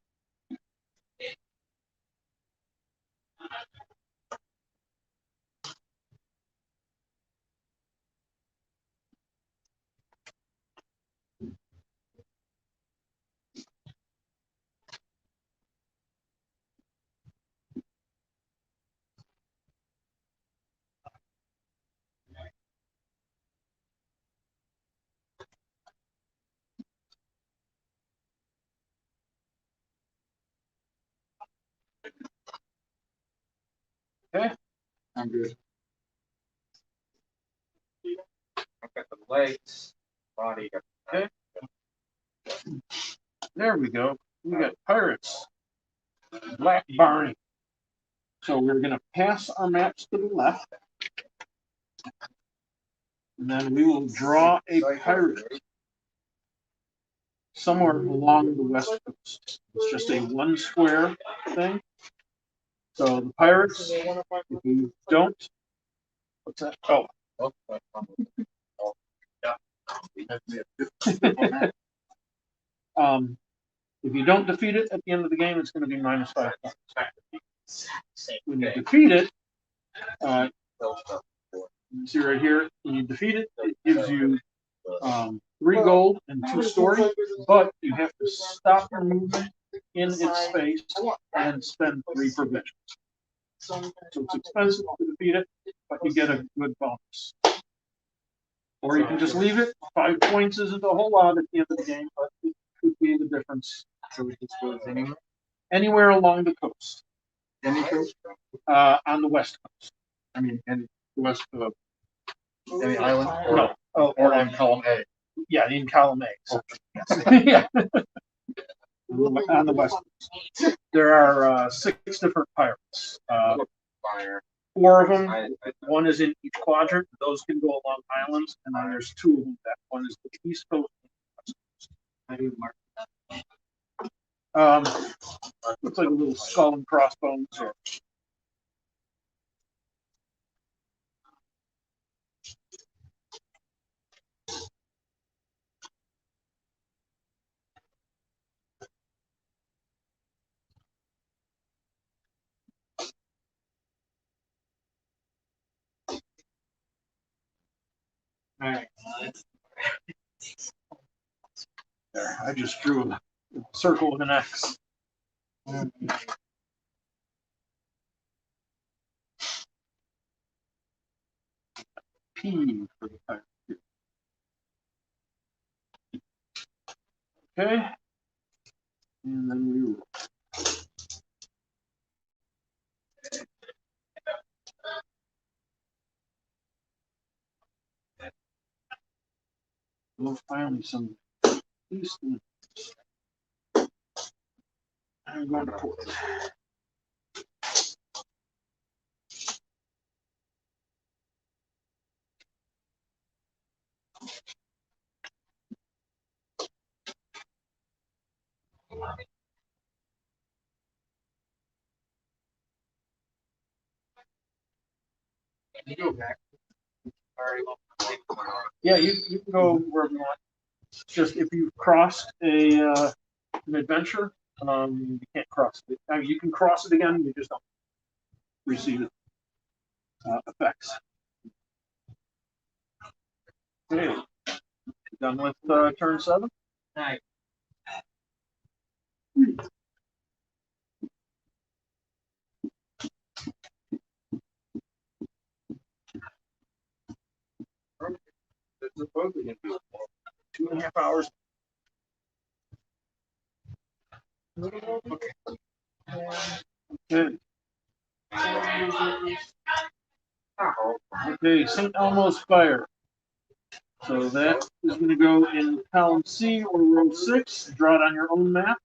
I'm good. I've got the legs, body, got Okay. There we go. We got pirates. Black Barney. So we're going to pass our maps to the left. And then we will draw a pirate somewhere along the west coast. It's just a one square thing. So the pirates, if you don't, what's that? Oh. If you don't defeat it at the end of the game, it's going to be -5 points. When you defeat it, you see right here, when you defeat it, it gives you 3 gold and 2 story, but you have to stop your movement in its space and spend 3 provisions. So it's expensive to defeat it, but you get a good bonus. Or you can just leave it. 5 points isn't a whole lot at the end of the game, but it could be the difference. So we can go anywhere? Anywhere along the coast. Any coast? On the west coast. I mean, any west of any island? Or, No. Oh, or on column A? yeah, in column A. Oh. Yeah. On the west coast. There are 6 different pirates. fire. 4 of them. One is in each quadrant. Those can go along islands, and then there's 2 of them. That one is the east coast and the west coast. How do you mark that? Looks like a little skull and crossbones. Or Alright. there, I just drew a circle with an X. P for the pirate. Okay. And then we roll. We'll find some east. I'm going to port. You go back. Alright, well, Yeah, you can go wherever you want. Just if you've crossed an adventure, you can't cross it. I mean, you can cross it again, you just don't receive it. Effects. Okay. Done with turn 7? alright. It's supposedly going to be 2.5 hours. Okay. Okay, St. Elmo's Fire. So that is going to go in column C or row 6. Draw it on your own map.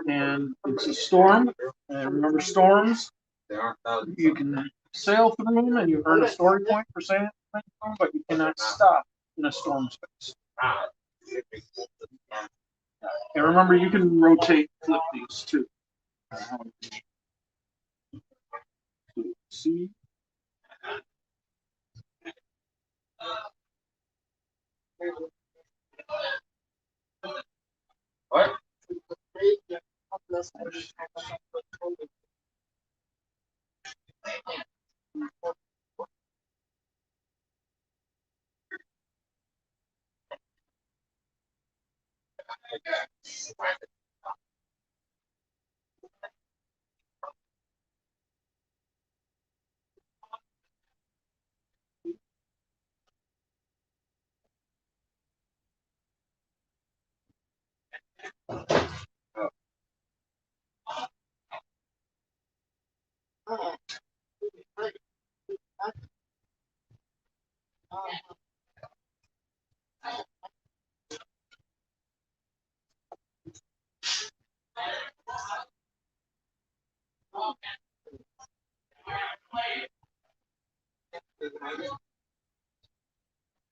And it's a storm. And remember, storms, you can sail through them and you earn a story point for sailing through them, but you cannot stop in a storm space. And remember, you can rotate, flip these too. C.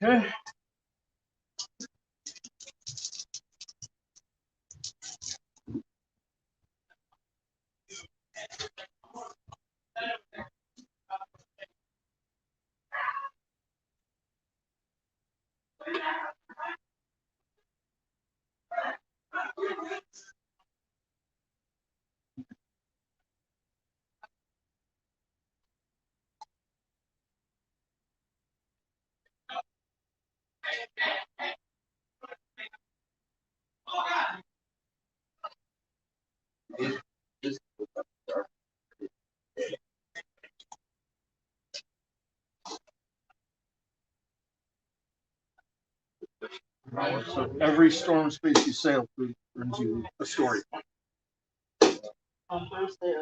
Okay. So every storm space you sail through brings you a story. On Thursday,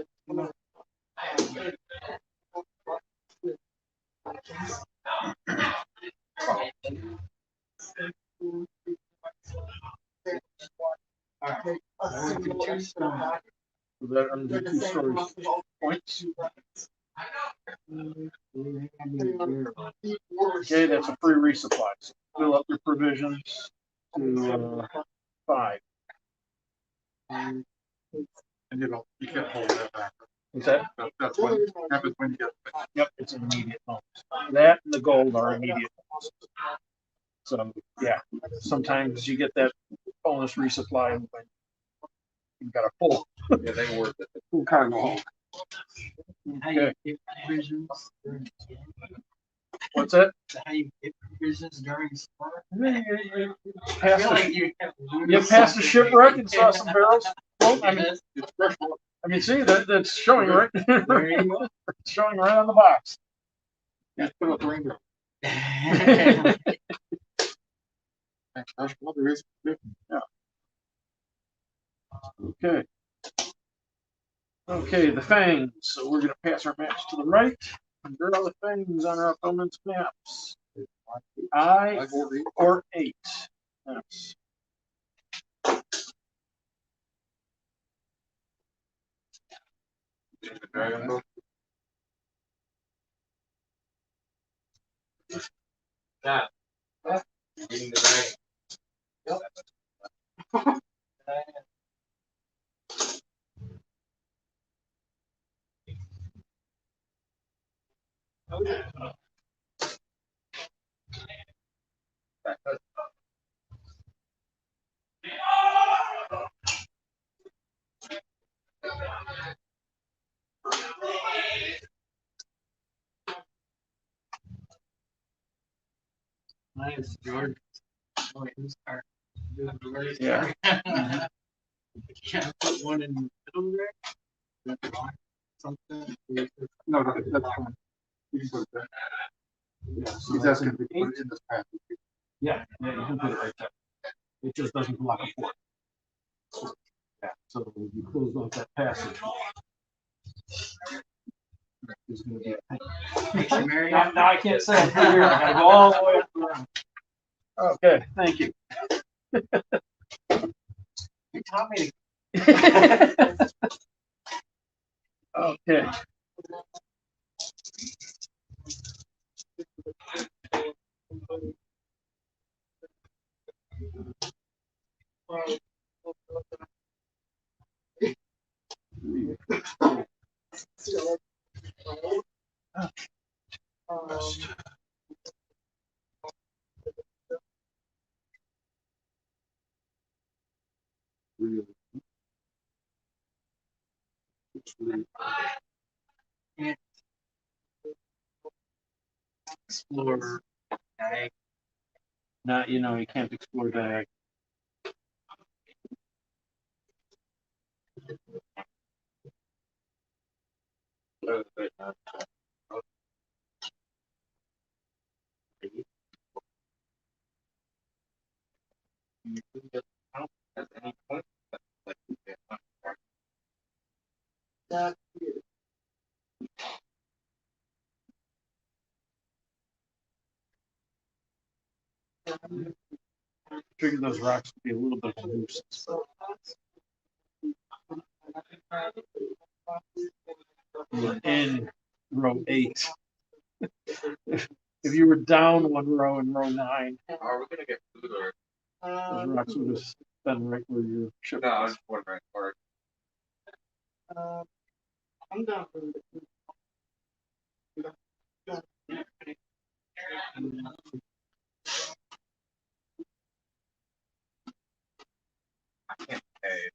So that under 2 stories points. Okay, that's a free resupply. So fill up your provisions to 5. And you can't hold that back. What's that? That's what happens when you get. Yep, it's an immediate bonus. That and the gold are immediate bonuses. So yeah, sometimes you get that bonus resupply when you've got a full. Yeah, they work it. Full cargo. How you Okay. get provisions during the storm? What's that? How you get provisions during storm? You I feel like you have to you passed the shipwreck and saw some barrels. Well, I mean, It's fresh water. I mean, see that's showing right. There you go. It's showing right on the box. Just put up rainbow. Fresh water is good. Okay. Okay, the fangs. So we're gonna pass our maps to the right. And draw the fangs on our opponent's maps. I or 8. Yes. Dragon boat. Eating the dragon. Nice, George. Oh, wait, who's our- Yeah. Can I put one in the middle there? That's wrong. Something. No, that's fine. You can put it there. Yeah, so He's that's asking an if you put 8. it in this package. Yeah, you can put it right there. It just doesn't block a 4. Yeah, so you close off that passage. There's gonna be a Mary? now I can't say I'm through here. I gotta go all the way up around. Okay, thank you. You taught me Okay. Explore. Not, you can't explore that. At any point, like, That Figure those rocks would be a little bit of a nuisance. We're in row 8. If you were down one row in row 9, are we gonna get food or? those rocks would have been right where your ship No, I was was. just wondering. Or I'm down for the. hey,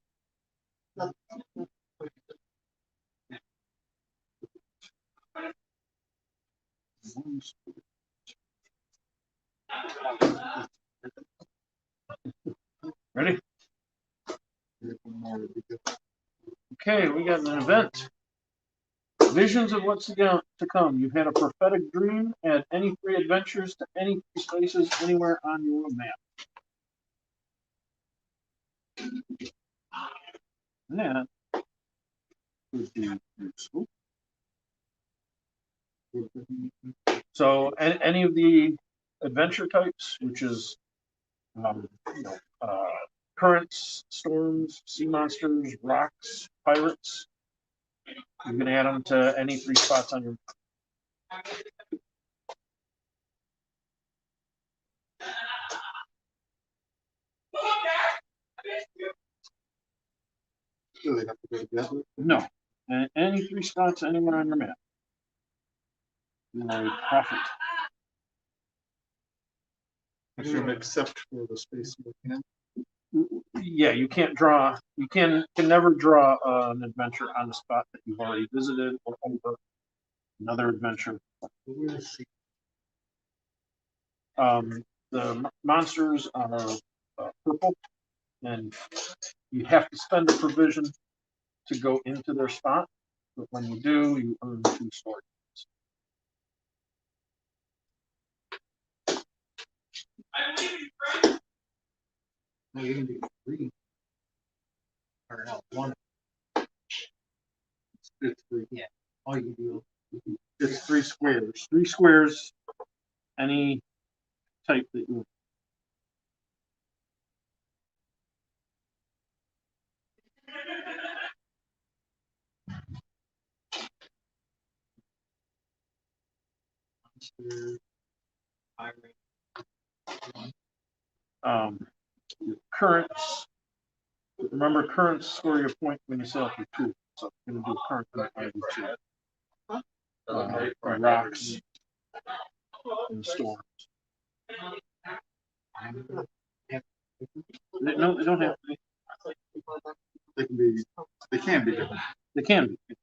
Ready? Okay, we got an event. Visions of what's to come. You've had a prophetic dream. Add any 3 adventures to any 3 spaces anywhere on your map. That would be useful. So, any of the adventure types, which is currents, storms, sea monsters, rocks, pirates, you can add them to any 3 spots on your map. Do they have to go together? No, any 3 spots anywhere on your map. No profit. I assume except for the space we can. Yeah, you can't draw. You can never draw an adventure on the spot that you've already visited or over another adventure. The monsters are purple, and you have to spend a provision to go into their spot. But when you do, you earn 2 story points. No, you can do 3. Or no, 1. It's 3. Yeah. All you do. It's 3 squares. 3 squares. Any type that you. Currents. Remember, currents score your point when you sail through 2. So I'm going to do current and 2. Rocks and storms. No, they don't have to be. They can be. They can be different. They can be.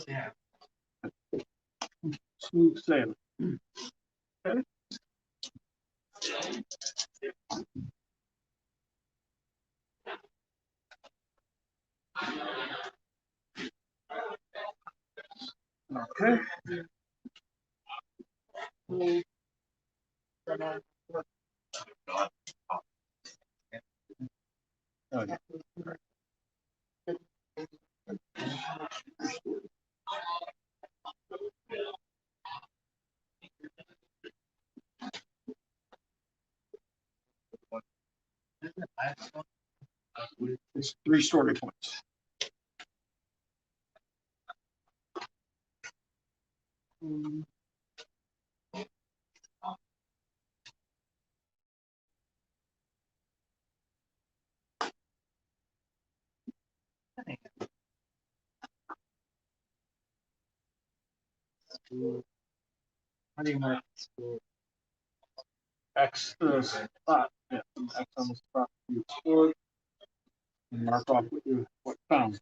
Yeah. Smooth sailing. Okay. Okay. Oh, yeah. It's 3 story points. How do you mark the school? X the spot. Yeah, X on the spot you explored. And mark off what you found.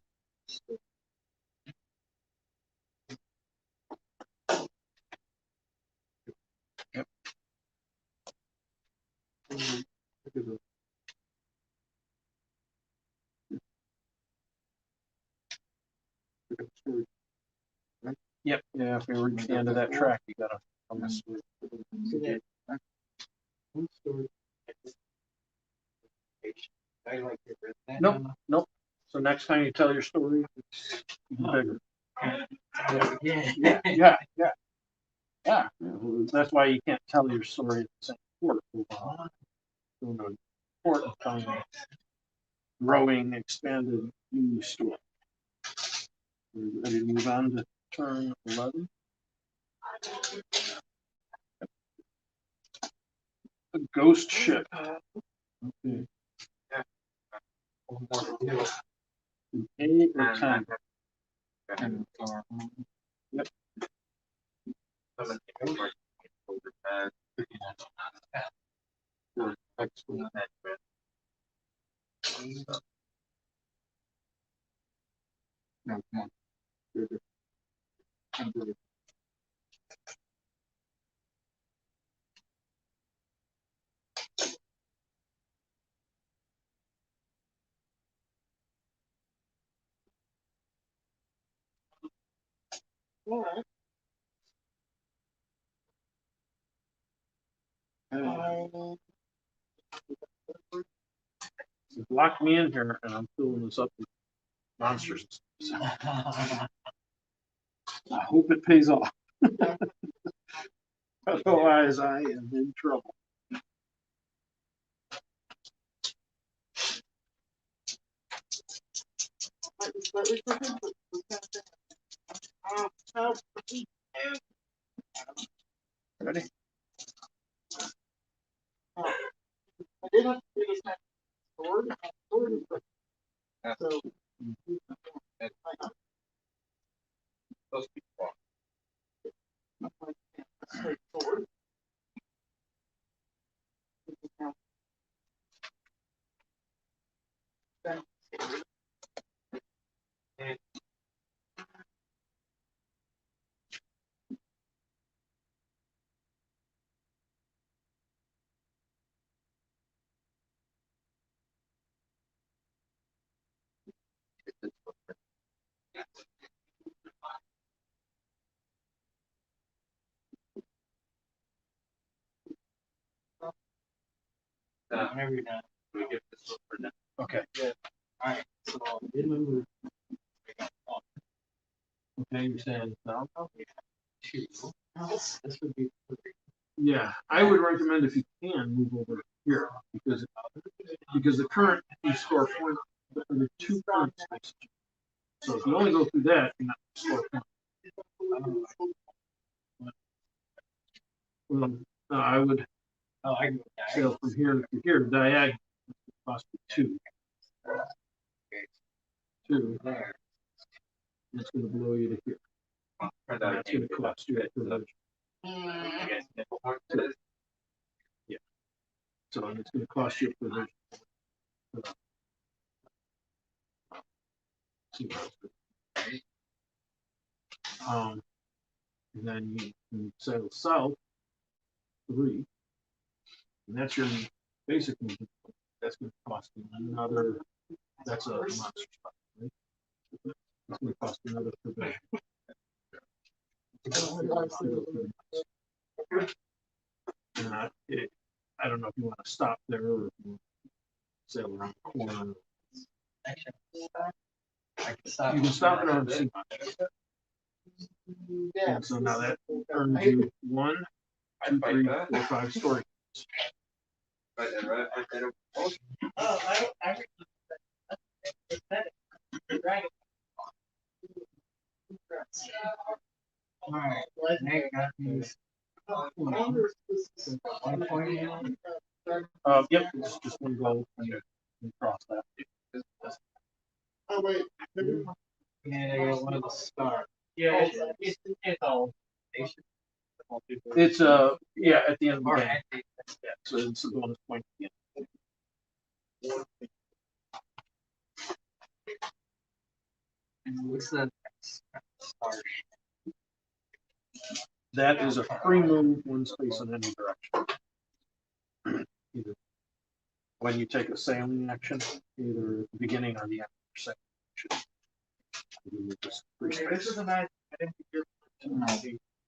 Yep. Yep. Yeah, if we reach the end of that track, you gotta come this way. I like it. Nope. Nope. So next time you tell your story, it's even bigger. Yeah. Yeah. Yeah. That's why you can't tell your story at the same port. The port of time, growing, expanded, new story. We're ready to move on to turn 11. A ghost ship. Okay. 8 or 10. Yep. Excellent. No, come on. Good. Good. All right. Lock me in here, and I'm filling this up with monsters. I hope it pays off. Otherwise, I am in trouble. Might be slightly crooked, but we can't say help. Ready? I did have to do this next sword. Sword is like, so. Those people. Straight sword. Then Whenever you're done, we get this one for now. Okay. All right. So Okay, you're saying no? two. This would be perfect. Yeah, I would recommend if you can move over here because the current you score points. The 2 points. So if you only go through that, you're not score points. Well, no, I would Oh, I can go sail from here to here, diagonal, cost you 2. 2. there. It's gonna blow you to here. And that's gonna cost you a privilege. Yeah. So it's gonna cost you a privilege. And then you can sail south 3. And that's your basic movement. That's gonna cost you another, that's a monster spot, right? It's gonna cost you another privilege. And I don't know if you want to stop there or if you want to sail around the corner. I can stop. You can stop it on the sea. yeah. And so now that earns you 1, 2, 3, 4, 5 story. Oh, I All right. Now you got these. wonder if this is 1 point in. Yep, it's just one goal and cross that. oh wait, maybe And I got one of the stars. Yeah, it's all. It's yeah, at the end of the game. Yeah, so it's a bonus point at the end. And what's the That is a free move when space in any direction. Either when you take a sailing action, either at the beginning or the end of your second action. You just free This space. is a nice. I didn't think you're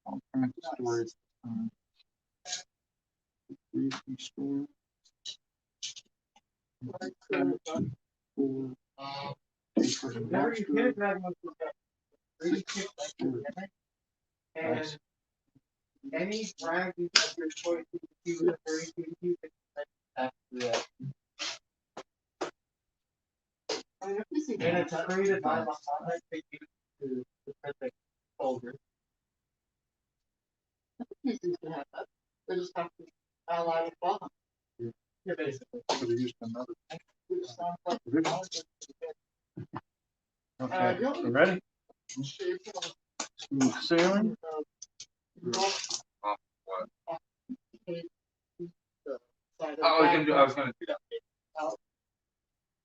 Alternative storage. Free store. Never you get it back once we're back. And any drag you have your choice to use it or you can after that. I mean, if we see And it's created by the Honda they use to print the folder. PCs can have that. They just have to ally with bottom. Yeah, basically. So they used another. Which sounds like Okay, the only you ready? shape of Smooth sailing. the side of I was gonna do that. Out.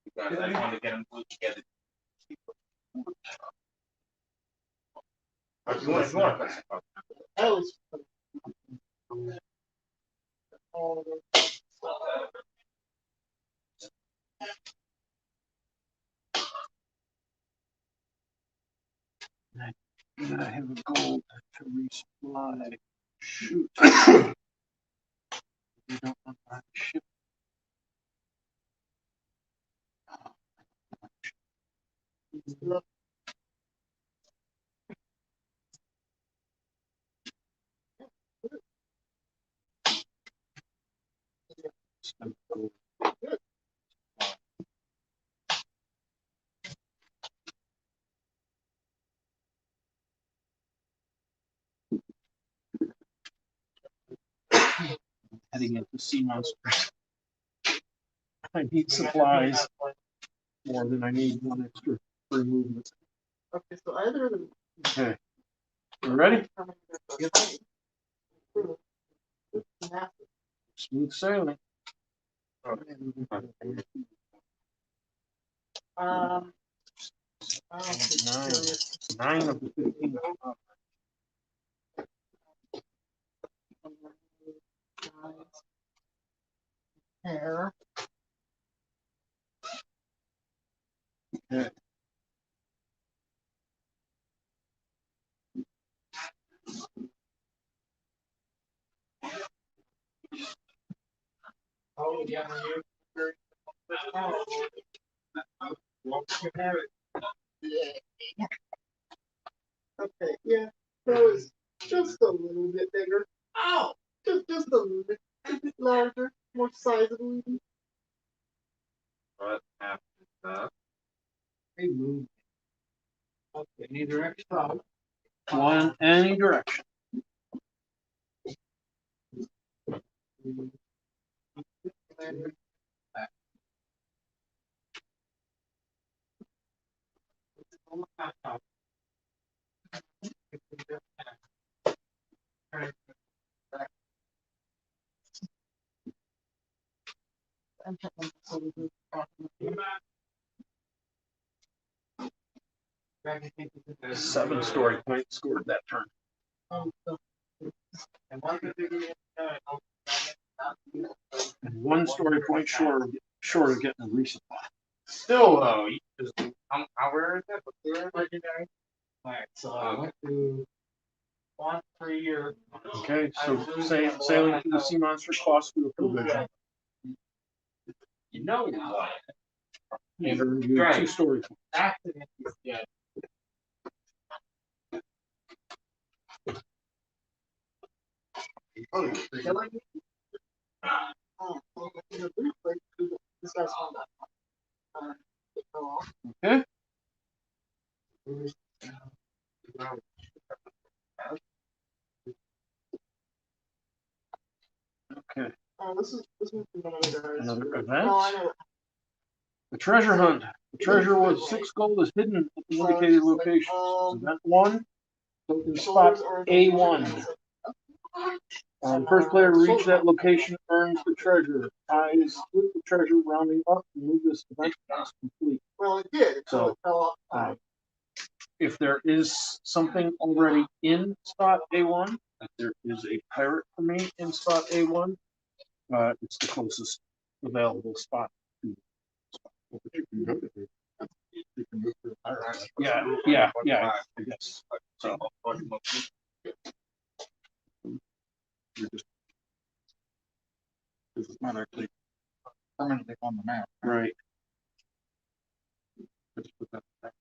Because I just wanted to get them glued together. If you want to That was all the And I have a gold to resupply. Shoot. You don't want to ship. Heading into sea monsters. I need supplies more than I need one extra free movement. okay, so either of them. Okay. You ready? Smooth sailing. I don't think Nine of the 15. hair. Okay. Oh, yeah, Yeah. Okay, yeah, that was just a little bit bigger. Oh, just a little bit larger, more sizable. Even. What happened to that? They move. Okay, any direction. One any direction. A 7-story point scored that turn. And one And 1-story point short of getting a resupply. Still though, you just where is that? legendary. Alright, so I went to one for a year. Okay, so sailing through the sea monsters costs you a provision. You know what? And you Right. 2-story. Accident is dead. This guy's on that. Okay. Okay. This is Another event. No, I know. The treasure hunt. The treasure was 6 gold is hidden at the indicated locations. Event 1. So in spot A1, the first player to reach that location earns the treasure. Ties split the treasure, rounding up and move this event as complete. Well, it did. So, It fell off. If there is something already in spot A1, if there is a pirate for me in spot A1, it's the closest available spot. Yeah, I guess. So, This is not actually permanently on the map. right. Just put that back.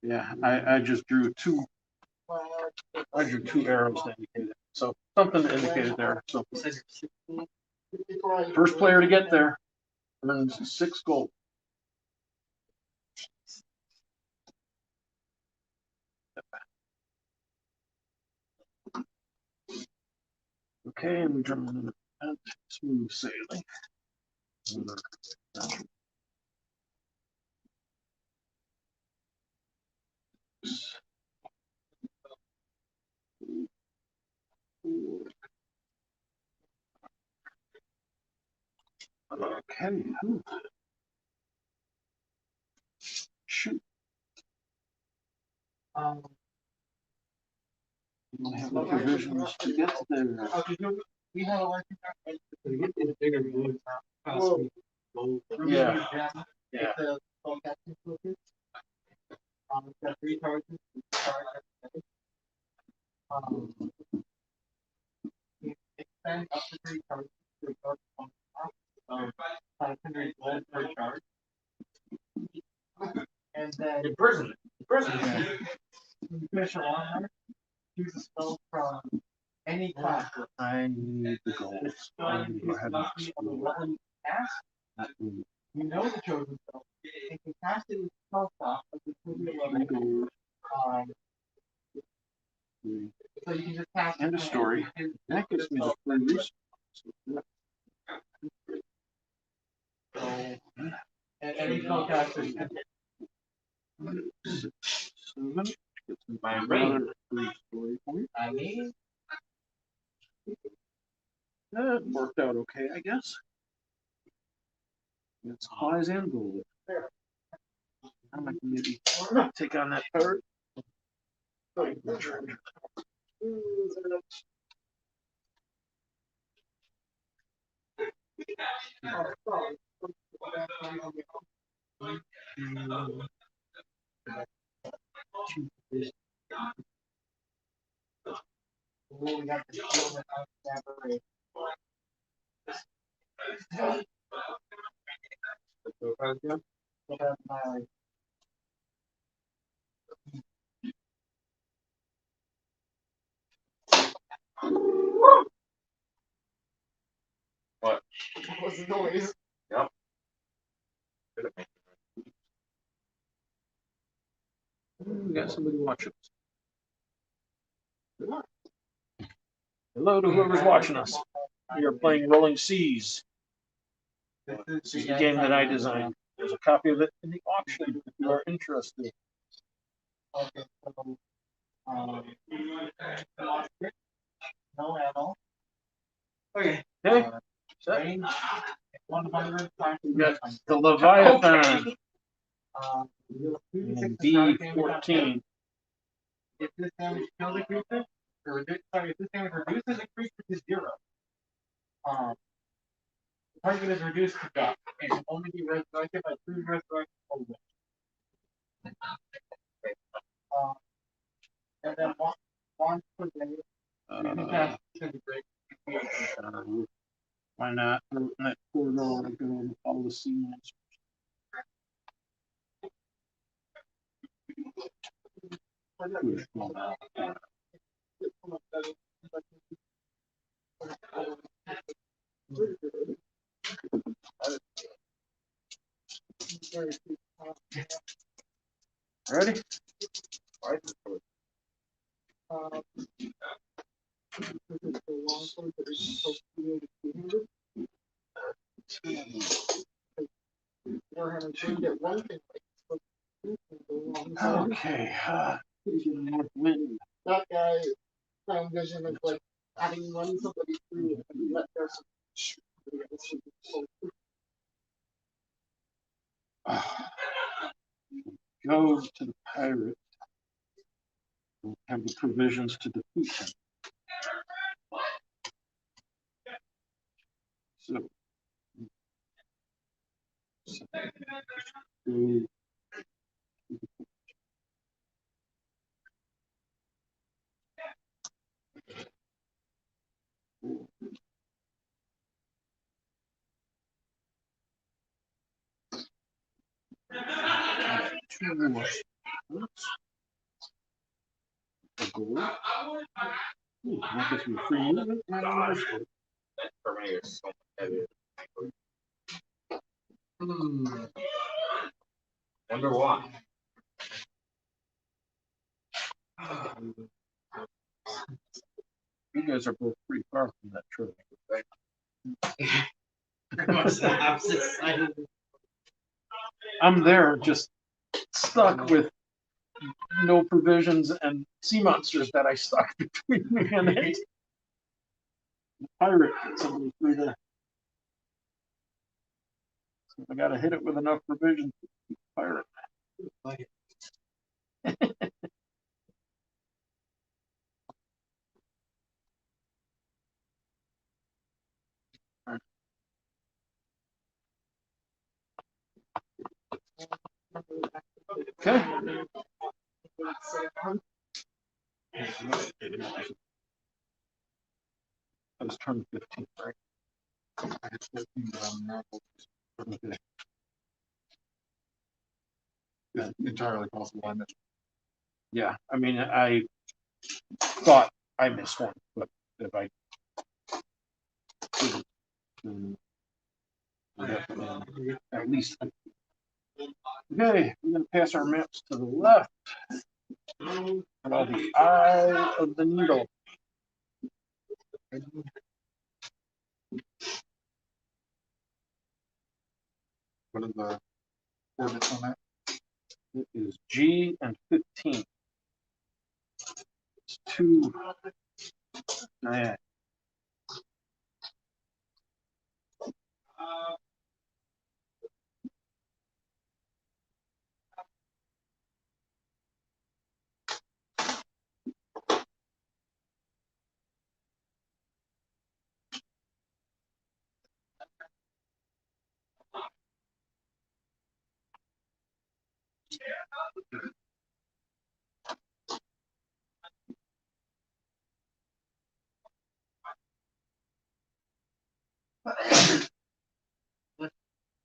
Yeah, I just drew two. I drew two arrows to indicate it. So something indicated there. So first player to get there earns 6 gold. Okay, and we jump into the smooth sailing. Okay. Shoot. We don't have the provisions to get there. We have a license. Yeah. It's a full captain focus. It's got 3 charges. You expend up to 3 charges to a charge on top of 500 gold per charge. And then Imprisonment. when you finish a long run, choose a spell from any class. I need the gold. I need to go ahead and explore. You know the chosen spell. If you cast it with spell slot of the previous level, so you can just cast it. End of story. That gives me the free resource. And any spell caster. 7. Gets me My another free story point. I mean, That worked out okay, I guess. It's highs and gold. I might maybe take on that pirate. we got the shield and evaporate. We have my What? What was the noise? We got somebody watching us. Hello to whoever's watching us. We are playing Rolling Seas. This is the game that I designed. There's a copy of it in the auction if you are interested. Okay, so, no ammo. Okay. Okay. Range 100 times. We got the Leviathan And and B14. If this damage kills a creature, if this damage reduces a creature to 0, the target is reduced to dust and can only be resurrected by 2 resurrection only. And then once per day, you can cast disintegrate. Why not? That corridor, I'm going to follow the sea monsters. Ready? Okay. North wind. That guy, my vision is like having run somebody through and let their Go to the pirate. We'll have the provisions to defeat him. So, go two more spots. A gold. Ooh, that gets me free movement and another sword. That Terminator is so much heavier. Wonder why. You guys are both pretty far from that trip. I'm there, just stuck with no provisions and sea monsters that I stuck between me and it. The pirate gets somebody through there. So I gotta hit it with enough provisions to keep the pirate. Okay. That was turn 15, right? I had 14 miracles. Okay. Yeah, entirely possible. I missed. Yeah, I mean, I thought I missed one, but if I didn't, then at least. Okay, we're gonna pass our maps to the left. Draw the eye of the needle. What are the coordinates on that? It is G and 15. It's 2. Yeah.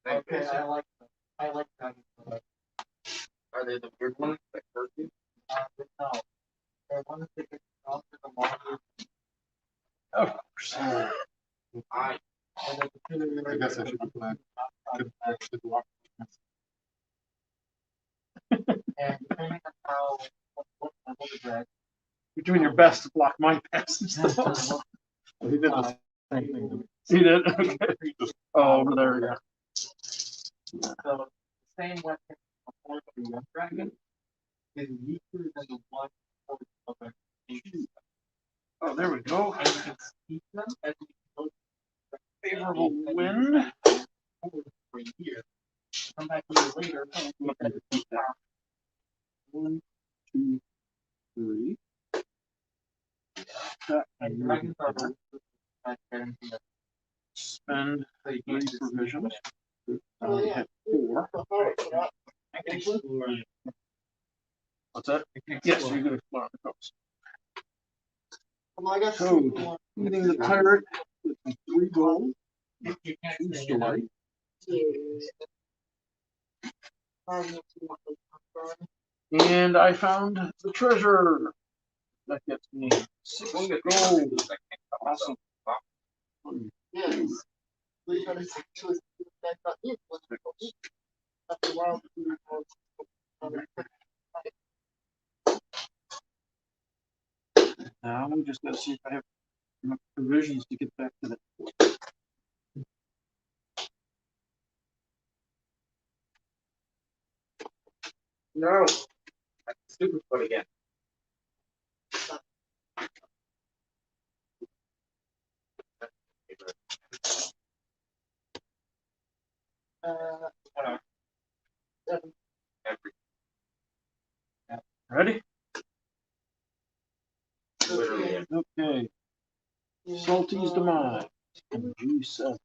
Okay, I like that. Are they the weird ones that hurt you? No, I want to take it off to the market. Of course. I I guess I should be glad. Could actually block. And depending on how, what level the drag. You're doing your best to block my passage. Though. He did the same thing to me. He did? Okay. Oh, over there, yeah. So the same weapon for the young dragon is weaker than the one for the other. Oh, there we go. And you can keep them as you go Favorable wind. for a year. Come back a year later, look at the 1, 2, 3. That I and really dragons are guaranteed that spend they 3 can't provisions. I Oh, only yeah. had 4. I can explore. What's that? Yes, you can explore on the coast. Well, I guess So, eating the pirate with 3 gold, You can't 2 stay in story. And I found the treasure. That gets me 6 gold. Awesome. Yes. We got to choose that it was after a while. Now we just gotta see if I have enough provisions to get back to the. no. That's stupid foot again. Seven. Ready? Literally. Okay. Salty's demise. G7.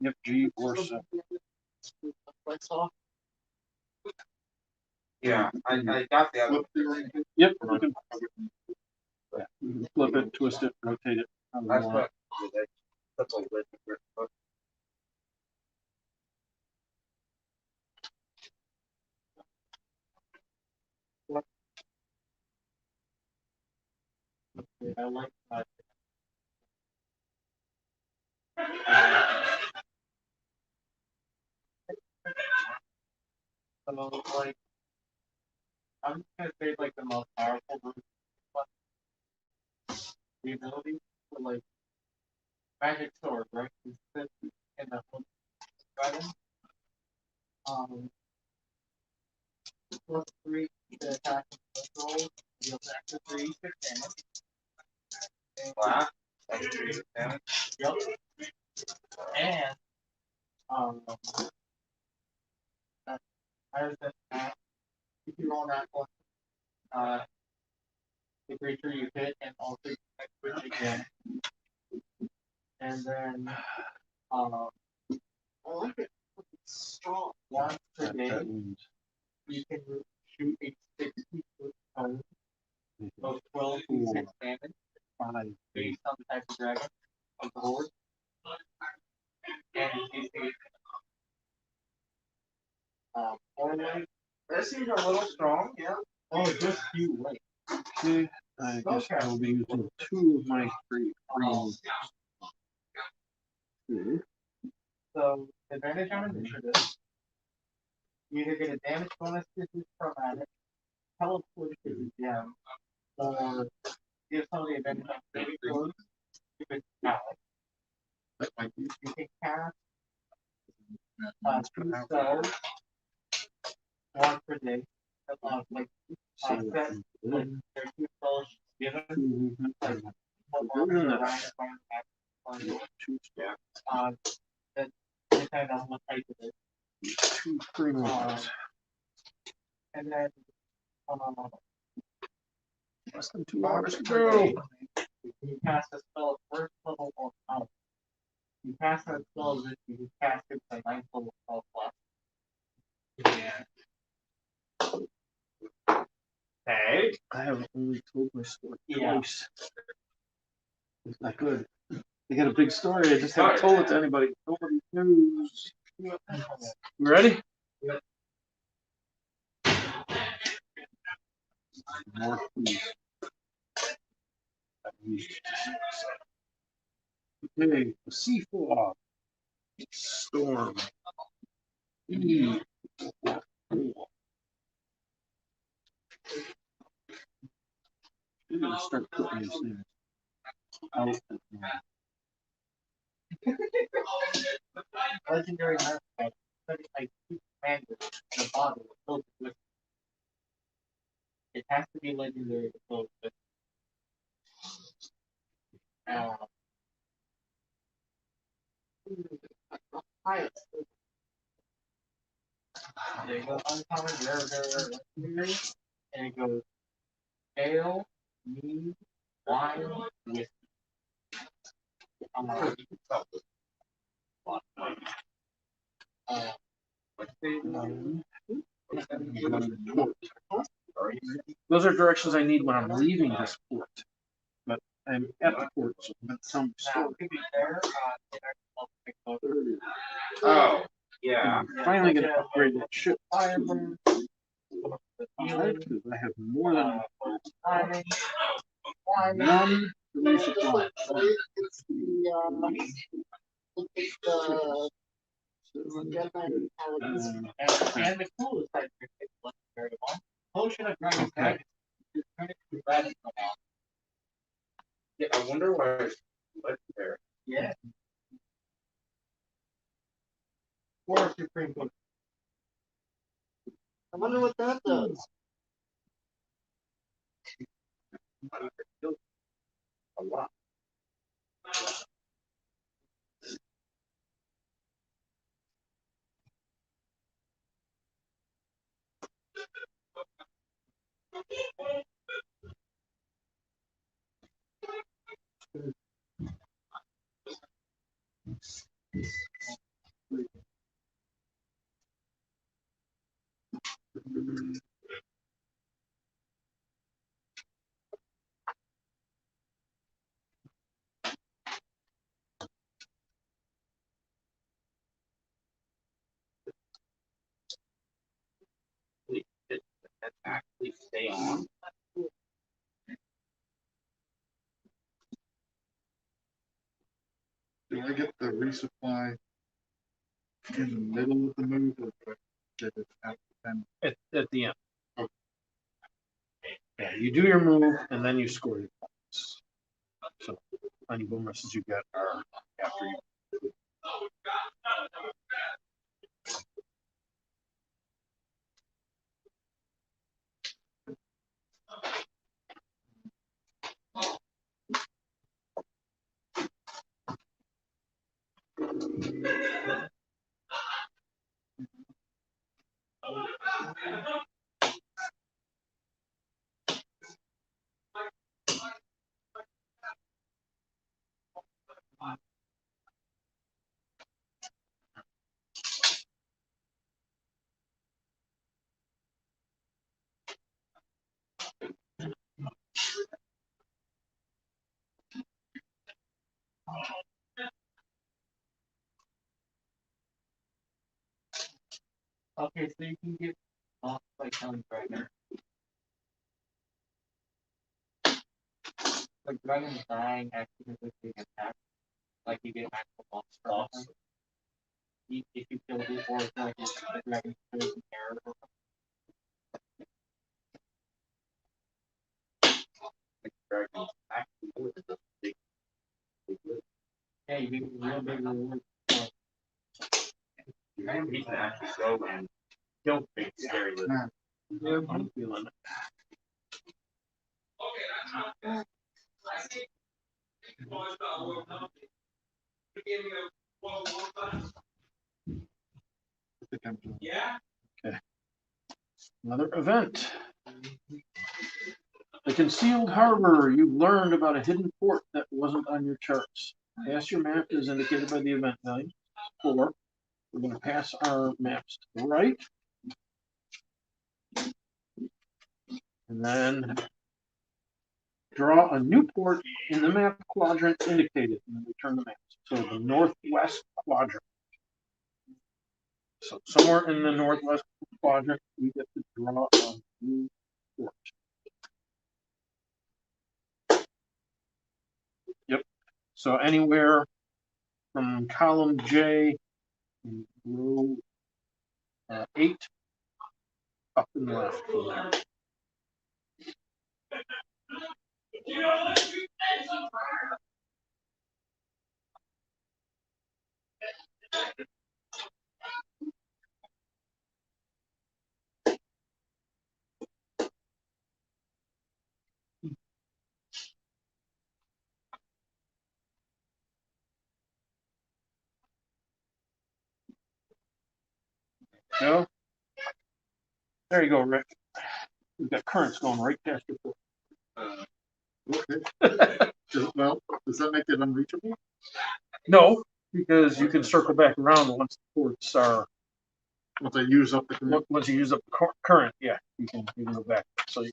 Yep, G or 7. Yeah, I got the other. Yep, you can, yeah, you can flip it, twist it, rotate it. however you That's want. what. That's all good. I like that. So, like, I'm just gonna say, like, the most powerful version, but the ability to, like, magic sword, right? Is this in the whole dragon. +3 to attack and control, deals extra 3 6 damage. Wow. That's pretty good damage. Yep. And, I was just if you roll that one, the creature you hit and also switch again. And then, I like it. It's strong. once per day, That means you can shoot a 60-foot cone of 12 to 6 damage 5. based on the type of dragon of the horde. And it's or like, That seems a little strong, yeah. oh, just you wait. Okay, I guess I will be using 2 of my 3 moves. So, advantage on initiative. You either get a damage bonus if it's chromatic, teleport if it's gem, or give somebody advantage on saving throws if it's ally. You can cast 2 spells, 1 per day. Like, set, like, there are 2 spells given, like, one more than the rank on that depend on what type it is. 2 free moves. And then, Less than 2 hours to go. you cast a spell at first level or out. You cast that spell as if you cast it at 9th level spell plus. Hey. I have only told my story Yeah. twice. It's not good. They got a big story. I just haven't told it to anybody. Nobody knows. You ready? Yep. More, please. Okay, the sea fog. Storm. I'm gonna start putting these things out. Legendary artifact, like 2 commanders, the bottle filled with. It has to be legendary to close with. They go uncommon, rare, legendary, and it goes ale, mead, wine, whiskey. Those are directions I need when I'm leaving this port. But I'm at the port, so I'm at some Now, store. to be fair, Oh, yeah. I'm finally gonna upgrade that ship. Because I have more than one resupply. It's the and the coolest type of legendary one. Potion of Dragon's Dragon. It's going to be radical now. Yeah, I wonder why it's legendary. Yeah. Or Supreme Book. I wonder what that does. A lot. They stay on. Do I get the resupply in the middle of the move or do I get it at the end? At the end. Okay. Yeah, you do your move and then you score your points. So any bonuses you get are after you. Okay, so you can get off by telling Dragon. Like Dragon dying after the big attack. Like you get an actual monster. If you kill it or it's like the Dragon kills an error or Dragons actually do it. yeah, you get a real big reward. He can actually go and kill big scary lizards. Yeah, I'm feeling it. I think I'm doing Another event. The concealed harbor. You've learned about a hidden port that wasn't on your charts. Pass your map as indicated by the event value. 4. We're going to pass our maps to the right. And then draw a new port in the map quadrant indicated. And then return the maps. So the northwest quadrant. So somewhere in the northwest quadrant, we get to draw a new port. Yep. So anywhere from column J, row 8, up and left from there. Go. There you go, Rick. We've got currents going right past your port. okay. Well, does that make it unreachable? No, because you can circle back around once the ports are. Once I use up the current? Once you use up the current, yeah, you can go back. So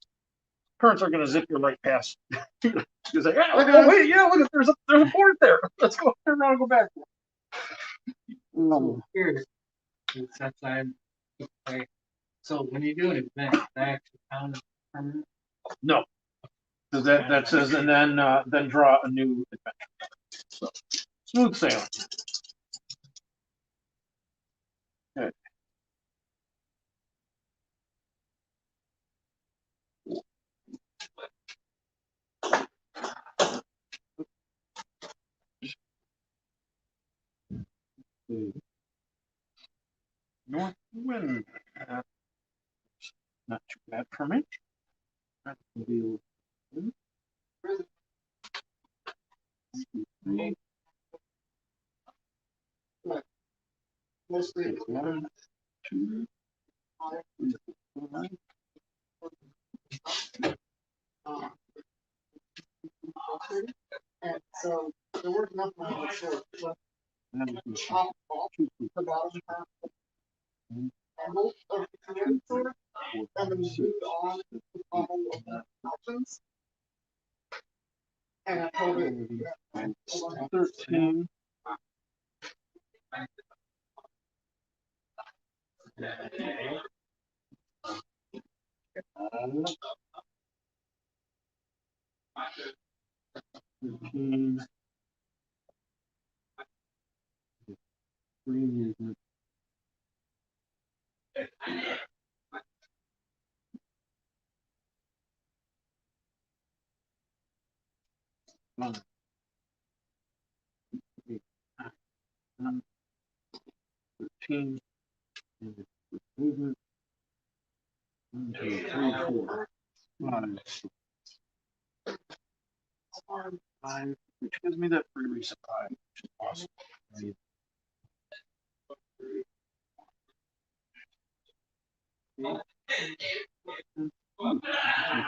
currents are going to zip you right past. You're like, oh wait, yeah, look, there's a port there. Let's go around and go back. Here, since I'm okay. So when you do an event, that actually counts as permanent. No, so that says, and then draw a new adventure. So smooth sailing. Okay. North wind. Not too bad for me. That can be Mostly. 1, 2, 3, 4, 5. And so there was nothing on the short. That is the Top off the bottom half handle of the command sword, and then moved on to the bottom of the options. And I told it 13. 13. Green is One, 13. Movement. 1, 2, 3, 4, 5, 6, 5, which gives me that free resupply, which is awesome. And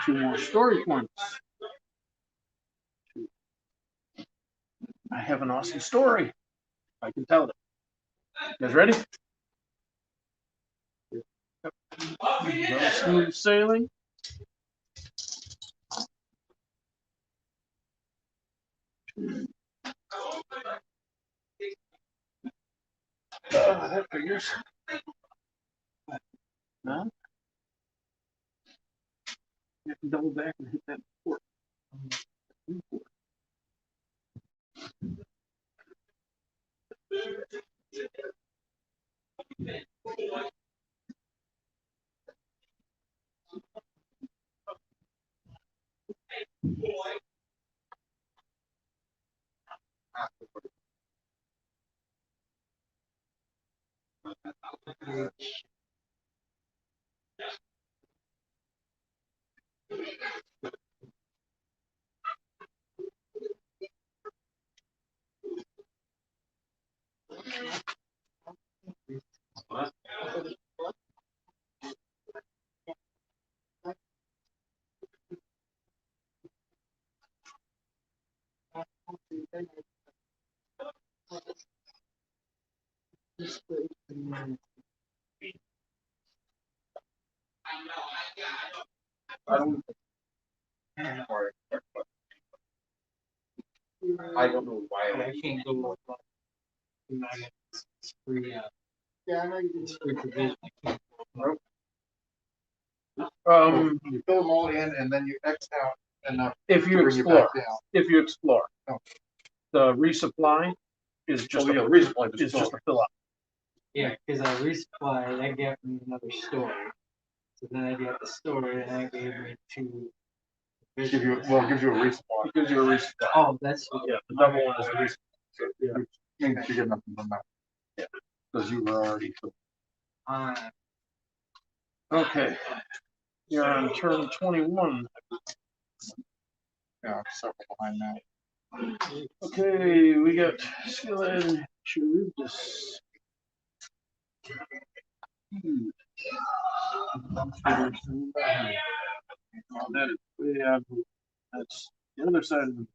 2 more story points. I have an awesome story. I can tell it. You guys ready? Smooth sailing. That figures. No? You have to double back and hit that port. I don't know why. I can't go with free. Yeah, I know you It's free provision. You fill them all in and then you X out enough If to you bring you explore, back down. if you explore, Oh. the resupply is just Oh, yeah, a, resupply is just a fill up. Yeah, because I resupply, I get me another story. So then I get the story, and that gave me 2. Gives you a resupply. It gives you a resupply. Oh, that's Yeah, the double one is a resupply. Yeah. Means you get nothing from that. Yeah. Because you were already. Okay. You're on turn 21. Yeah, several behind now. Okay, we got Skillet, Charybdis. That is way out. That's the other side of the.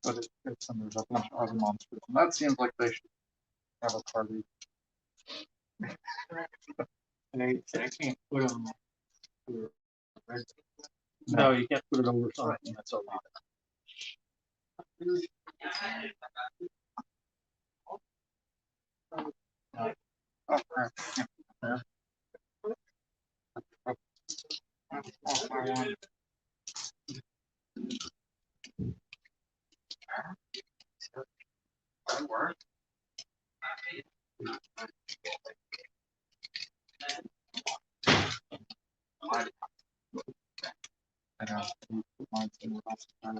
But there's a bunch of other monsters. And that seems like they should have a party. I can't put them. No, you can't put it over something. That's all. Oh, crap. Yeah. That worked. I know. Mine's in the last time.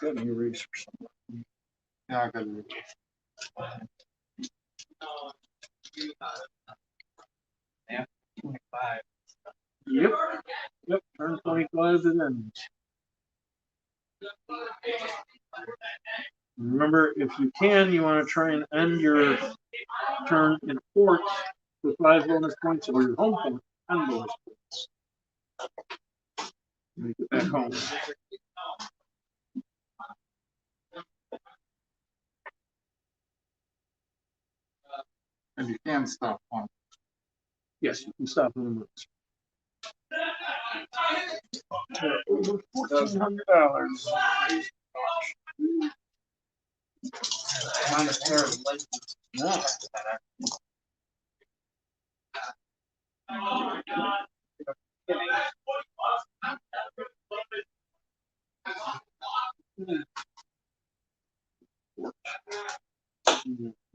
Got any erase or something? Yeah, I got it. Yeah, 25. Yep. Yep. Turn 25 and then. Remember, if you can, you want to try and end your turn in port for 5 bonus points or your home port 10 bonus points. Make it back home. And you can stop one. Yes, you can stop in the moves. Over $1,400. Find a pair of license. No.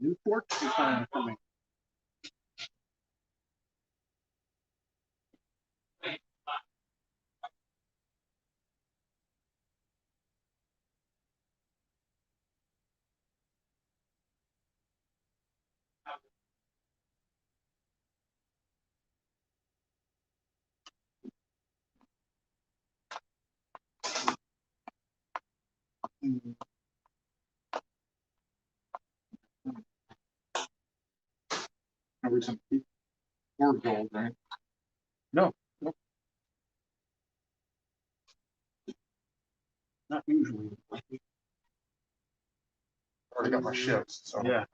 Newport is fine for me. Every some or gold, right? No, not usually. Already got my ships, so. Yeah.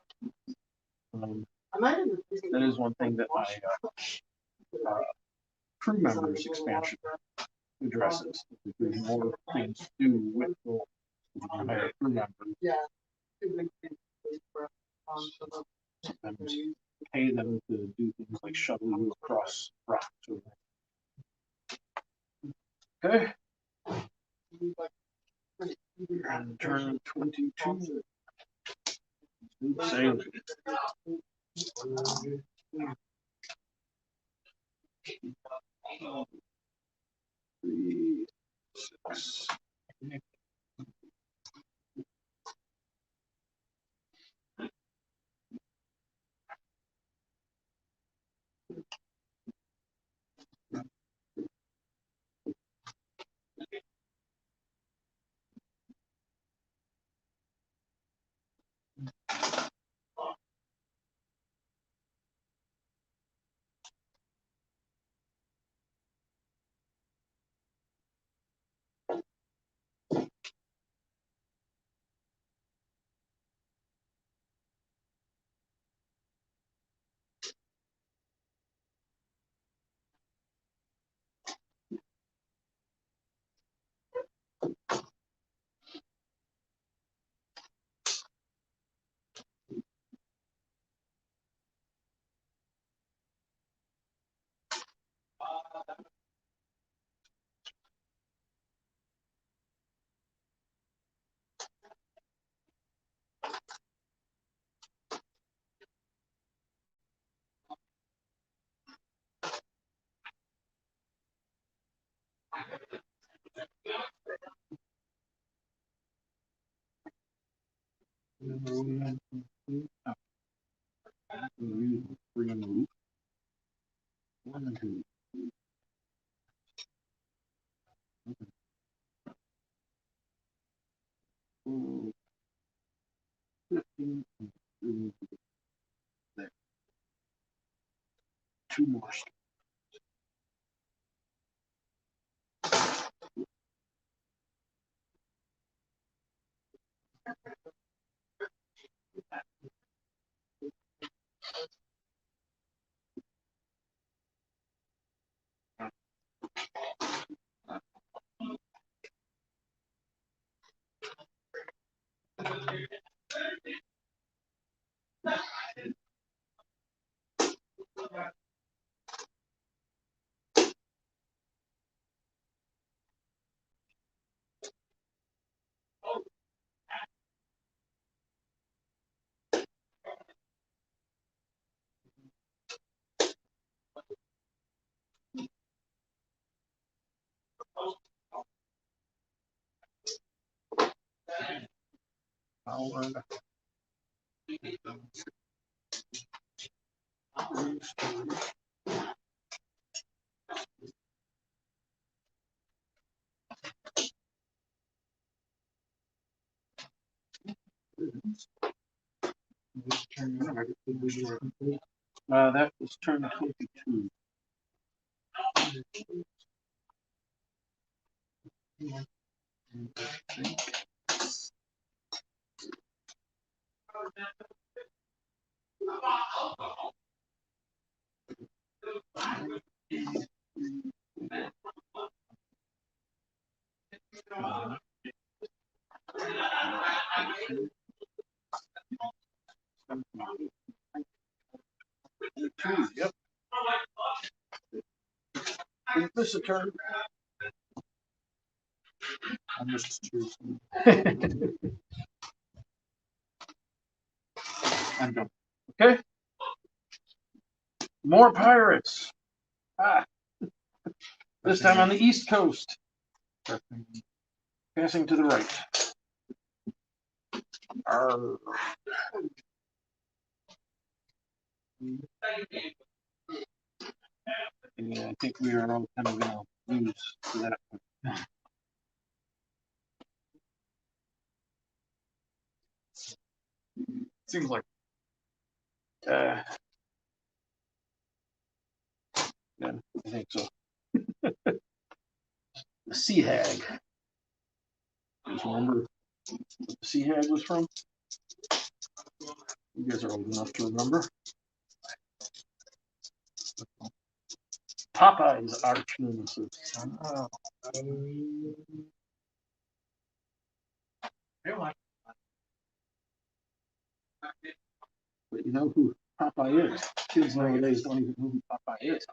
I might have been That is one thing that my crew members expansion addresses. There's more things to do with the higher crew members. Yeah. Sometimes pay them to do things like shuttle you across rocks. Okay. And turn 22. Sailing. 3, 6. Two more. Power. That was turn 22. Yep. Is this a turn? I'm just choosing. I'm done. Okay. More pirates. Ah. This time on the East Coast. Passing to the right. Arr. Yeah, I think we are all kind of going to lose to that. Seems like Yeah, I think so. The Sea Hag. Just remember what the Sea Hag was from? You guys are old enough to remember. Popeye's arch nemesis. oh, But you know who Popeye is. Kids nowadays don't even know who Popeye is.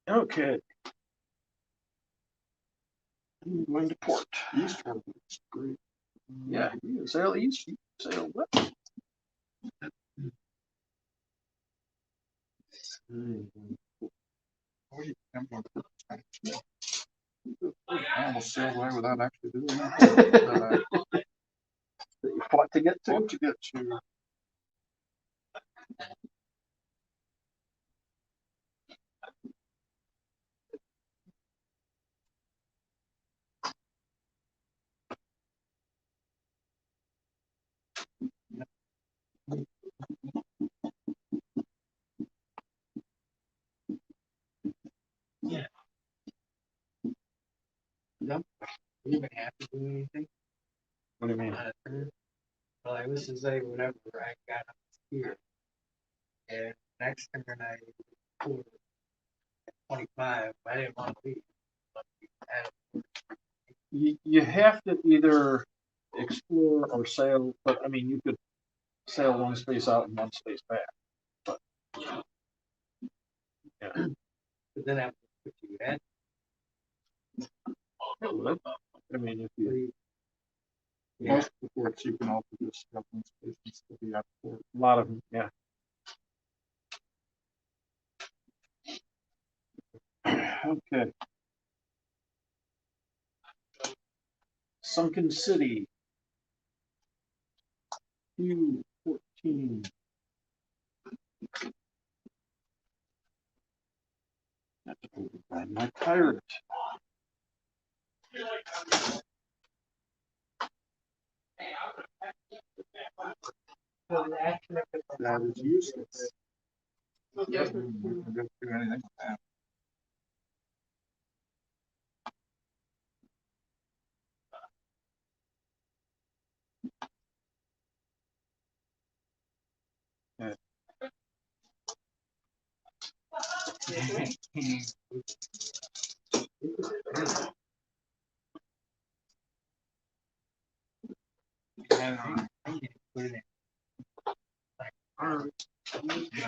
Okay. I'm going to port. East Coast is great. Yeah, you can sail east, you can sail west. I almost sailed away without actually doing it. That you fought to get to. Want to get to You even have to do anything. What do you mean? Well, I was to say whatever I got up here. And next turn I pulled 25. I didn't want to leave. You have to either explore or sail, but I mean, you could sail one space out and one space back. But yeah, But then I put you in. it would. I mean, if you most of the ports, you can also just have one space and still be out of port. a lot of them, yeah. Okay. Sunken City. U-14. That's by my pirate. That is useless. We can just do anything with that.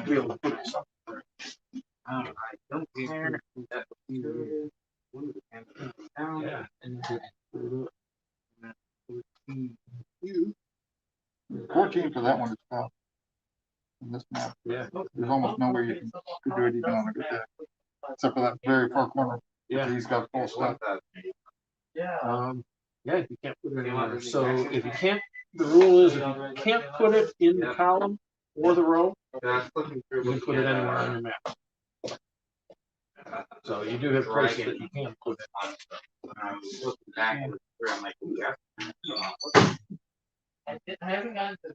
Be able to put it somewhere. I don't care that you down and 14 for that one is tough. In this map, Yeah. there's almost no way you could do it even on a good day, except for that very far corner. Yeah. He's got full stuff. Yeah, you can't put it anywhere. So if you can't, the rule is if you can't put it in the column or the row, you can put it anywhere on your map. So you do have places that you can put it. I was looking backwards where I'm like, yeah. I haven't gotten to.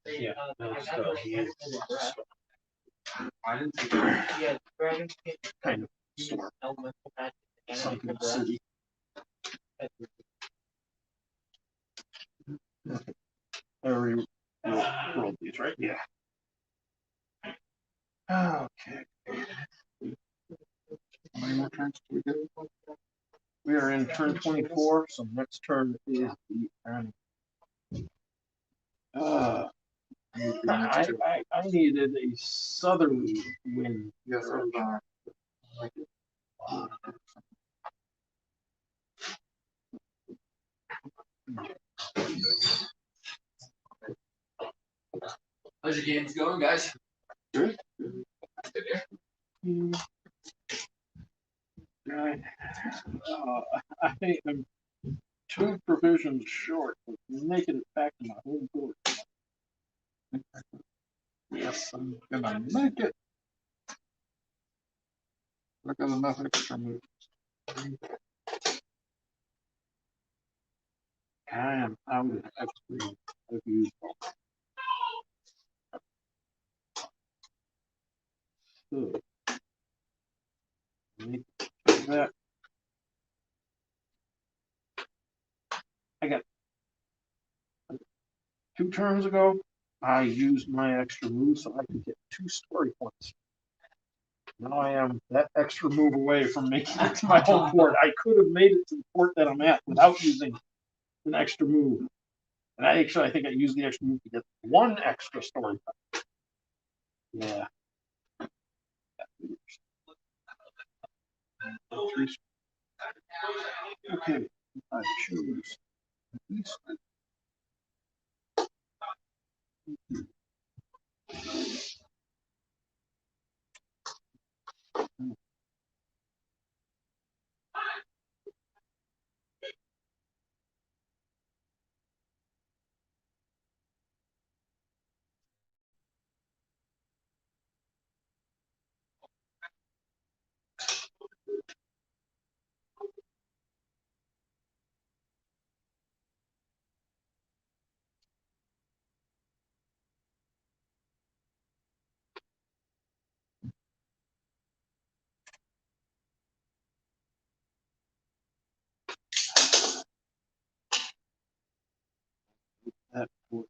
Yeah, that's, I didn't see Yeah, Dragon King kind of store. Elemental Magic. Something city. Every roll these, right? Yeah. Okay. How many more turns do we get? We are in turn 24, so next turn is the I needed a southerly wind. Yes, sir. How's your games going, guys? Good. Right. I am 2 provisions short of making it back to my home court. Yes, I'm gonna make it. Look at enough extra moves. I am out of extra. I've used all. So, make that. I got 2 turns ago. I used my extra move so I could get 2 story points. Now I am that extra move away from making it to my home port. I could have made it to the port that I'm at without using an extra move. And I think I used the extra move to get 1 extra story point. Yeah. Okay, I choose this. That port.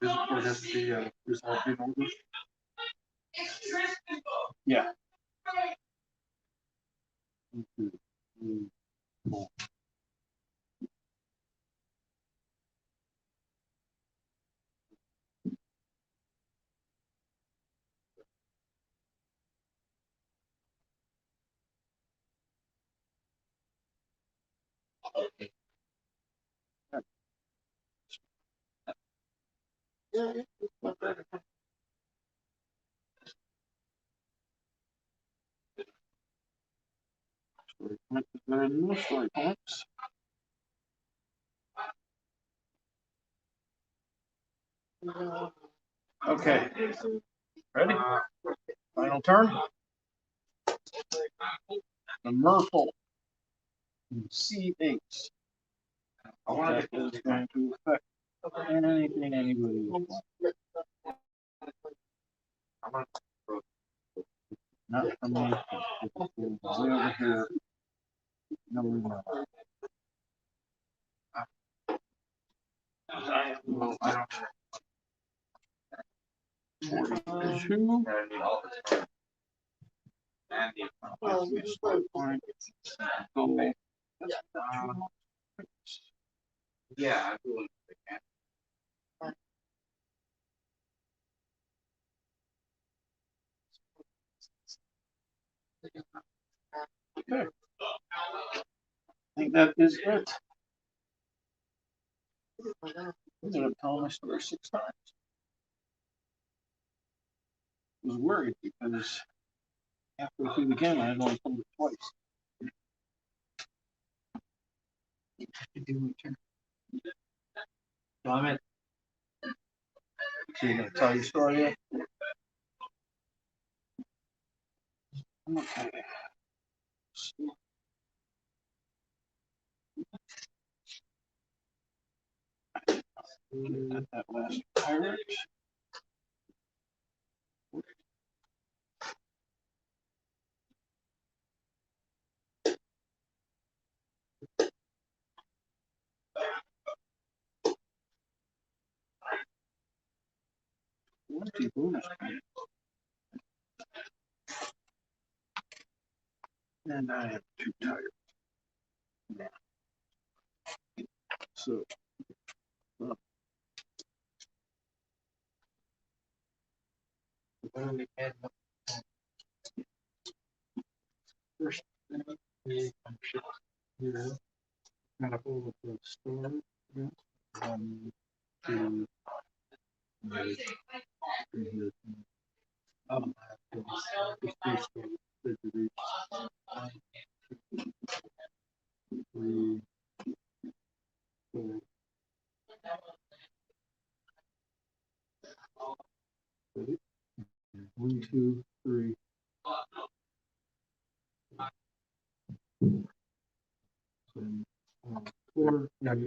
This port has to be resolved in order. Yeah. 1, 2, 3, 4. Yeah, it's not bad. Story point is better than no story points. Okay. Ready? Final turn. The Meeple C8. That is going to affect anything anybody wants. Not for me. It's way over here. No, no. Well, I don't. 42. Well, we just like, Go. Yeah, I'm doing what I can. Okay. I think that is it. I ended up telling my story 6 times. I was worried because halfway through the game, I had only told it twice. Do my turn. So I'm at So you're gonna tell your story yet? Okay. That last pirate. And I am too tired. So. First, here, kind of over the store. Yeah. 1, 2, 3, 4. Just 3 stores. 3, 4. 1, 2, 3. And, 4. And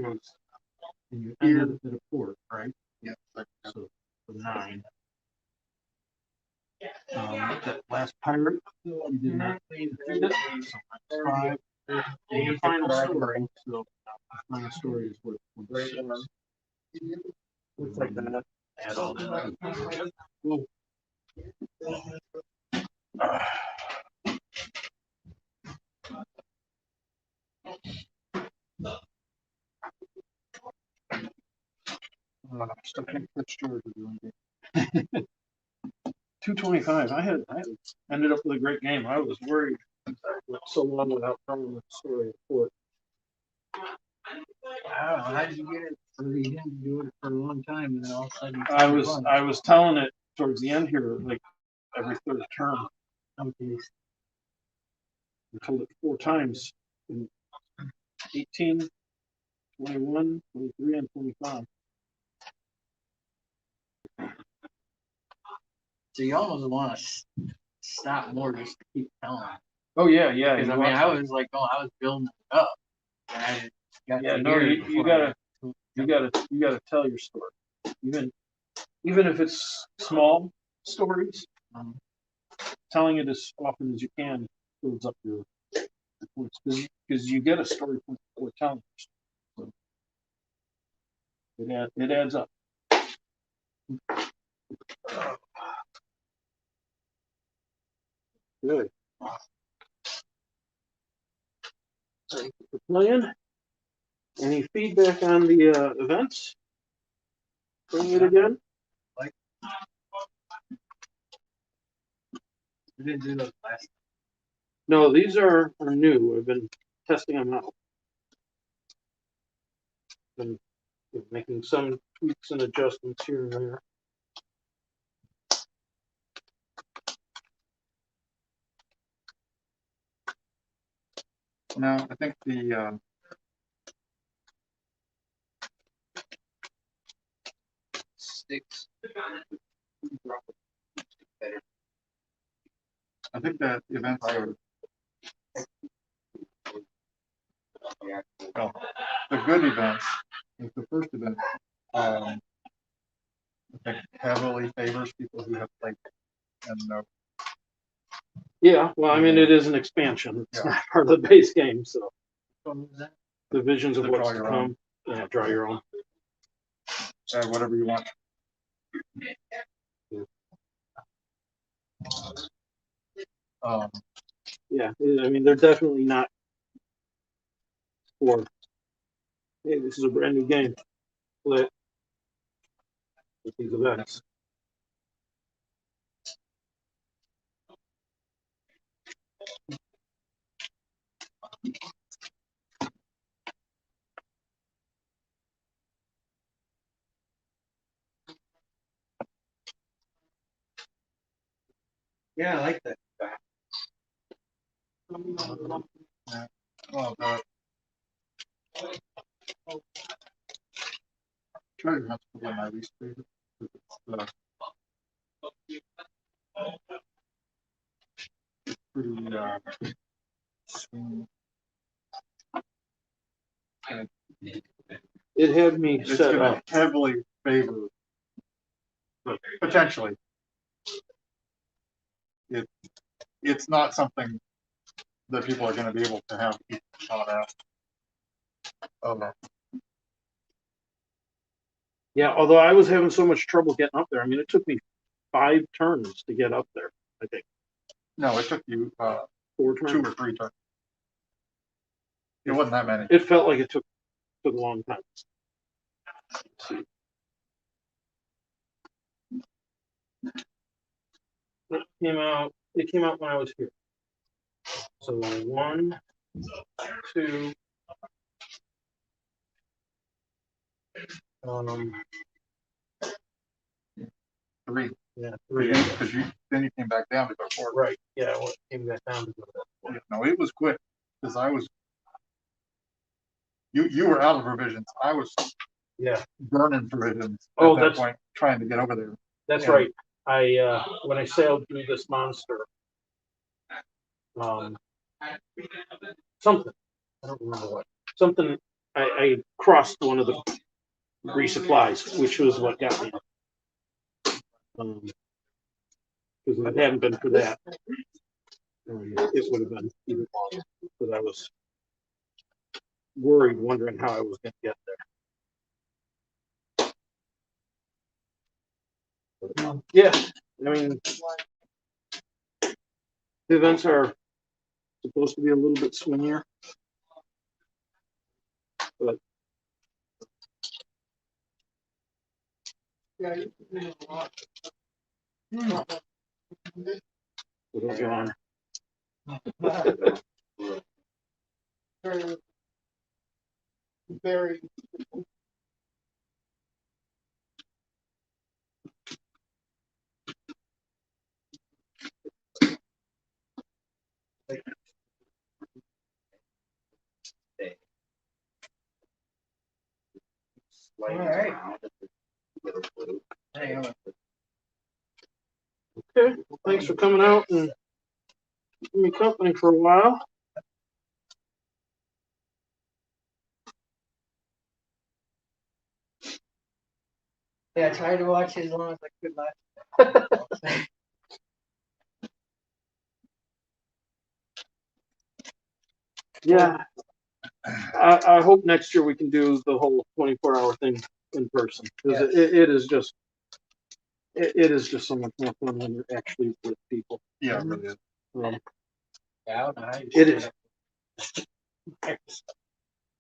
you ended at a 4, right? Yeah. So 9. That last pirate, you did not defeat it. So that's 5. And your final story. So the final story is what? Looks like that. Add all that. Cool. Still can't quit George doing it. 225. I ended up with a great game. I was worried so long without telling the story of Fort. Wow, how did you get it? Or you didn't do it for a long time, and then all of a sudden. I was telling it towards the end here, like every third term. Okay. I told it 4 times in 18, 21, 23, and 25. So you almost want to stop more just to keep telling. Oh yeah, yeah. Because I mean, I was like, oh, I was building it up. And I just got Yeah, to no, hear it you before gotta tell your story. Even if it's small stories, telling it as often as you can builds up your points because you get a story point before telling your story. So it adds up. Good. Thank you for playing. Any feedback on the events? Bring it again. We didn't do those last. No, these are new. I've been testing them out. Been making some tweaks and adjustments here and there. No, I think the Sticks. I think that events are well, the good events. Like the first event, I think heavily favors people who have played and know. Yeah, well, I mean, it is an expansion. It's not part of the base game, so. What was that? The visions of To what's draw to your come. Yeah, draw your own. Whatever you want. Yeah, I mean, they're definitely not for, hey, this is a brand new game. Play it with these events. Yeah, I like that. Well, treasure hunt's probably my least favorite. Pretty, smooth. It had me It's set gonna up. heavily favor, potentially. It's not something that people are gonna be able to have shot at. Oh, no. Yeah, although I was having so much trouble getting up there. I mean, it took me 5 turns to get up there. I think No, it took you, 4 2 turns. or 3 turns. It wasn't that many. It felt like it took a long time. Let's see. It came out when I was here. So 1, 2, 3. yeah, 3. Because then you came back down to go 4. Right. Yeah, well, it came back down to that. No, it was quick, because I was, you were out of provisions. I was Yeah, burning provisions Oh, at that that's- point, trying to get over there. that's Yeah. right. I when I sailed through this monster, something, I don't remember what, something, I crossed one of the resupplies, which was what got me. Because if it hadn't been for that, it would have been even longer, because I was worried, wondering how I was going to get there. Yeah, I mean, the events are supposed to be a little bit swingier, but Yeah, you can do a lot. it'll go on. Very, very. All right. Okay, well, thanks for coming out and giving me company for a while. Yeah, I tried to watch it as long as I could last. Yeah, I hope next year we can do the whole 24-hour thing in person, because it is just, it is just so much more fun when you're actually with people. Yeah, it really is. Yeah, I don't know how you It do is.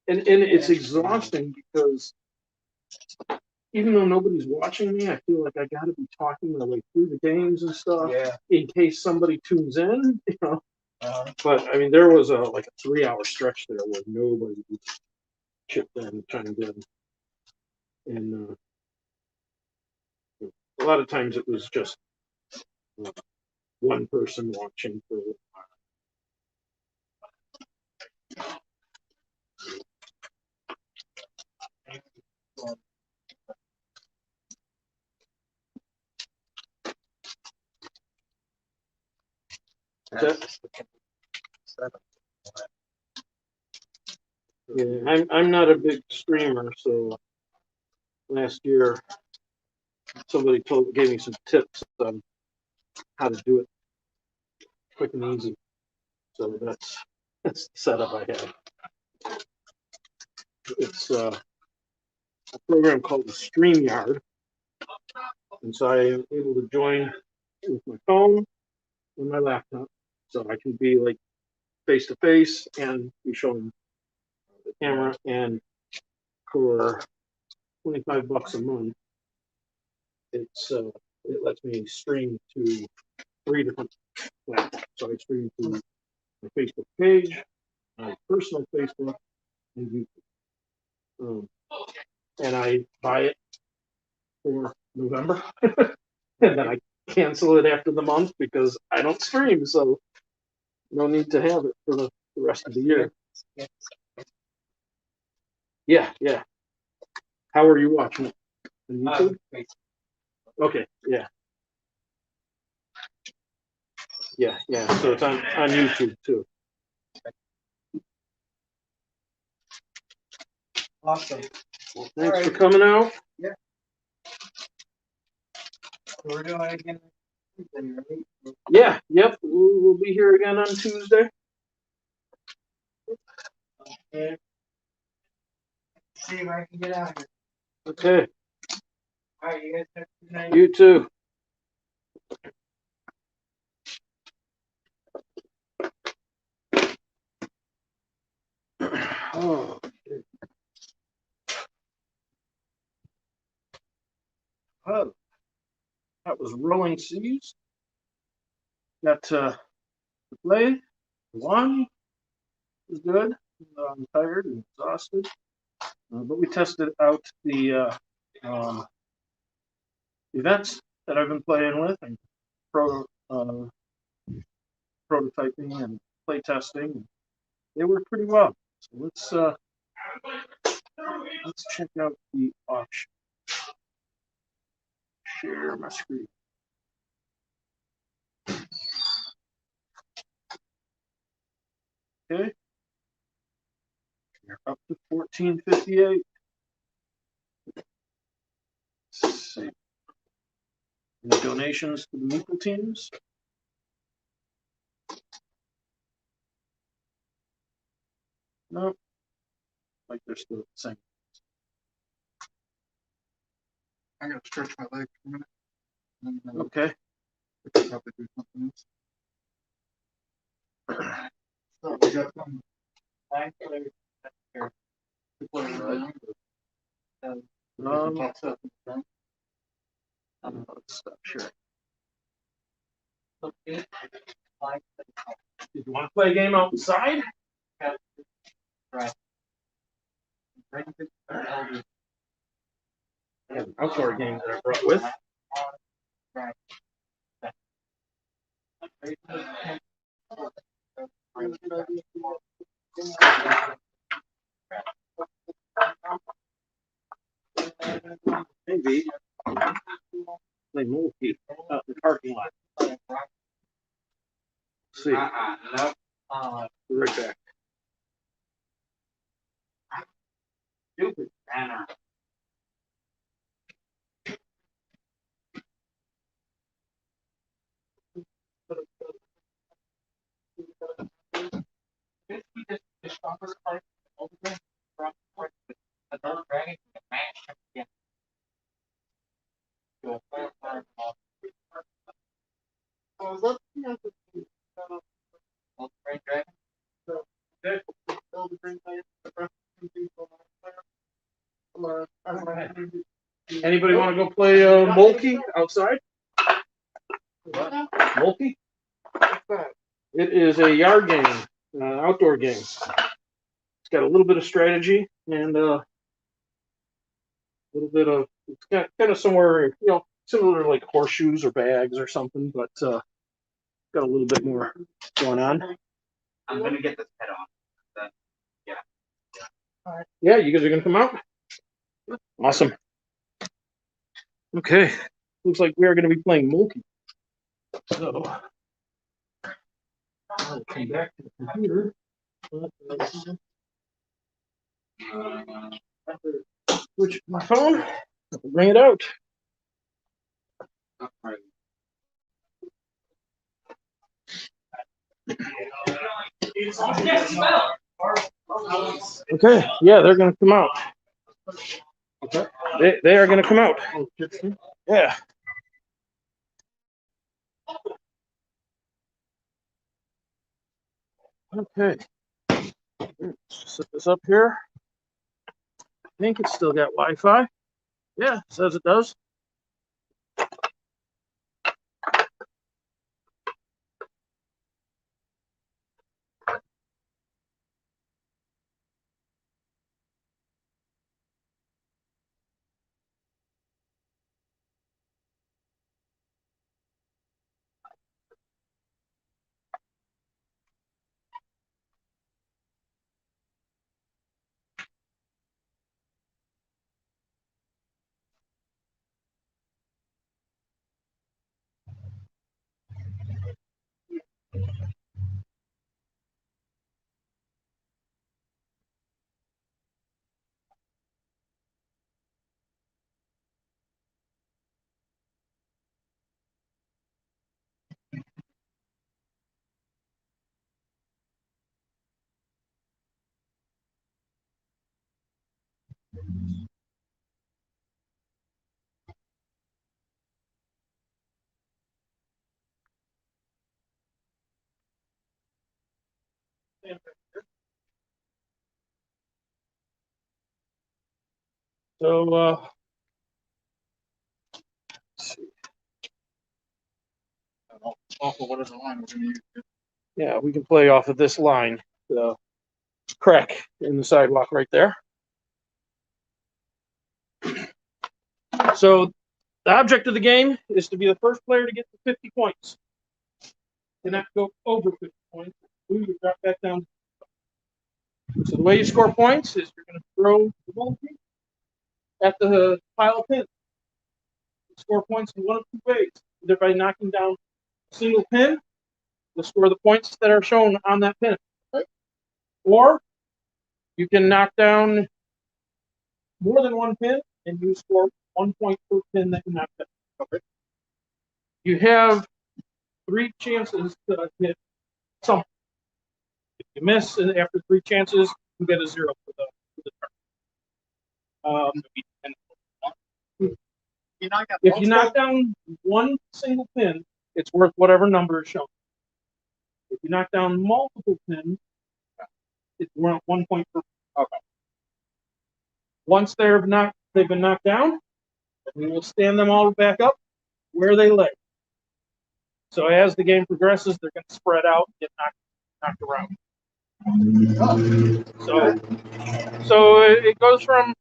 And it's exhausting because even though nobody's watching me, I feel like I got to be talking my way through the games and stuff Yeah. in case somebody tunes in, you know. But I mean, there was like a 3-hour stretch there where nobody chipped in trying to get in. And a lot of times it was just one person watching for. Yeah, I'm not a big streamer, so last year somebody gave me some tips on how to do it quick and easy. So that's the setup I have. It's a program called the StreamYard, and so I am able to join with my phone and my laptop, so I can be like face to face and be showing the camera. And for $25 a month, it lets me stream to 3 different platforms. So I stream to my Facebook page, my personal Facebook, and YouTube. And I buy it for November, and then I cancel it after the month because I don't stream, so no need to have it for the rest of the year. Yeah. How are you watching it? On YouTube? Okay, yeah. Yeah, yeah, so it's on YouTube too. Awesome. Well, thanks for coming out. We're doing it again. Tuesday, right? Yeah, yep, we'll be here again on Tuesday. Okay. See if I can get out of here. Okay, All right, you guys have a good night. you too. Oh, oh, that was Rolling Seas. Got to play. Won. It was good. I'm tired and exhausted. But we tested out the events that I've been playing with and prototyping and play testing. They work pretty well. So let's check out the auction. Share my screen. Okay. We're up to 1458. Let's see. Any donations to the Meeple teams? No. Like they're still the same. I'm gonna stretch my legs for a minute. And then Okay. I'll probably do something else. So we got some Thanks for here. people around. Let's stop sharing. Okay. Did you want to play a game outside? Right. I have an outdoor game that I brought with. Right. Maybe. Play Mulkey out in the parking lot. See. Nope. Be right back. Stupid banner. Another dragon can match him again. Oh, is that Great dragon. build the green player? I don't know. Anybody want to go play Mulkey outside? Mulkey? What's that? It is a yard game, outdoor game. It's got a little bit of strategy and a little bit of, it's got kind of somewhere, similar to like horseshoes or bags or something, but got a little bit more going on. I'm gonna get this head on. Yeah, you guys are gonna come out? Awesome. Okay, looks like we are gonna be playing Mulkey. So, I'll come back to the computer. Switch my phone, bring it out. Okay, yeah, they're gonna come out. Okay. They are gonna come out. Yeah. Okay. Set this up here. I think it's still got Wi-Fi. Yeah, says it does. So, let's see. I don't know, off of whatever line we're gonna use. Yeah, we can play off of this line, the crack in the sidewalk right there. So the object of the game is to be the first player to get to 50 points. You have to go over 50 points. You drop back down. So the way you score points is you're going to throw the ball at the pile of pins. You score points in one of two ways. Either by knocking down a single pin, you'll score the points that are shown on that pin. Or you can knock down more than one pin and you score 1 point per pin that you knock down. Okay. You have 3 chances to hit something. If you miss after 3 chances, you get a 0 for the turn. If you knock down one single pin, it's worth whatever number is shown. If you knock down multiple pins, it's worth 1 point per pin. Okay. Once they've been knocked down, we will stand them all back up where they lay. So as the game progresses, they're going to spread out and get knocked around. So it goes from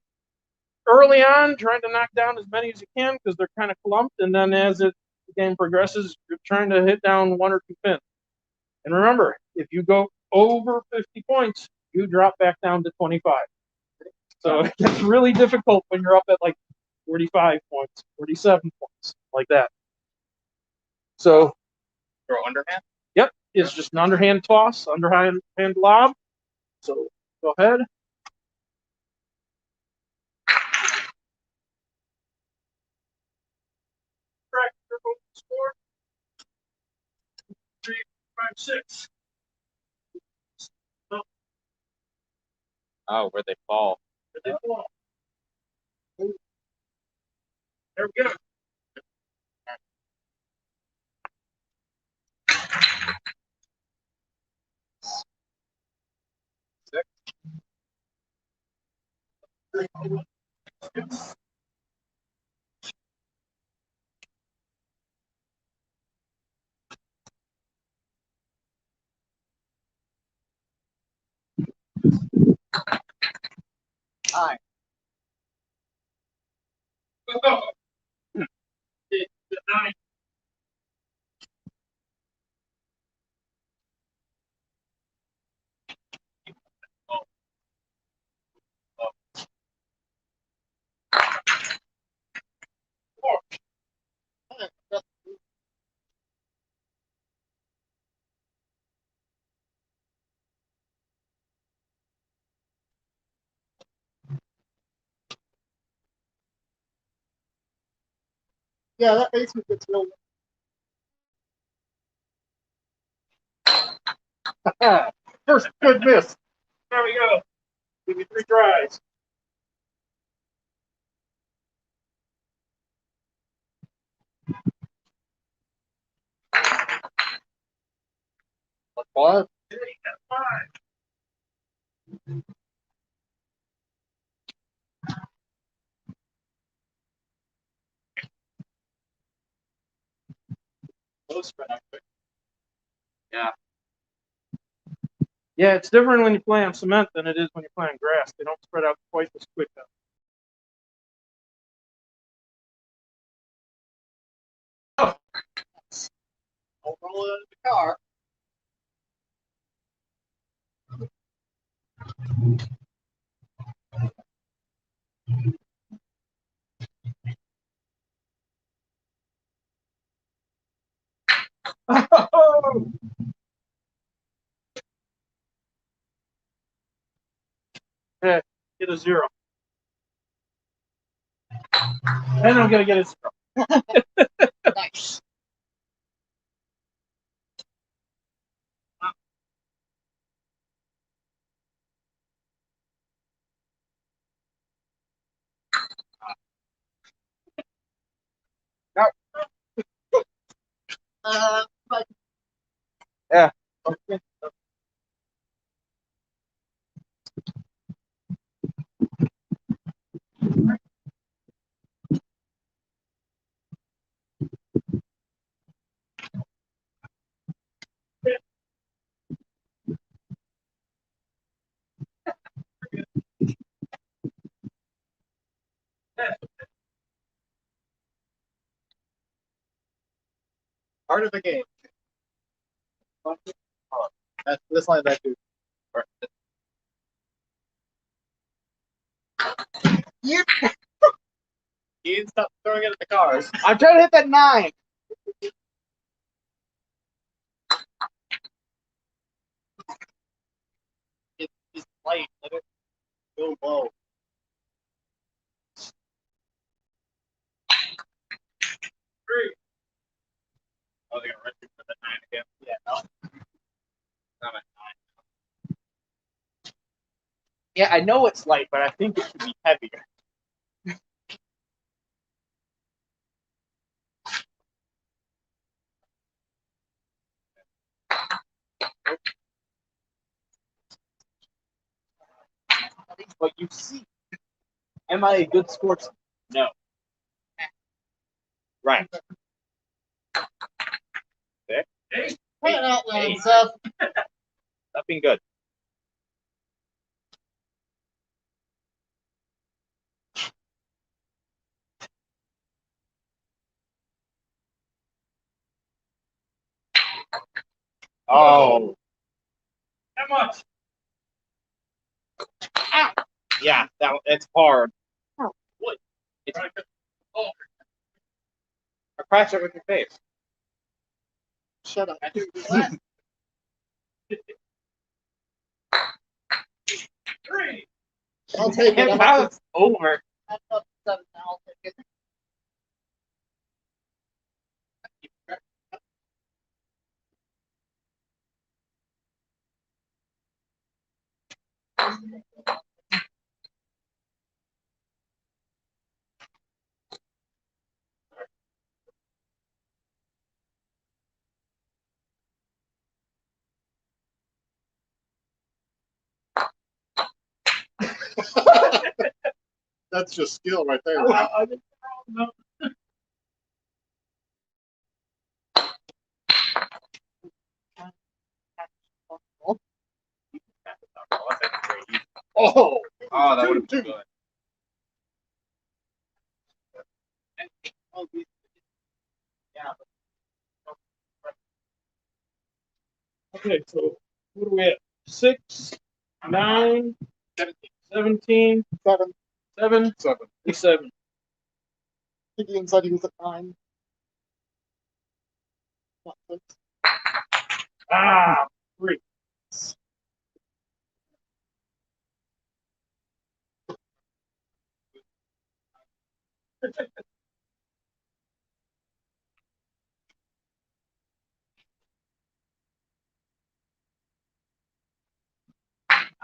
early on trying to knock down as many as you can because they're kind of clumped, and then as the game progresses, you're trying to hit down 1 or 2 pins. And remember, if you go over 50 points, you drop back down to 25. So it gets really difficult when you're up at like 45 points, 47 points, like that. So Throw underhand? Yep, it's just an underhand toss, underhand lob. So go ahead. Track your score. 3, 5, 6. Oh, where they fall. There we go. Hi. It's 9. Yeah, that basement gets real. First good miss. There we go. Give you 3 tries. Five. There you go, 5. Yeah. Yeah, it's different when you play on cement than it is when you play on grass. They don't spread out quite as quick. Don't roll it into the car. Yeah, get a 0. And I'm gonna get a 0. Nice. But Yeah. Part of the game. That's this line back to. You didn't stop throwing it at the cars. I'm trying to hit that 9. It's light. Let it go low. Oh, they're gonna rush you for the 9 again. Yeah, no. Not a 9. Yeah, I know it's light, but I think it should be heavier. But you see, am I a good sportsman? No. Right. There. Hey. put it out there, Seth. Nothing good. Oh. How much? Yeah, it's hard. Oh. What? It's, Oh. I crash it with your face. Shut up. Three. I'll take it. I'm Now up it's over. to 7 now. I'll take it. That's just skill right there. I think no. Oh, Oh, that would have Two. been good. Okay, so what are we at? 6, 9, 17, 7. 7, 7. Thinking said he was at 9. Not 6. Ah, 3.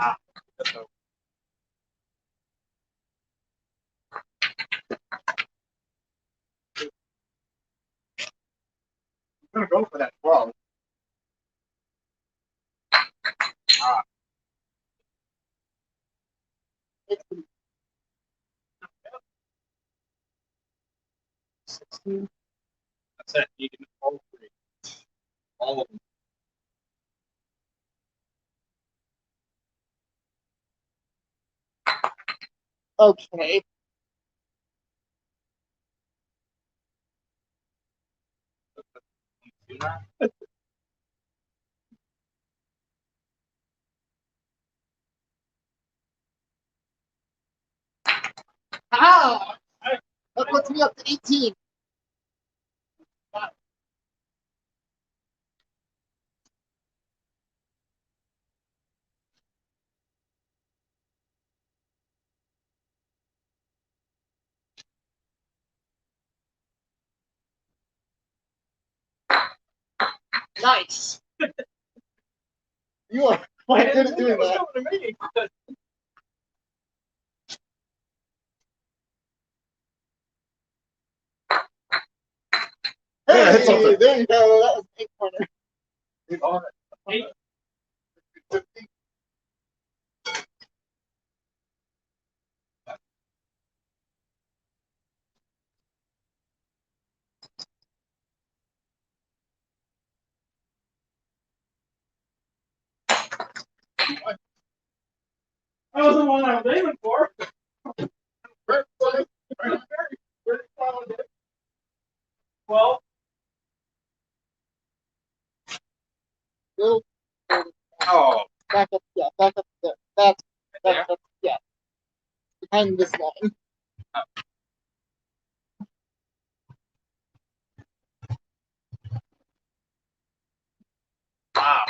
I'm gonna go for that 12. It's 16. That's it. You can all 3. All of them. okay. Ah! That puts me up to 18. Nice. You are quite good at doing that. To me. Hey! Hey, hit something. there you go. That was 8-pointer. Hit on it. That was the one I was aiming for. Well, Little Oh, back up, yeah, back up there. That's yeah. Behind this line. wow.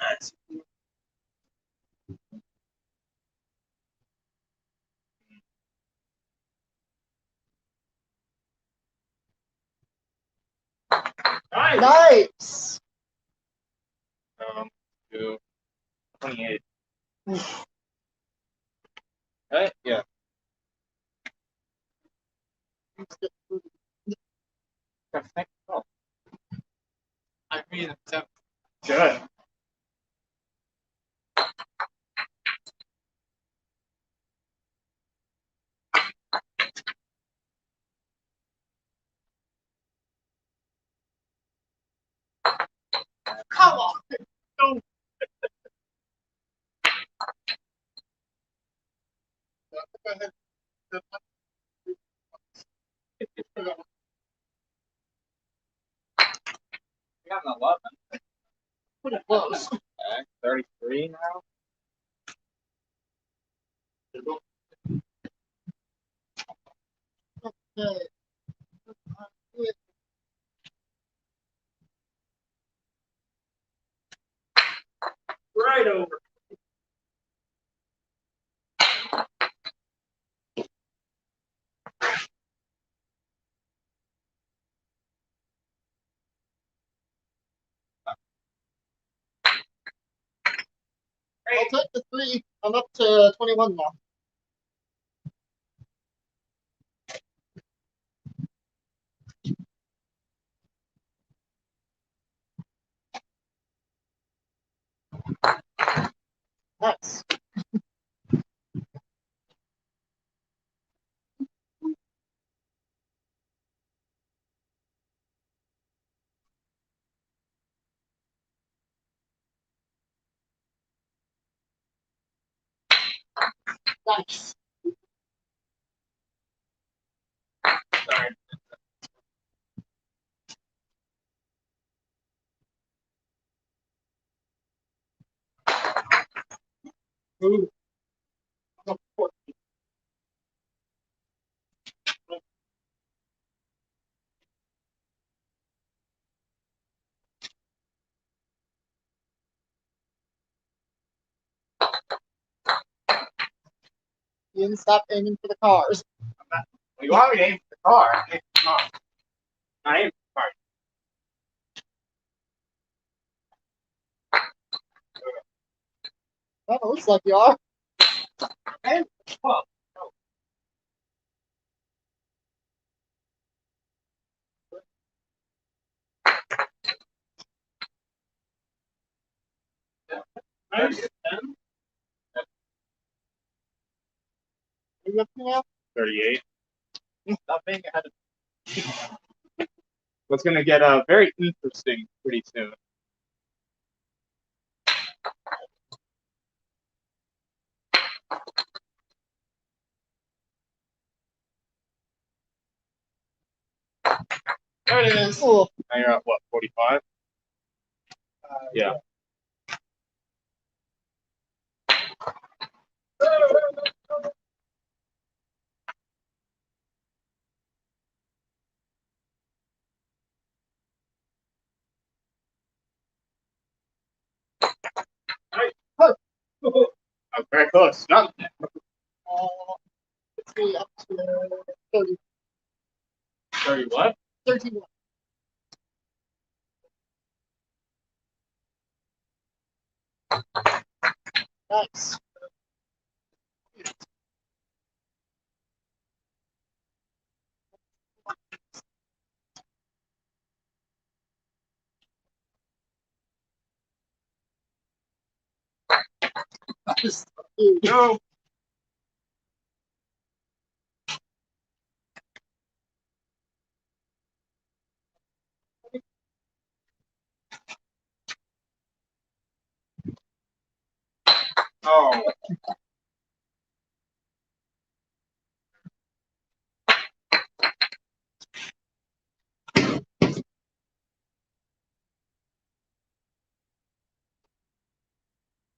that's nice. Nice. 2, 28. Right? Yeah. Oh. I mean, it's Good. Come on. Don't. We got an 11. Pretty close. Okay. 33 now. Okay. Right over. I'll take the 3. I'm up to 21 now. Nice. Nice. Sorry. Ooh. You didn't stop aiming for the cars. Well, you want me to aim for the car? Hey, come on. I aim for Well, it looks like you are. the car. And, well, Nice. Are you up to now? 38. Stop being ahead of What's going to get very interesting pretty soon. There it is. Oh, Now you're at what, 45? Yeah. I'm very close. Not let's see, up to 30, 30 what? 31. Nice. Just, dude. Go. Oh.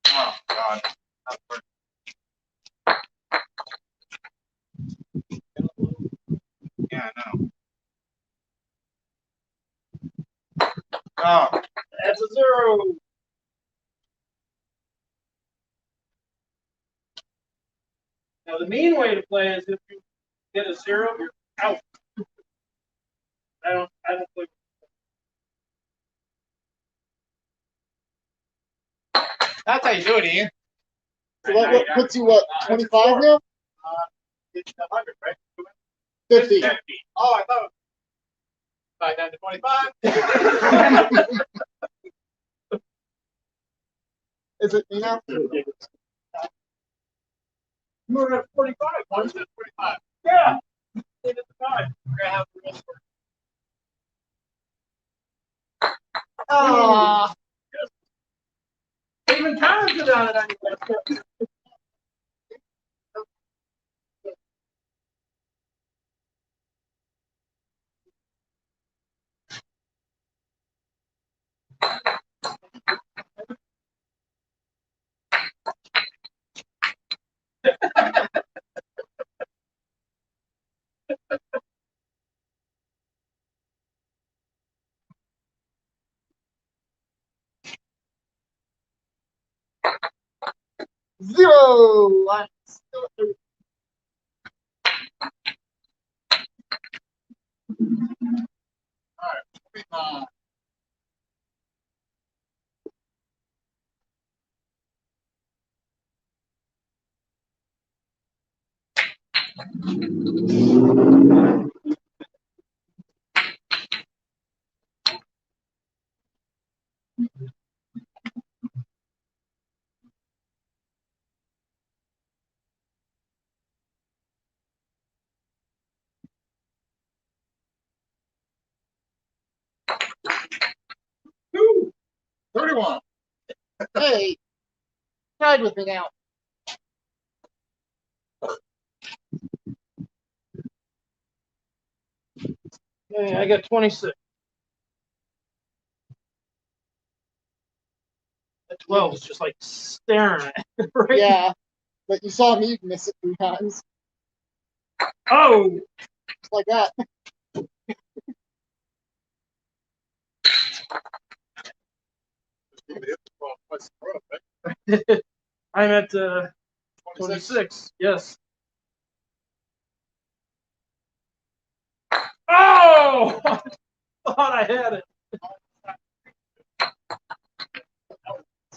Oh God. That's pretty- Yeah, I know. Oh, that's a 0. Now the mean way to play is if you get a 0, you're out. I don't play. That's how you do it, Ian. So that puts you what, 25 now? It's 100, right? 50. 50. Oh, I thought. Back down to 25. Is it me now? You were at 45. One's at 45. Yeah. We're gonna have the rest Ah, even commented on it anyway. zero. I'm still at 30. Woo! 31. Hey, tied with me now. Okay, I got 26. At 12 is just like staring at it, right? Yeah, but you saw me miss it 3 times. Oh! Just like that. I'm at 26. Yes. Oh! I thought I had it.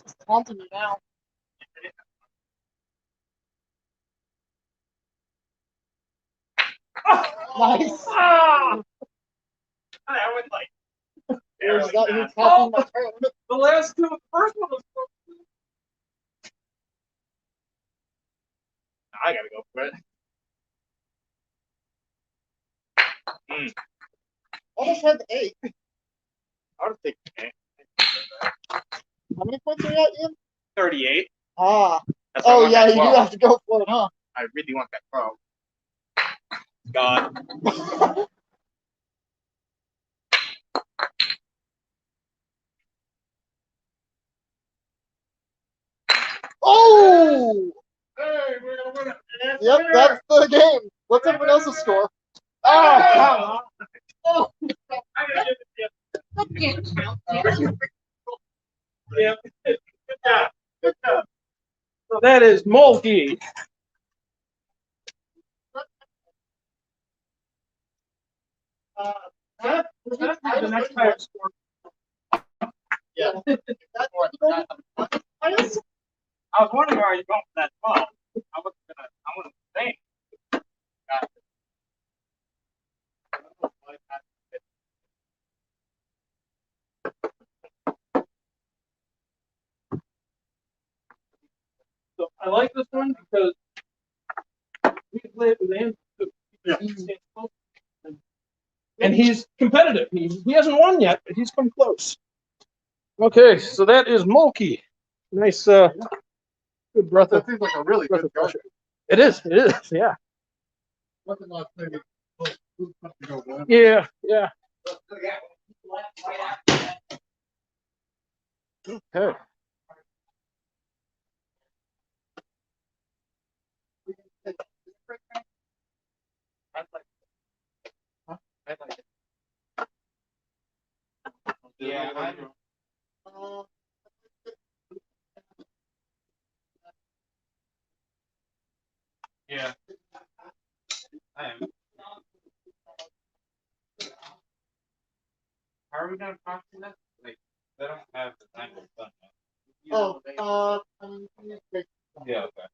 It's haunting me now. Nice. Ah! I went like There's that who's Oh! tapping my turn. the last two. The first one was. I gotta go for it. Almost had the 8. I would think How many points are you at, Ian? 38. Ah. That's why I Oh, want yeah, that you do 12. have to go for it, huh? I really want that 12. God. Oh! Hey, we're gonna win it. And Yep, winner. that's the game. What's everyone else's score? Oh, come on. Oh, I gotta give it to you. that can't count. Yeah. Good job. Good job. So that is Mulkey. That's the next time score. Yeah. I was wondering why you going for that 12. I wasn't saying. So like this one because we can play it with Andrew. And he's competitive. He hasn't won yet, but he's come close. Okay, so that is Mulkey. Nice, good breath That of. seems like a really good fresh go. air. It is, yeah. Nothing left, maybe. Yeah, yeah. Okay. Yeah, yeah. I am. How are we gonna talk to them? Like, they don't have the time to fun. Yeah, okay.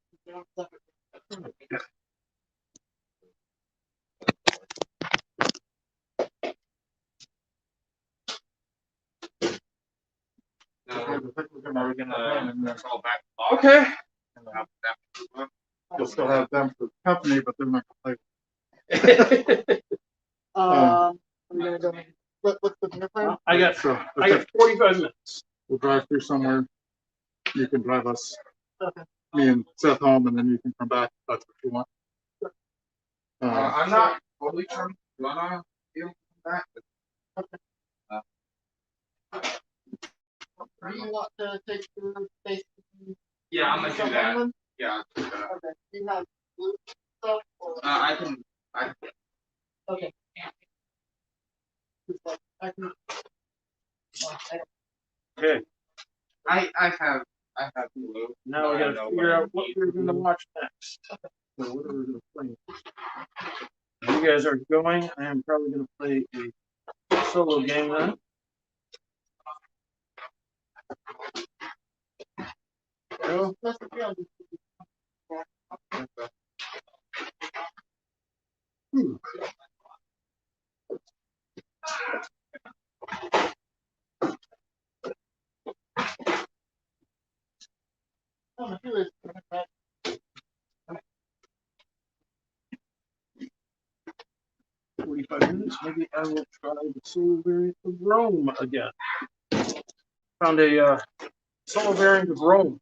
Now, are we gonna call back? Okay. You'll still have them for company, but they're not gonna play. Are we gonna go? What's the dinner plan? I got So, 45 minutes. we'll drive through somewhere. You can drive us, Okay. me and Seth home, and then you can come back if that's what you want. I'm not fully sure. Gonna be able to come back. Do you want to take the space? Yeah, I'm gonna do that. Yeah. Okay. Do you have blue stuff? Or... I can. Okay. I can. Okay. I have blue. Now we gotta figure out what we're gonna watch next. So what are we gonna play? You guys are going. I am probably gonna play a solo game then. Go. Oh, here is. 45 minutes. Maybe I will try the solo variant of Rome again. Found a solo variant of Rome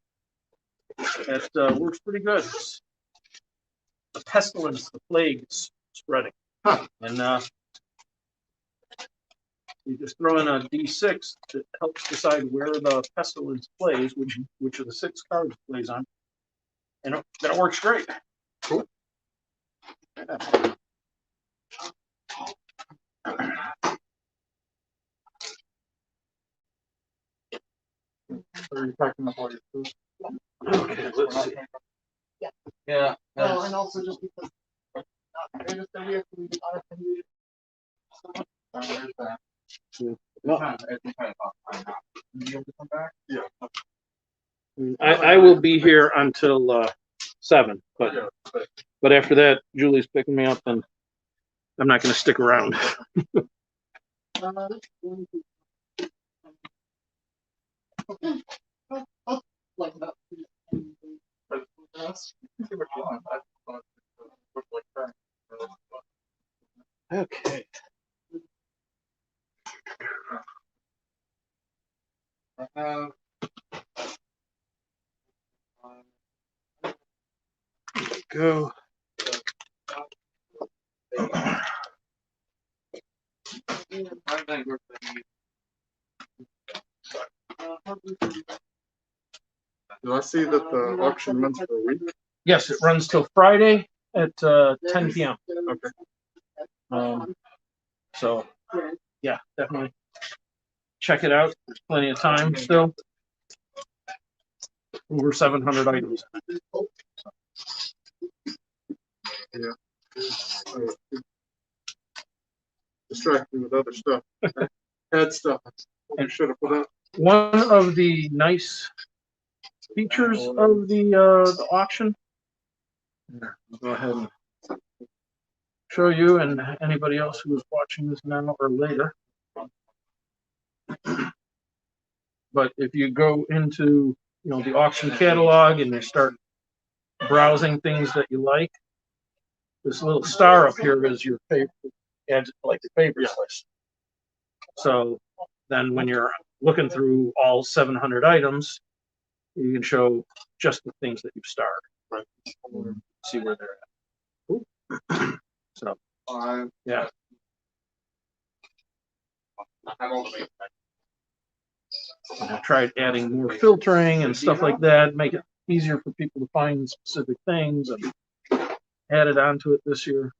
that works pretty good. It's the pestilence, the plague is spreading. And you just throw in a D6 that helps decide where the pestilence plays, which of the 6 cards it plays on. And that works great. Cool. Are you packing up all your food? Okay, let's see. Yeah. Oh, and also just because we have to leave on Affinity. There's that. Yeah. I will be here until 7, but after that, Julie's picking me up, and I'm not going to stick around. Like that. Okay. Go. Do I see that the auction runs for a week? Yes, it runs till Friday at 10 p.m. Okay. So, yeah, definitely check it out. There's plenty of time still. Over 700 items. Yeah. Distracted with other stuff. Had stuff. I should have put up. One of the nice features of the auction. I'll go ahead and show you and anybody else who is watching this now or later. But if you go into the auction catalog and you start browsing things that you like, this little star up here is your favorite, and like the favorites list. So then when you're looking through all 700 items, you can show just the things that you've starred. Right. See where they're at. So, yeah. And I tried adding more filtering and stuff like that, make it easier for people to find specific things, and added onto it this year.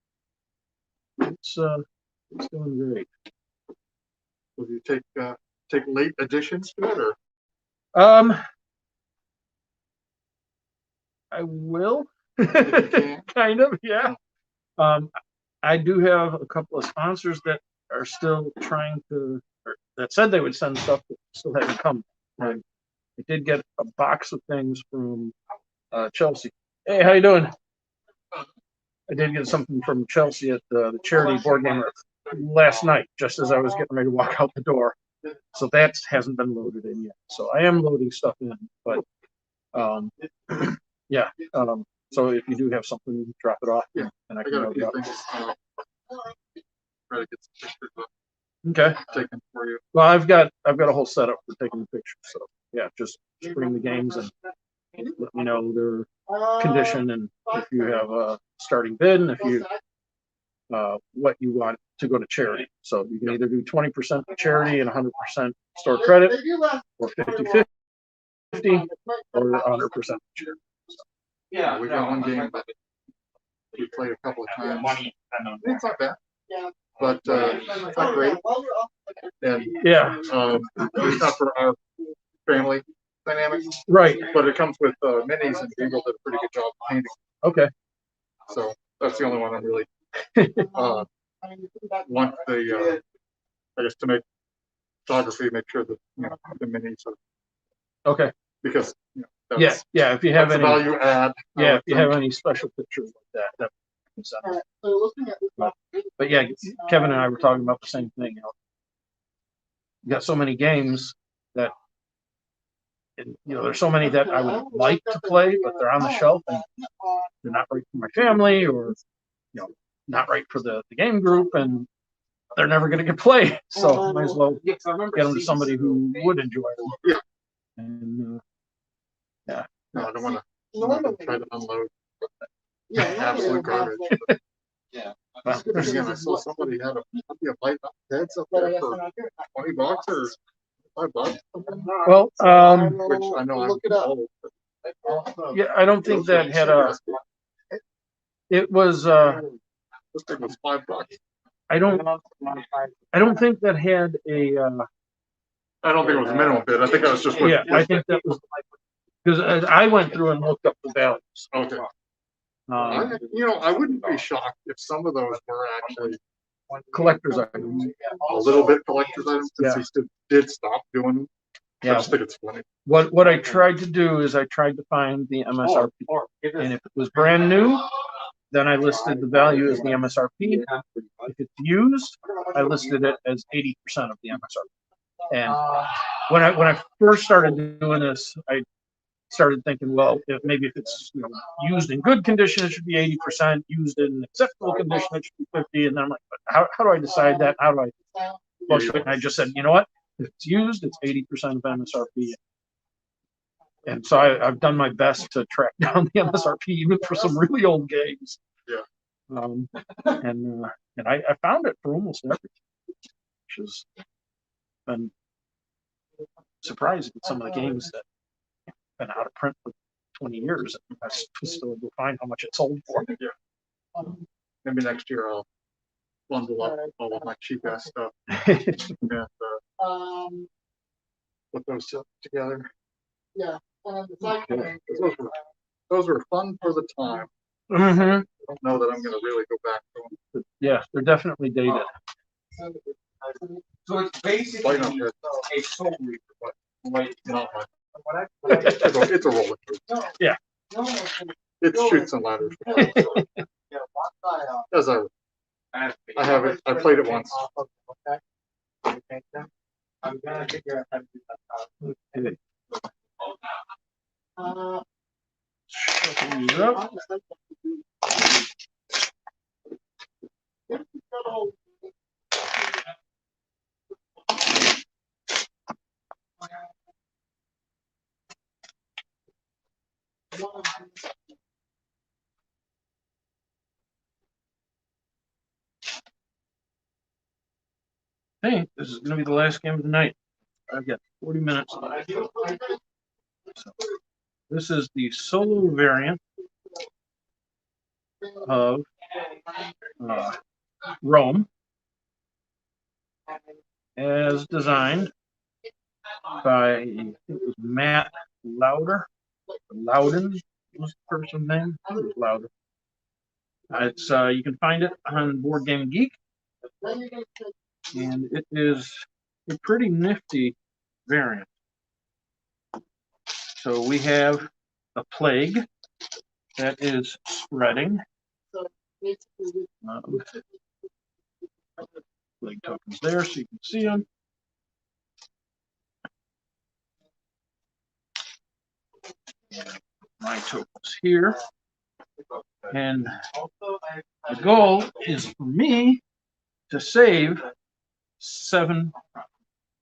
It's doing great. Will you take late additions to it, or? I will. can. Kind of, yeah. I do have a couple of sponsors that are still trying to, or that said they would send stuff that still haven't come. I did get a box of things from Chelsea. Hey, how you doing? I did get something from Chelsea at the charity board game last night, just as I was getting ready to walk out the door. So that hasn't been loaded in yet. So I am loading stuff in, but yeah. So if you do have something, drop it off. Yeah, and I I can got a load it few up. things. Try to get some pictures Okay. taken for you. Well, I've got a whole setup for taking the pictures. So yeah, just bring the games and let me know their condition and if you have a starting bid and if you what you want to go to charity. So you can either do 20% to charity and 100% store credit, or 50-50, or 100% to charity. Yeah, We got one game that we played a couple of times. It's not bad, but it's not great. And Yeah, it's not for our family dynamic, right. but it comes with minis, and Google did a pretty good job of painting. Okay. So that's the only one I'm really want the I guess to make photography, make sure that the minis are Okay. because that's, Yeah. If you have that's any a value add. Yeah, if you have any special pictures like that but yeah, Kevin and I were talking about the same thing. You got so many games that, there's so many that I would like to play, but they're on the shelf and they're not right for my family, or not right for the game group, and they're never going to get played. So might as well get them to somebody who would enjoy it. And yeah. No, I don't want to try to unload absolute garbage. Well, Again, I saw somebody had a light heads up there for $20 or $5. Well, Which I know I'm old, but yeah, I don't think that had it was this thing was $5. I don't think that had a I don't think it was a minimum bid. I think that was just what. yeah, I think that was because I went through and looked up the values. Okay. I wouldn't be shocked if some of those were actually Collector's items. a little bit collector's items since he did stop doing them. I Yeah. just think it's funny. What I tried to do is I tried to find the MSRP, and if it was brand new, then I listed the value as the MSRP. If it's used, I listed it as 80% of the MSRP. And when I first started doing this, I started thinking, well, if it's used in good condition, it should be 80%. Used in acceptable condition, it should be 50%. And then I'm like, how do I decide that? How do I flush it? And I just said, you know what? If it's used, it's 80% of MSRP. And so I've done my best to track down the MSRP even for some really old games. Yeah. And I found it for almost everything, which has been surprising with some of the games that have been out of print for 20 years. And I still able to find how much it sold for. Yeah. Maybe next year I'll bundle up all of my cheap ass stuff and put those together. Yeah. Those were fun for the time. Mm-hmm. I don't know that I'm going to really go back to them. Yeah, they're definitely dated. So it's basically Light on here. a soul reaper, but like Not much. It's a roller coaster. Yeah. It shoots and ladders. As I have it. I played it once. I'm gonna figure out how to do that. Okay. He's up. Hey, this is going to be the last game of the night. I've got 40 minutes left. So, this is the solo variant of Rome, as designed by, I think it was Matt Loudon was the person's name. I think it was Loudon. It's you can find it on Board Game Geek, and it is a pretty nifty variant. So we have a plague that is spreading. Plague tokens there, so you can see them. My tokens here. And the goal is for me to save 7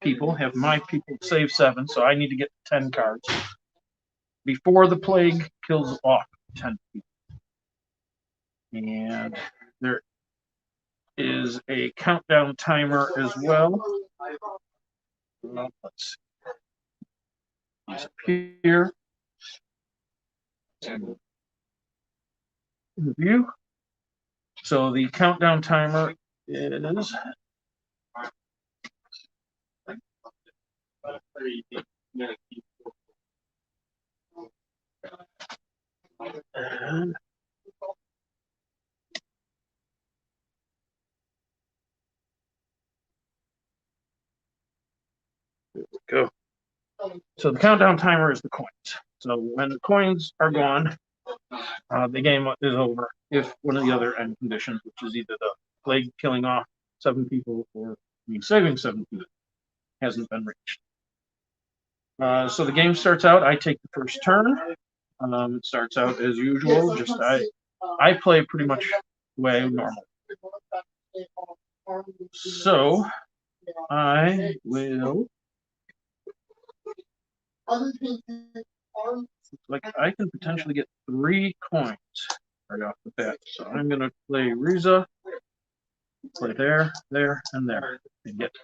people, have my people save 7, so I need to get 10 cards before the plague kills off 10 people. And there is a countdown timer as well. Let's see. He's up here. View. So the countdown timer is there we go. So the countdown timer is the coins. So when the coins are gone, the game is over if one of the other end conditions, which is either the plague killing off 7 people or saving 7 people, hasn't been reached. So the game starts out, I take the first turn. It starts out as usual, just I play pretty much the way normal. So I will, like I can potentially get 3 coins right off the bat. So I'm going to play Riza, play there, there, and there, and get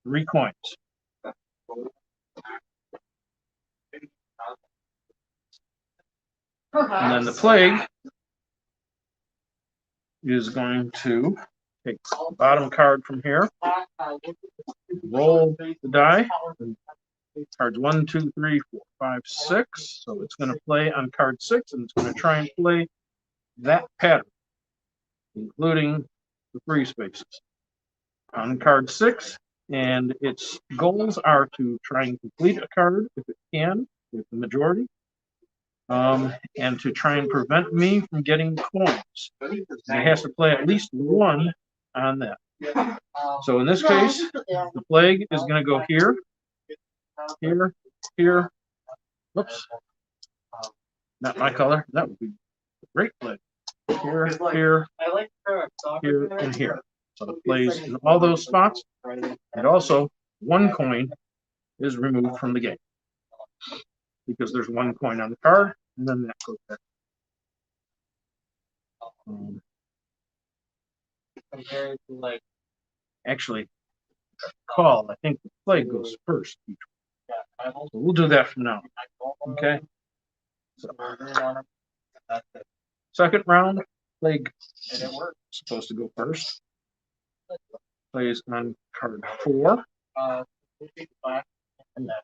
3 coins. And then the plague is going to take the bottom card from here, roll the die, cards 1, 2, 3, 4, 5, 6. So it's going to play on card 6, and it's going to try and play that pattern, including the free spaces on card 6. And its goals are to try and complete a card if it can, with the majority, and to try and prevent me from getting coins. And it has to play at least 1 on that. So in this case, the plague is going to go here, here, here. Whoops. Not my color. That would be a great plague. Here, here, here, and here. So it plays in all those spots. And also, 1 coin is removed from the game, because there's 1 coin on the card, and then that goes back. Compared to like, Actually, call. I think the plague goes first. So we'll do that from now. Okay. So, second round, plague supposed to go first. Plays on card 4. And that.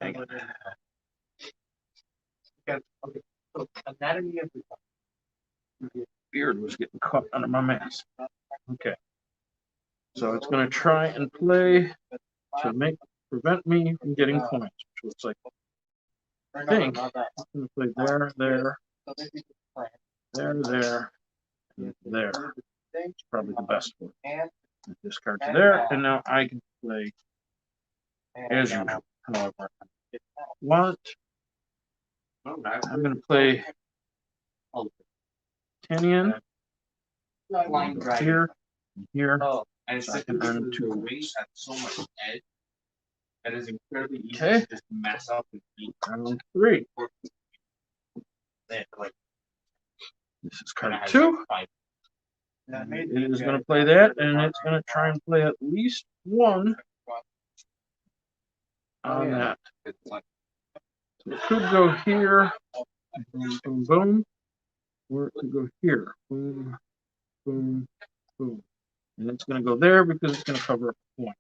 Hang on. okay, so anatomy of the Beard was getting caught under my mask. Okay. So it's going to try and play to prevent me from getting coins, which looks like, I think I'm going to play there, there, there, there, and there. It's probably the best one. Discard to there, and now I can play as usual. However, I want I'm gonna play Tinian Flying dragon. here. Oh, and So I can earn 2 wings points. have so much edge. That is incredibly easy Okay. to just mess up and beat. Round 3. They like This is card 2. It is gonna play that, and it's gonna try and play at least one on that. So it could go here, boom, boom, boom, or it could go here, boom, boom, boom. And it's going to go there because it's going to cover up a point.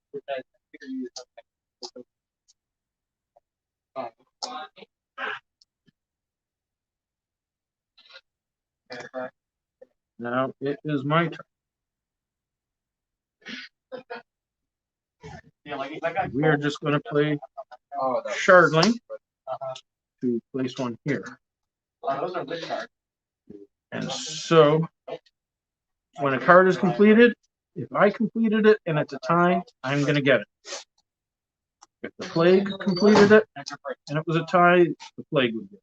Now it is my turn. We are just going to play Shardling to place one here. And so when a card is completed, if I completed it and it's a tie, I'm going to get it. If the Plague completed it and it was a tie, the Plague would get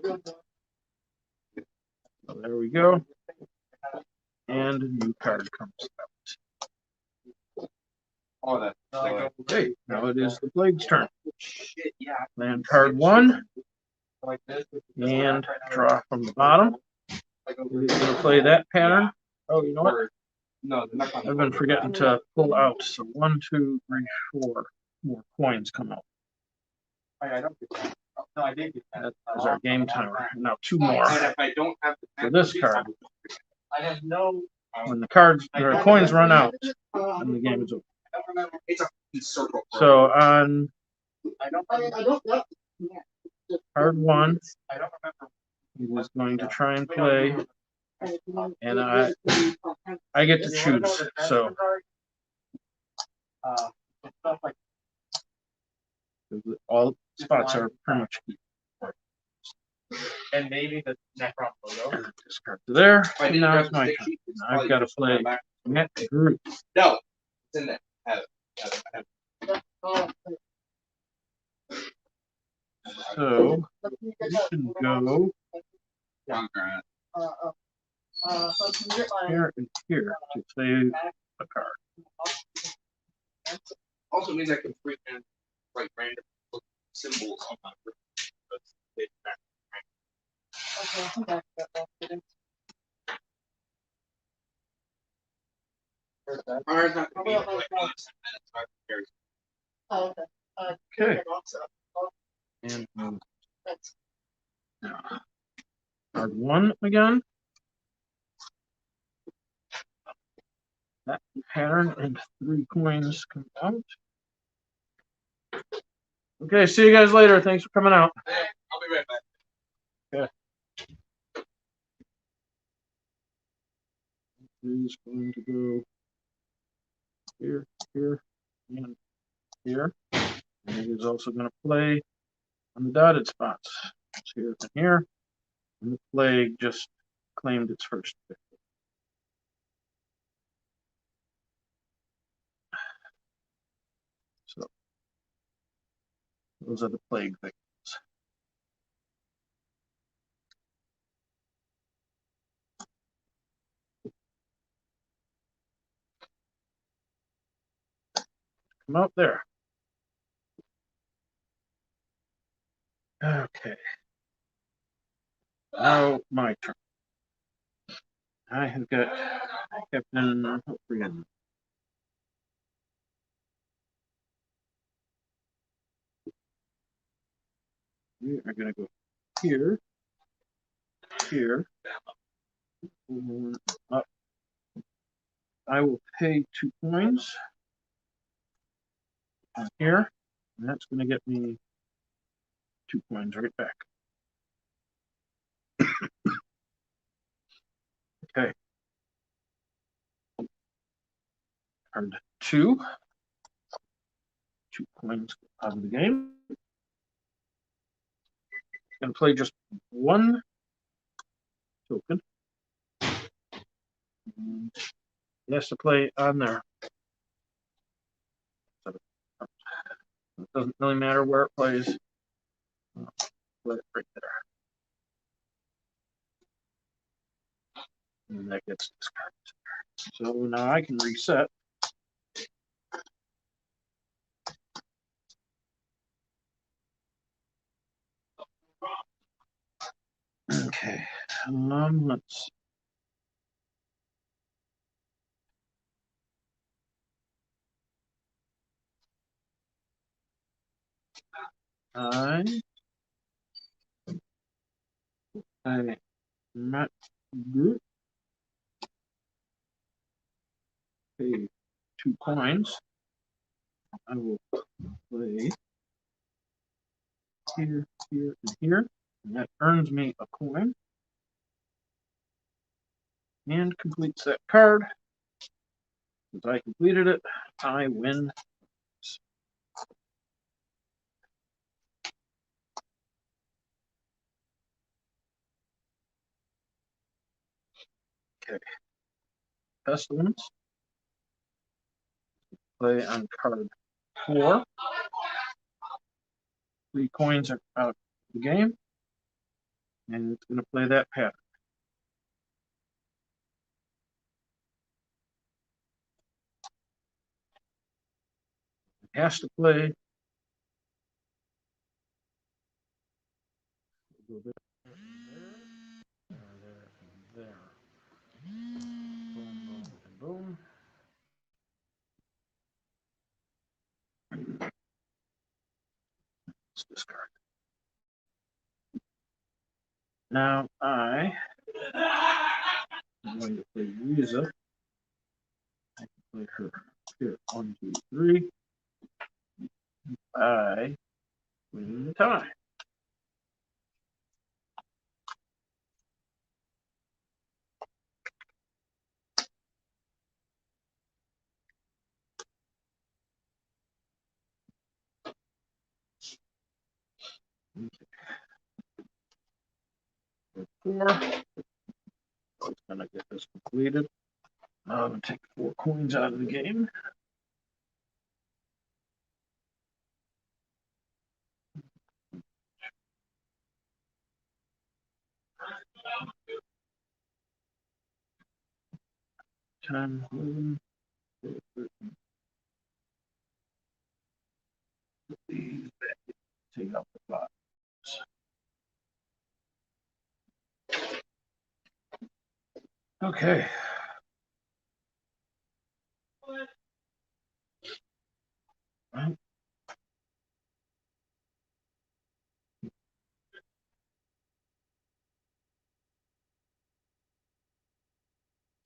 it. So there we go. And a new card comes out. Oh, that's Okay, now it is the Plague's turn. shit, yeah. Land card 1 Like this. and draw from the bottom. We're going to play that pattern. Oh, you know what? No, they're not I've been forgetting to pull out. So 1, 2, 3, 4 more coins come out. I don't get that. No, I did get that. That is our game timer. Now 2 more. And if I don't have the For this card, I have no. when the cards or the coins run out, and the game is over. I don't remember. It's a circle. So on I don't. card 1, I don't remember. he was going to try and play, and I get to choose. So Stuff like all spots are pretty much key. and maybe the Necron photo. Discard to there. And now it's my turn. Now I've got to play net group. No, it's in there. Have it. Have it. So we can go here and here to save a card. Also means I can freaking write random symbols on my room. Ours not gonna be like 10 minutes. So I can carry Okay. And card 1 again. That pattern and 3 coins come out. Okay, see you guys later. Thanks for coming out. Hey, I'll be right back. Is going to go here, here, and here. And it is also going to play on the dotted spots. It's here and here. And the Plague just claimed its first victory. So those are the Plague victims. Come out there. Okay. Now my turn. I have got Captain. We are going to go here, here, and up. I will pay 2 coins here, and that's going to get me 2 coins right back. Okay. Card 2. 2 coins out of the game. Going to play just 1 token. And he has to play on there. So it doesn't really matter where it plays. Put it right there. And that gets discarded. So now I can reset. Okay, let's. I met group. Pay 2 coins. I will play here, here, and here. And that earns me a coin. And completes that card. Since I completed it, I win. Okay. Pestilence. Play on card 4. 3 coins are out of the game. And it's going to play that pattern. It has to play. Go there, there, there, boom, boom, and boom. Let's discard. Now I'm going to play Riza. I can play her here. 1, 2, 3. I win the tie. Okay. 4. I was gonna get this completed. I'm gonna take 4 coins out of the game. Ten, 11, 12, 13. These back. Take out the box. Okay. Well,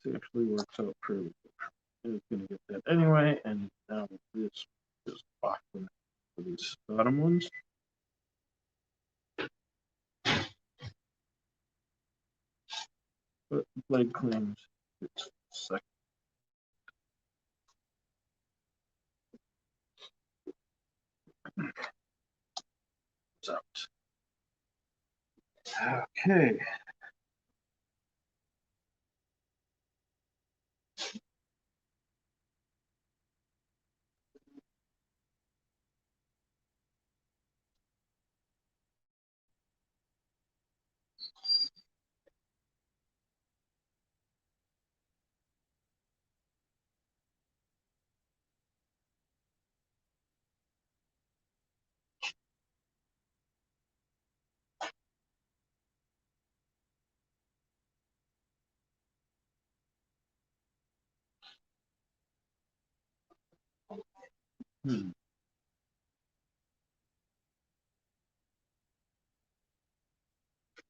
it actually works out pretty good. It's going to get that anyway, and now this is off for these bottom ones. But blade claims it's second. It's out. Okay.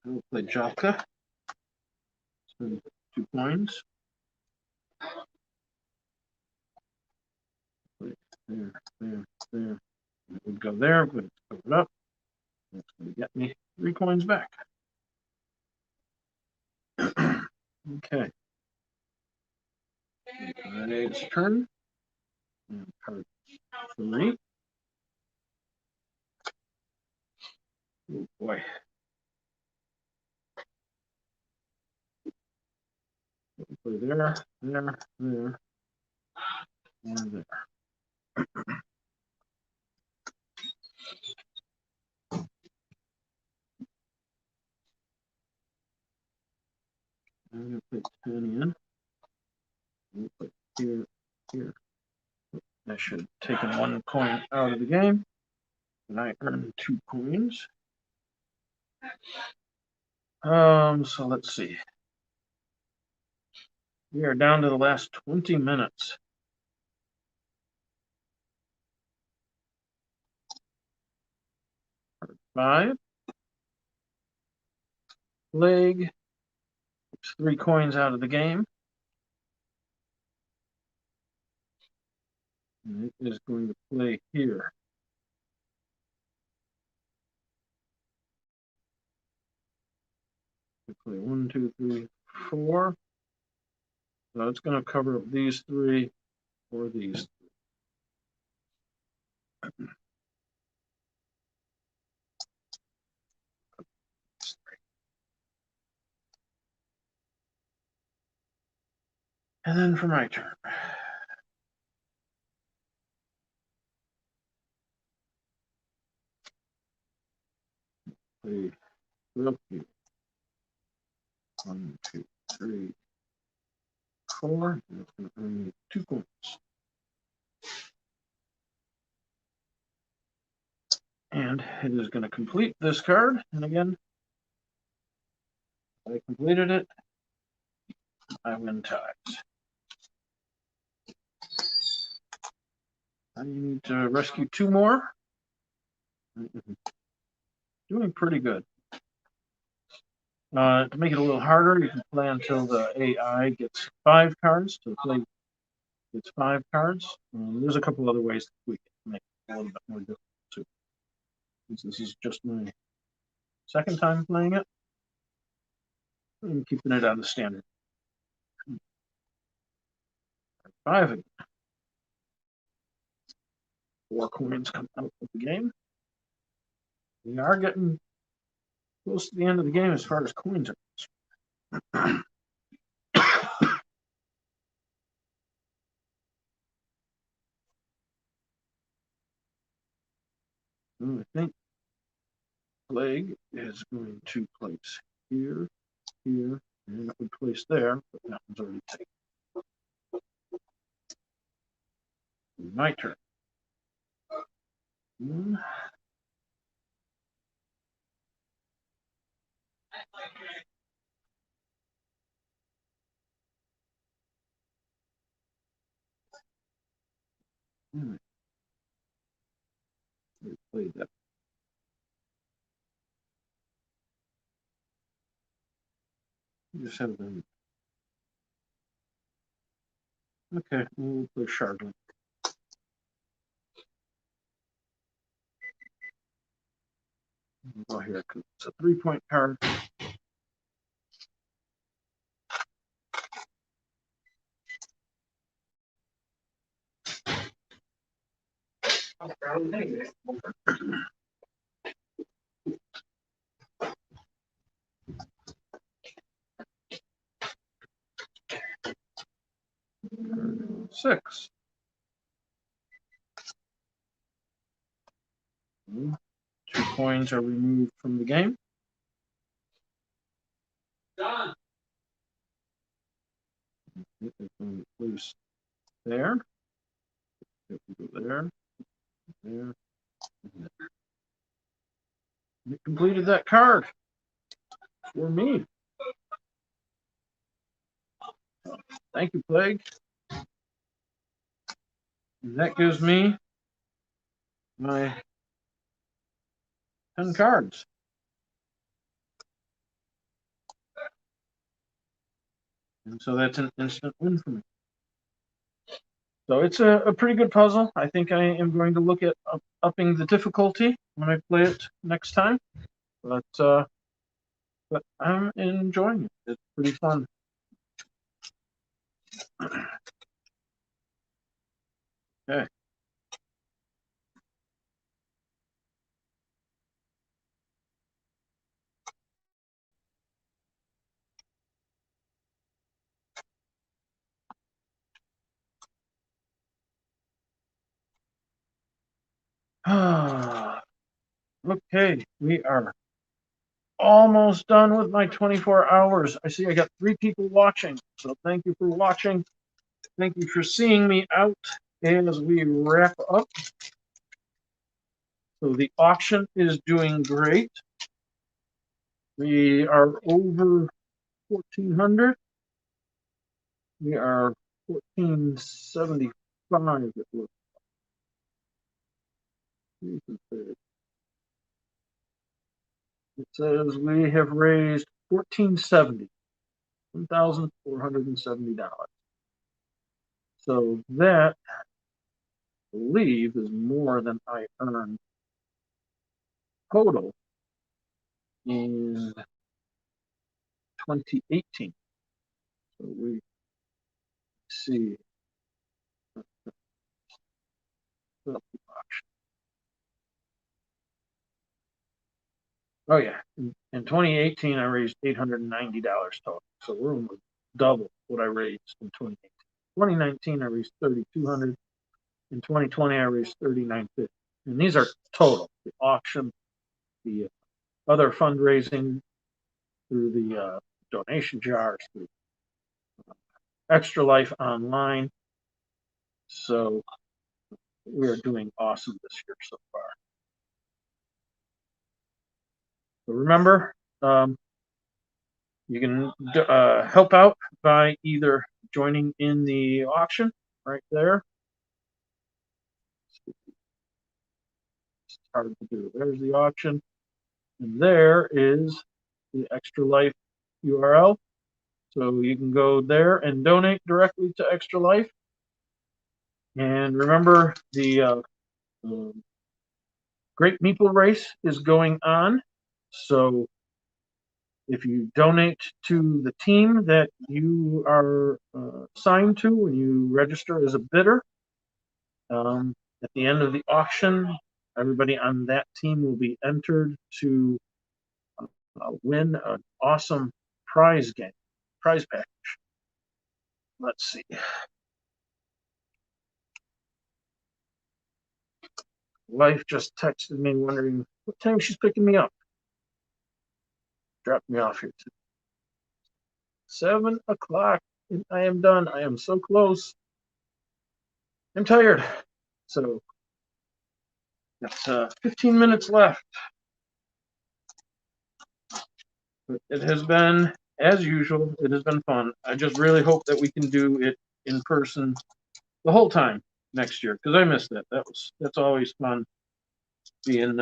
We'll play Jaka. So 2 coins. There, there, there. It would go there, but it's covered up. That's going to get me 3 coins back. Okay. It's turn. And card 3. Oh boy. Play there, there, there, and there. I'm gonna put 10 in. We'll put here, here. I should have taken 1 coin out of the game. And I earned 2 coins. So let's see. We are down to the last 20 minutes. Card 5. Leg. 3 coins out of the game. And it is going to play here. Play 1, 2, 3, 4. So it's going to cover up these 3 or these 3. And then for my turn. Play 1, 2, 3, 4. That's going to earn me 2 coins. And it is going to complete this card. And again, I completed it. I win ties. I need to rescue 2 more. Doing pretty good. To make it a little harder, you can play until the AI gets 5 cards. To play gets 5 cards. There's a couple other ways to tweak it to make it a little bit more difficult too. Since this is just my second time playing it, I'm keeping it on the standard. 5 again. 4 coins come out of the game. We are getting close to the end of the game as far as coins are concerned. I think Plague is going to place here, here, and it would place there, but that one's already taken. My turn. 1. Played that. Just have them. Okay, we'll play Shardley. We'll go here because it's a 3-point card. Card 6. 2 coins are removed from the game. Done. It is going to place there. It will go there. There. And there. You completed that card for me. Thank you, Plague. And that gives me my 10 cards. And so that's an instant win for me. So it's a pretty good puzzle. I think I am going to look at upping the difficulty when I play it next time. But I'm enjoying it. It's pretty fun. Okay. Okay, we are almost done with my 24 hours. I see I got 3 people watching, so thank you for watching. Thank you for seeing me out as we wrap up. So the auction is doing great. We are over 1,400. We are 1,475. It looks. It says we have raised $1,470, $1,470. So that, I believe, is more than I earned total in 2018. So we see. Oh yeah, in 2018 I raised $890 total. So we're almost double what I raised in 2018. 2019 I raised $3,200. In 2020 I raised $3,950. And these are total. The auction, the other fundraising through the donation jars, through Extra Life Online. So we are doing awesome this year so far. So remember, you can help out by either joining in the auction right there. It's hard to do. There's the auction. And there is the Extra Life URL. So you can go there and donate directly to Extra Life. And remember, the Great Meeple Race is going on. So if you donate to the team that you are signed to when you register as a bidder, at the end of the auction, everybody on that team will be entered to win an awesome prize package. Let's see. Wife just texted me wondering what time she's picking me up. Dropped me off here too. 7 o'clock and I am done. I am so close. I'm tired. So got 15 minutes left. But it has been, as usual, it has been fun. I just really hope that we can do it in person the whole time next year, because I missed that. That's always fun, being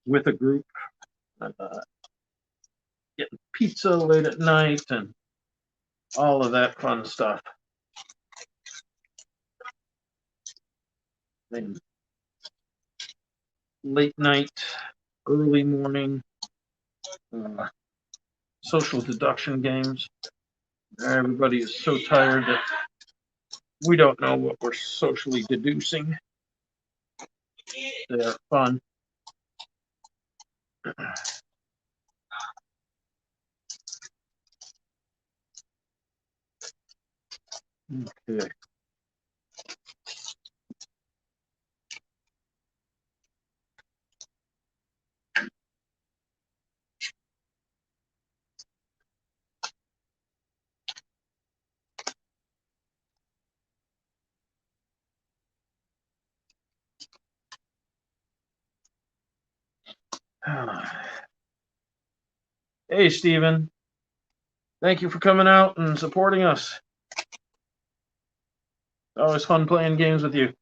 with a group, getting pizza late at night, and all of that fun stuff. And late night, early morning, social deduction games. Everybody is so tired that we don't know what we're socially deducing. They are fun. Okay. Hey, Steven. Thank you for coming out and supporting us. Always fun playing games with you.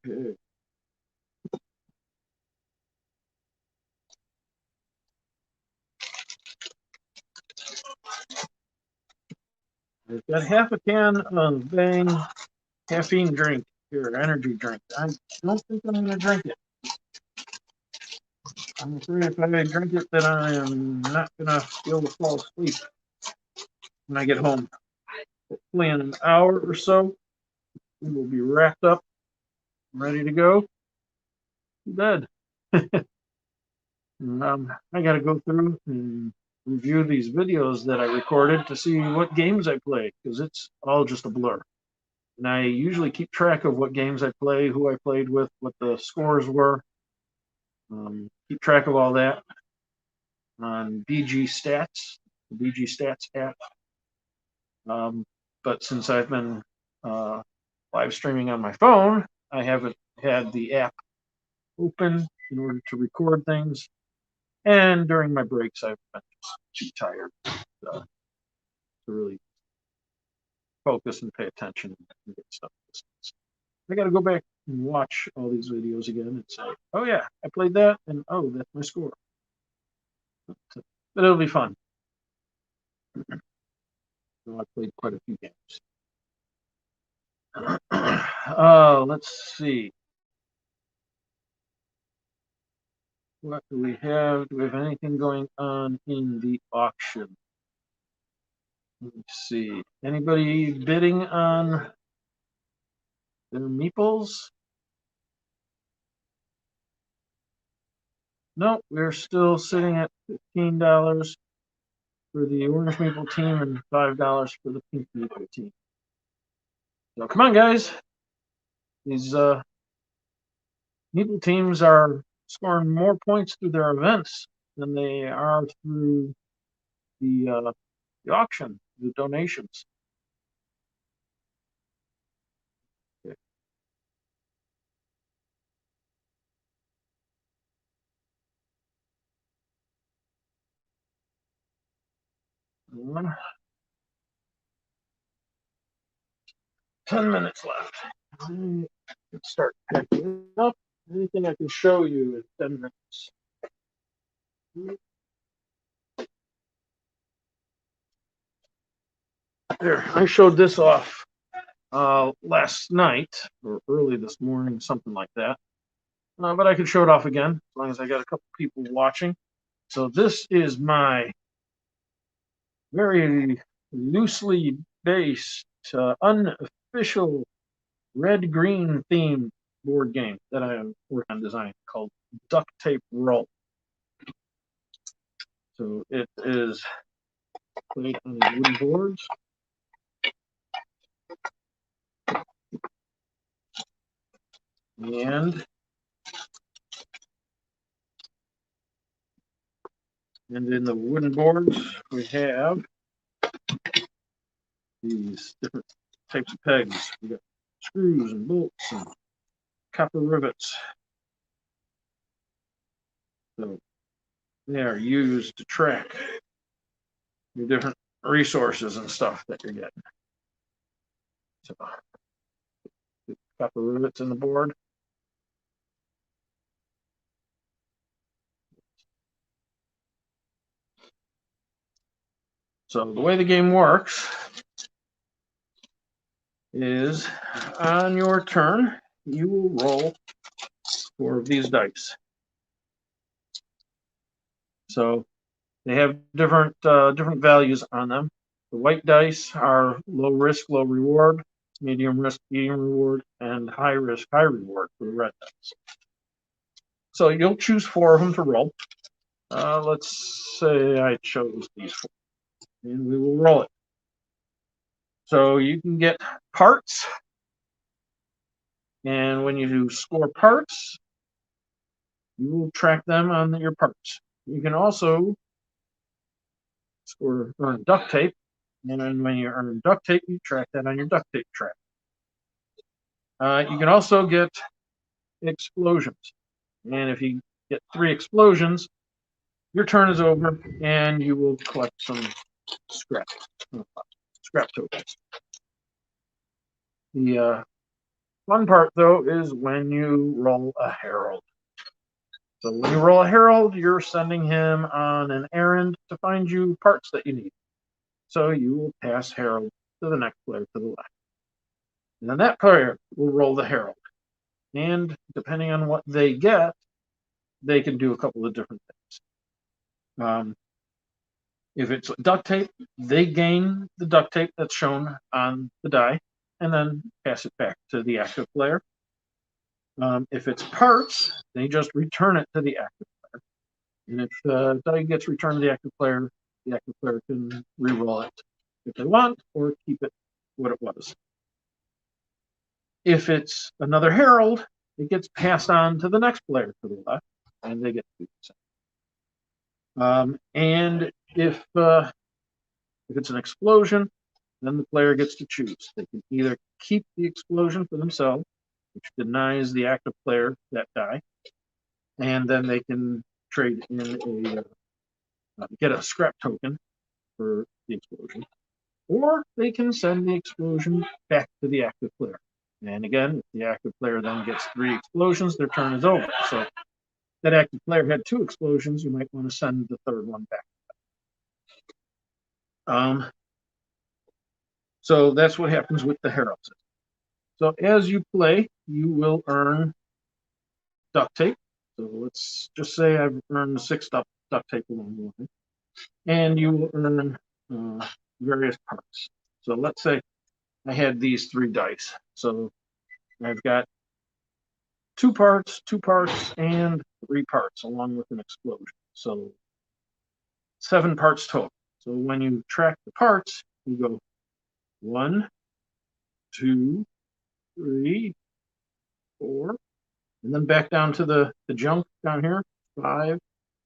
Okay. I've got half a can of Bang caffeine drink here, energy drink. I don't think I'm going to drink it. I'm afraid if I drink it, then I am not going to be able to fall asleep when I get home. Hopefully in an hour or so, we will be wrapped up, ready to go to bed. I got to go through and review these videos that I recorded to see what games I play, because it's all just a blur. And I usually keep track of what games I play, who I played with, what the scores were. Keep track of all that on BG Stats, the BG Stats app. But since I've been live streaming on my phone, I haven't had the app open in order to record things. And during my breaks, I've been too tired to really focus and pay attention and get stuff. I got to go back and watch all these videos again and say, oh yeah, I played that, and oh, that's my score. But it'll be fun. So I played quite a few games. Let's see. What do we have? Do we have anything going on in the auction? Let's see. Anybody bidding on their meeples? No, we're still sitting at $15 for the orange Meeple team and $5 for the pink Meeple team. So come on, guys. These Meeple teams are scoring more points through their events than they are through the auction, the donations. Okay. One. 10 minutes left. Let's start packing up. Anything I can show you in 10 minutes. There, I showed this off last night or early this morning, something like that. But I could show it off again as long as I got a couple people watching. So this is my very loosely based, unofficial red-green themed board game that I am working on designing called Duct Tape Roll. So it is played on these wooden boards. And in the wooden boards, we have these different types of pegs. We got screws and bolts and copper rivets. So they are used to track your different resources and stuff that you're getting. So copper rivets in the board. So the way the game works is on your turn, you will roll 4 of these dice. So they have different values on them. The white dice are low risk, low reward, medium risk, medium reward, and high risk, high reward for the red dice. So you'll choose 4 of them to roll. Let's say I chose these 4, and we will roll it. So you can get parts, and when you score parts, you will track them on your parts. You can also earn duct tape, and then when you earn duct tape, you track that on your duct tape track. You can also get explosions, and if you get 3 explosions, your turn is over, and you will collect some scrap tokens. The fun part, though, is when you roll a herald. So when you roll a herald, you're sending him on an errand to find you parts that you need. So you will pass herald to the next player to the left. And then that player will roll the herald. And depending on what they get, they can do a couple of different things. If it's duct tape, they gain the duct tape that's shown on the die and then pass it back to the active player. If it's parts, they just return it to the active player. And if the die gets returned to the active player can re-roll it if they want or keep it what it was. If it's another herald, it gets passed on to the next player to the left, and they get to do the same. And if it's an explosion, then the player gets to choose. They can either keep the explosion for themselves, which denies the active player that die, and then they can trade in get a scrap token for the explosion, or they can send the explosion back to the active player. And again, if the active player then gets 3 explosions, their turn is over. So if that active player had 2 explosions, you might want to send the third one back. So that's what happens with the herald system. So as you play, you will earn duct tape. So let's just say I've earned 6 duct tape along the line. And you will earn various parts. So let's say I had these 3 dice. So I've got 2 parts, and 3 parts, along with an explosion. So 7 parts total. So when you track the parts, you go 1, 2, 3, 4, and then back down to the junk down here, 5,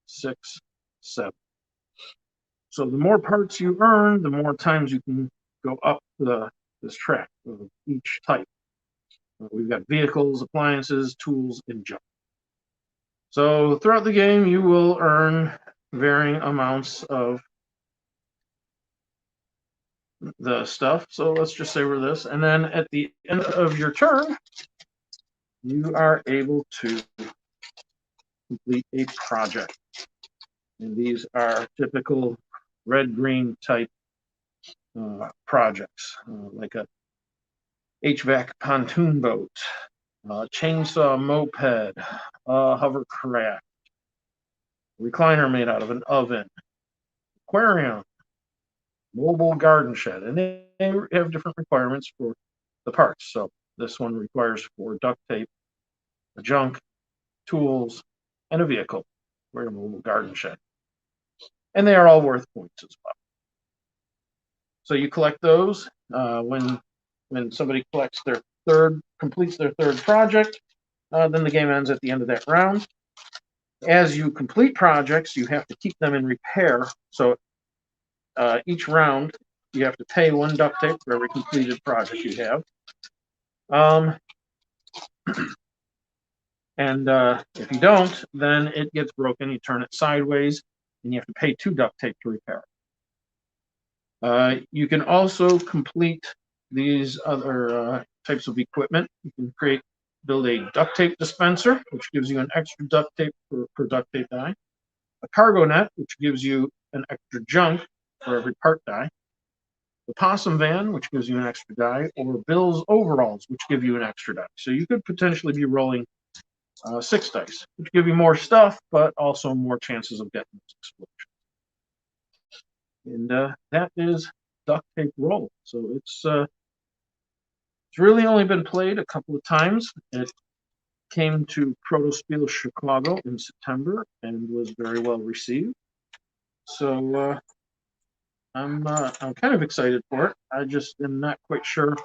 6, 7. So the more parts you earn, the more times you can go up this track of each type. We've got vehicles, appliances, tools, and junk. So throughout the game, you will earn varying amounts of the stuff. So let's just say we're this. And then at the end of your turn, you are able to complete a project. And these are typical red-green type projects, like a HVAC pontoon boat, chainsaw moped, hovercraft, recliner made out of an oven, aquarium, mobile garden shed, and they have different requirements for the parts. So this one requires 4 duct tape, a junk, tools, and a vehicle for your mobile garden shed. And they are all worth points as well. So you collect those when somebody completes their third project, then the game ends at the end of that round. As you complete projects, you have to keep them in repair. So each round, you have to pay 1 duct tape for every completed project you have. And if you don't, then it gets broken. You turn it sideways, and you have to pay 2 duct tape to repair it. You can also complete these other types of equipment. You can build a duct tape dispenser, which gives you an extra duct tape per duct tape die. A cargo net, which gives you an extra junk for every part die. The possum van, which gives you an extra die, or Bill's overalls, which give you an extra die. So you could potentially be rolling 6 dice, which give you more stuff, but also more chances of getting this explosion. And that is duct tape roll. So it's really only been played a couple of times. It came to Protospiel Chicago in September and was very well received. So I'm kind of excited for it. I just am not quite sure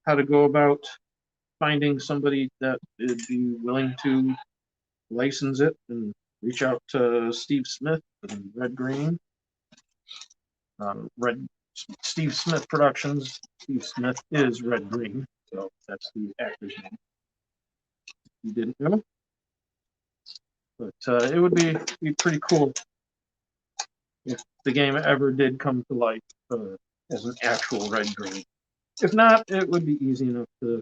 how to go about finding somebody that would be willing to license it and reach out to Steve Smith and Red Green. Steve Smith Productions. Steve Smith is Red Green, so that's the actor's name. You didn't know, but it would be pretty cool if the game ever did come to life as an actual Red Green. If not, it would be easy enough to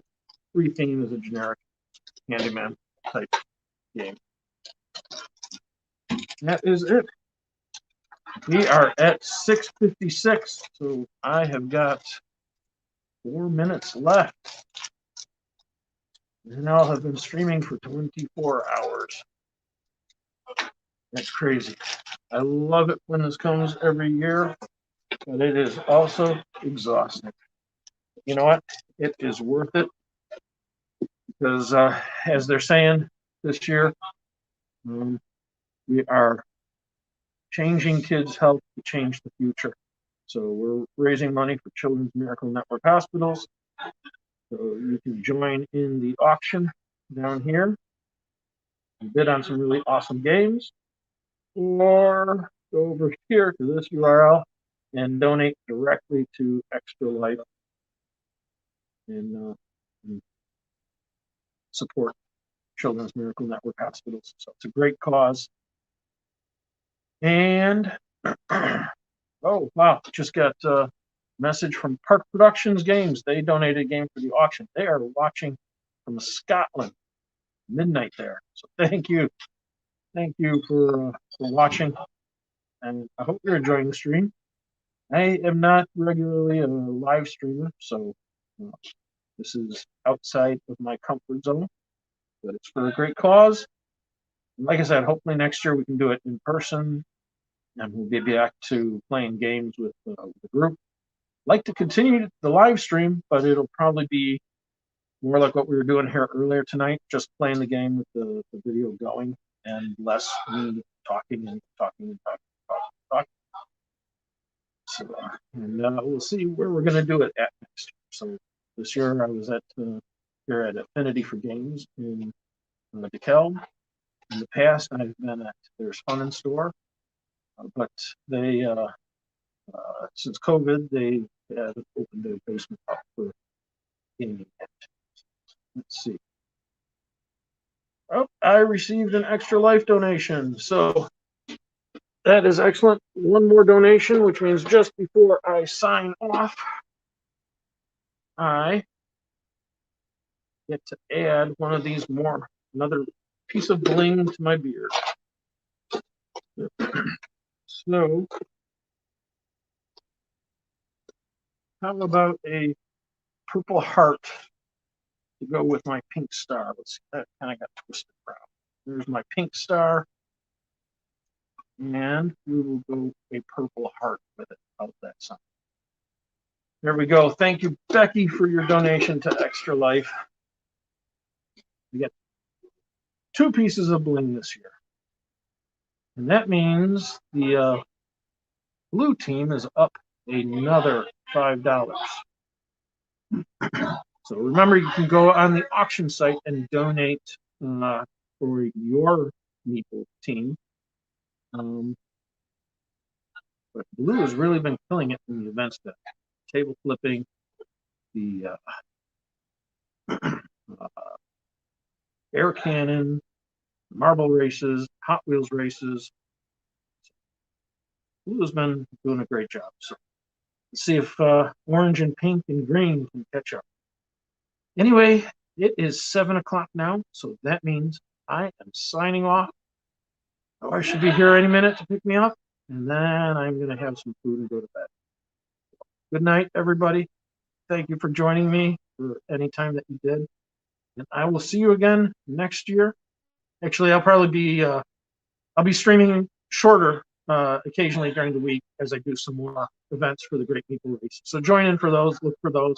retheme as a generic handyman type game. That is it. We are at 6:56, so I have got 4 minutes left. And I'll have been streaming for 24 hours. That's crazy. I love it when this comes every year, but it is also exhausting. You know what? It is worth it because, as they're saying this year, we are changing kids' health to change the future. So we're raising money for Children's Miracle Network hospitals. So you can join in the auction down here, and bid on some really awesome games, or go over here to this URL and donate directly to Extra Life and support Children's Miracle Network hospitals. So it's a great cause. And oh wow, just got a message from Park Productions Games. They donated a game for the auction. They are watching from Scotland, midnight there. So thank you for watching, and I hope you're enjoying the stream. I am not regularly a live streamer, so this is outside of my comfort zone, but it's for a great cause. And like I said, hopefully next year we can do it in person, and we'll be back to playing games with the group. Like to continue the live stream, but it'll probably be more like what we were doing here earlier tonight, just playing the game with the video going, and less me talking and talking and talking and talking. So, and we'll see where we're going to do it at next year. So this year I was at here at Affinity for Games in DeKalb. In the past, I've been at There's Fun in Store, but they since COVID they have opened their basement up for gaming. Let's see. Oh, I received an Extra Life donation, so that is excellent. One more donation, which means just before I sign off, I get to add one of these another piece of bling to my beard. So, how about a purple heart to go with my pink star? Let's see, that kind of got twisted around. There's my pink star, and we will go a purple heart with it. How's that sound? There we go. Thank you, Becky, for your donation to Extra Life. We get 2 pieces of bling this year. And that means the blue team is up another $5. So remember, you can go on the auction site and donate for your Meeple team. But blue has really been killing it in the events, the table flipping, the air cannon, marble races, Hot Wheels races. Blue has been doing a great job. So let's see if orange and pink and green can catch up. Anyway, it is 7 o'clock now, so that means I am signing off. Oh, I should be here any minute to pick me up, and then I'm going to have some food and go to bed. Good night, everybody. Thank you for joining me for any time that you did. And I will see you again next year. Actually, I'll be streaming shorter occasionally during the week as I do some more events for the Great Meeple Race. So join in for those, look for those.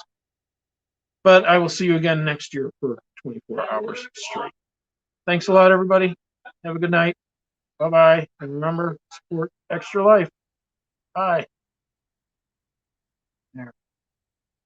But I will see you again next year for 24 hours straight. Thanks a lot, everybody. Have a good night. Bye-bye. And remember, support Extra Life. Bye.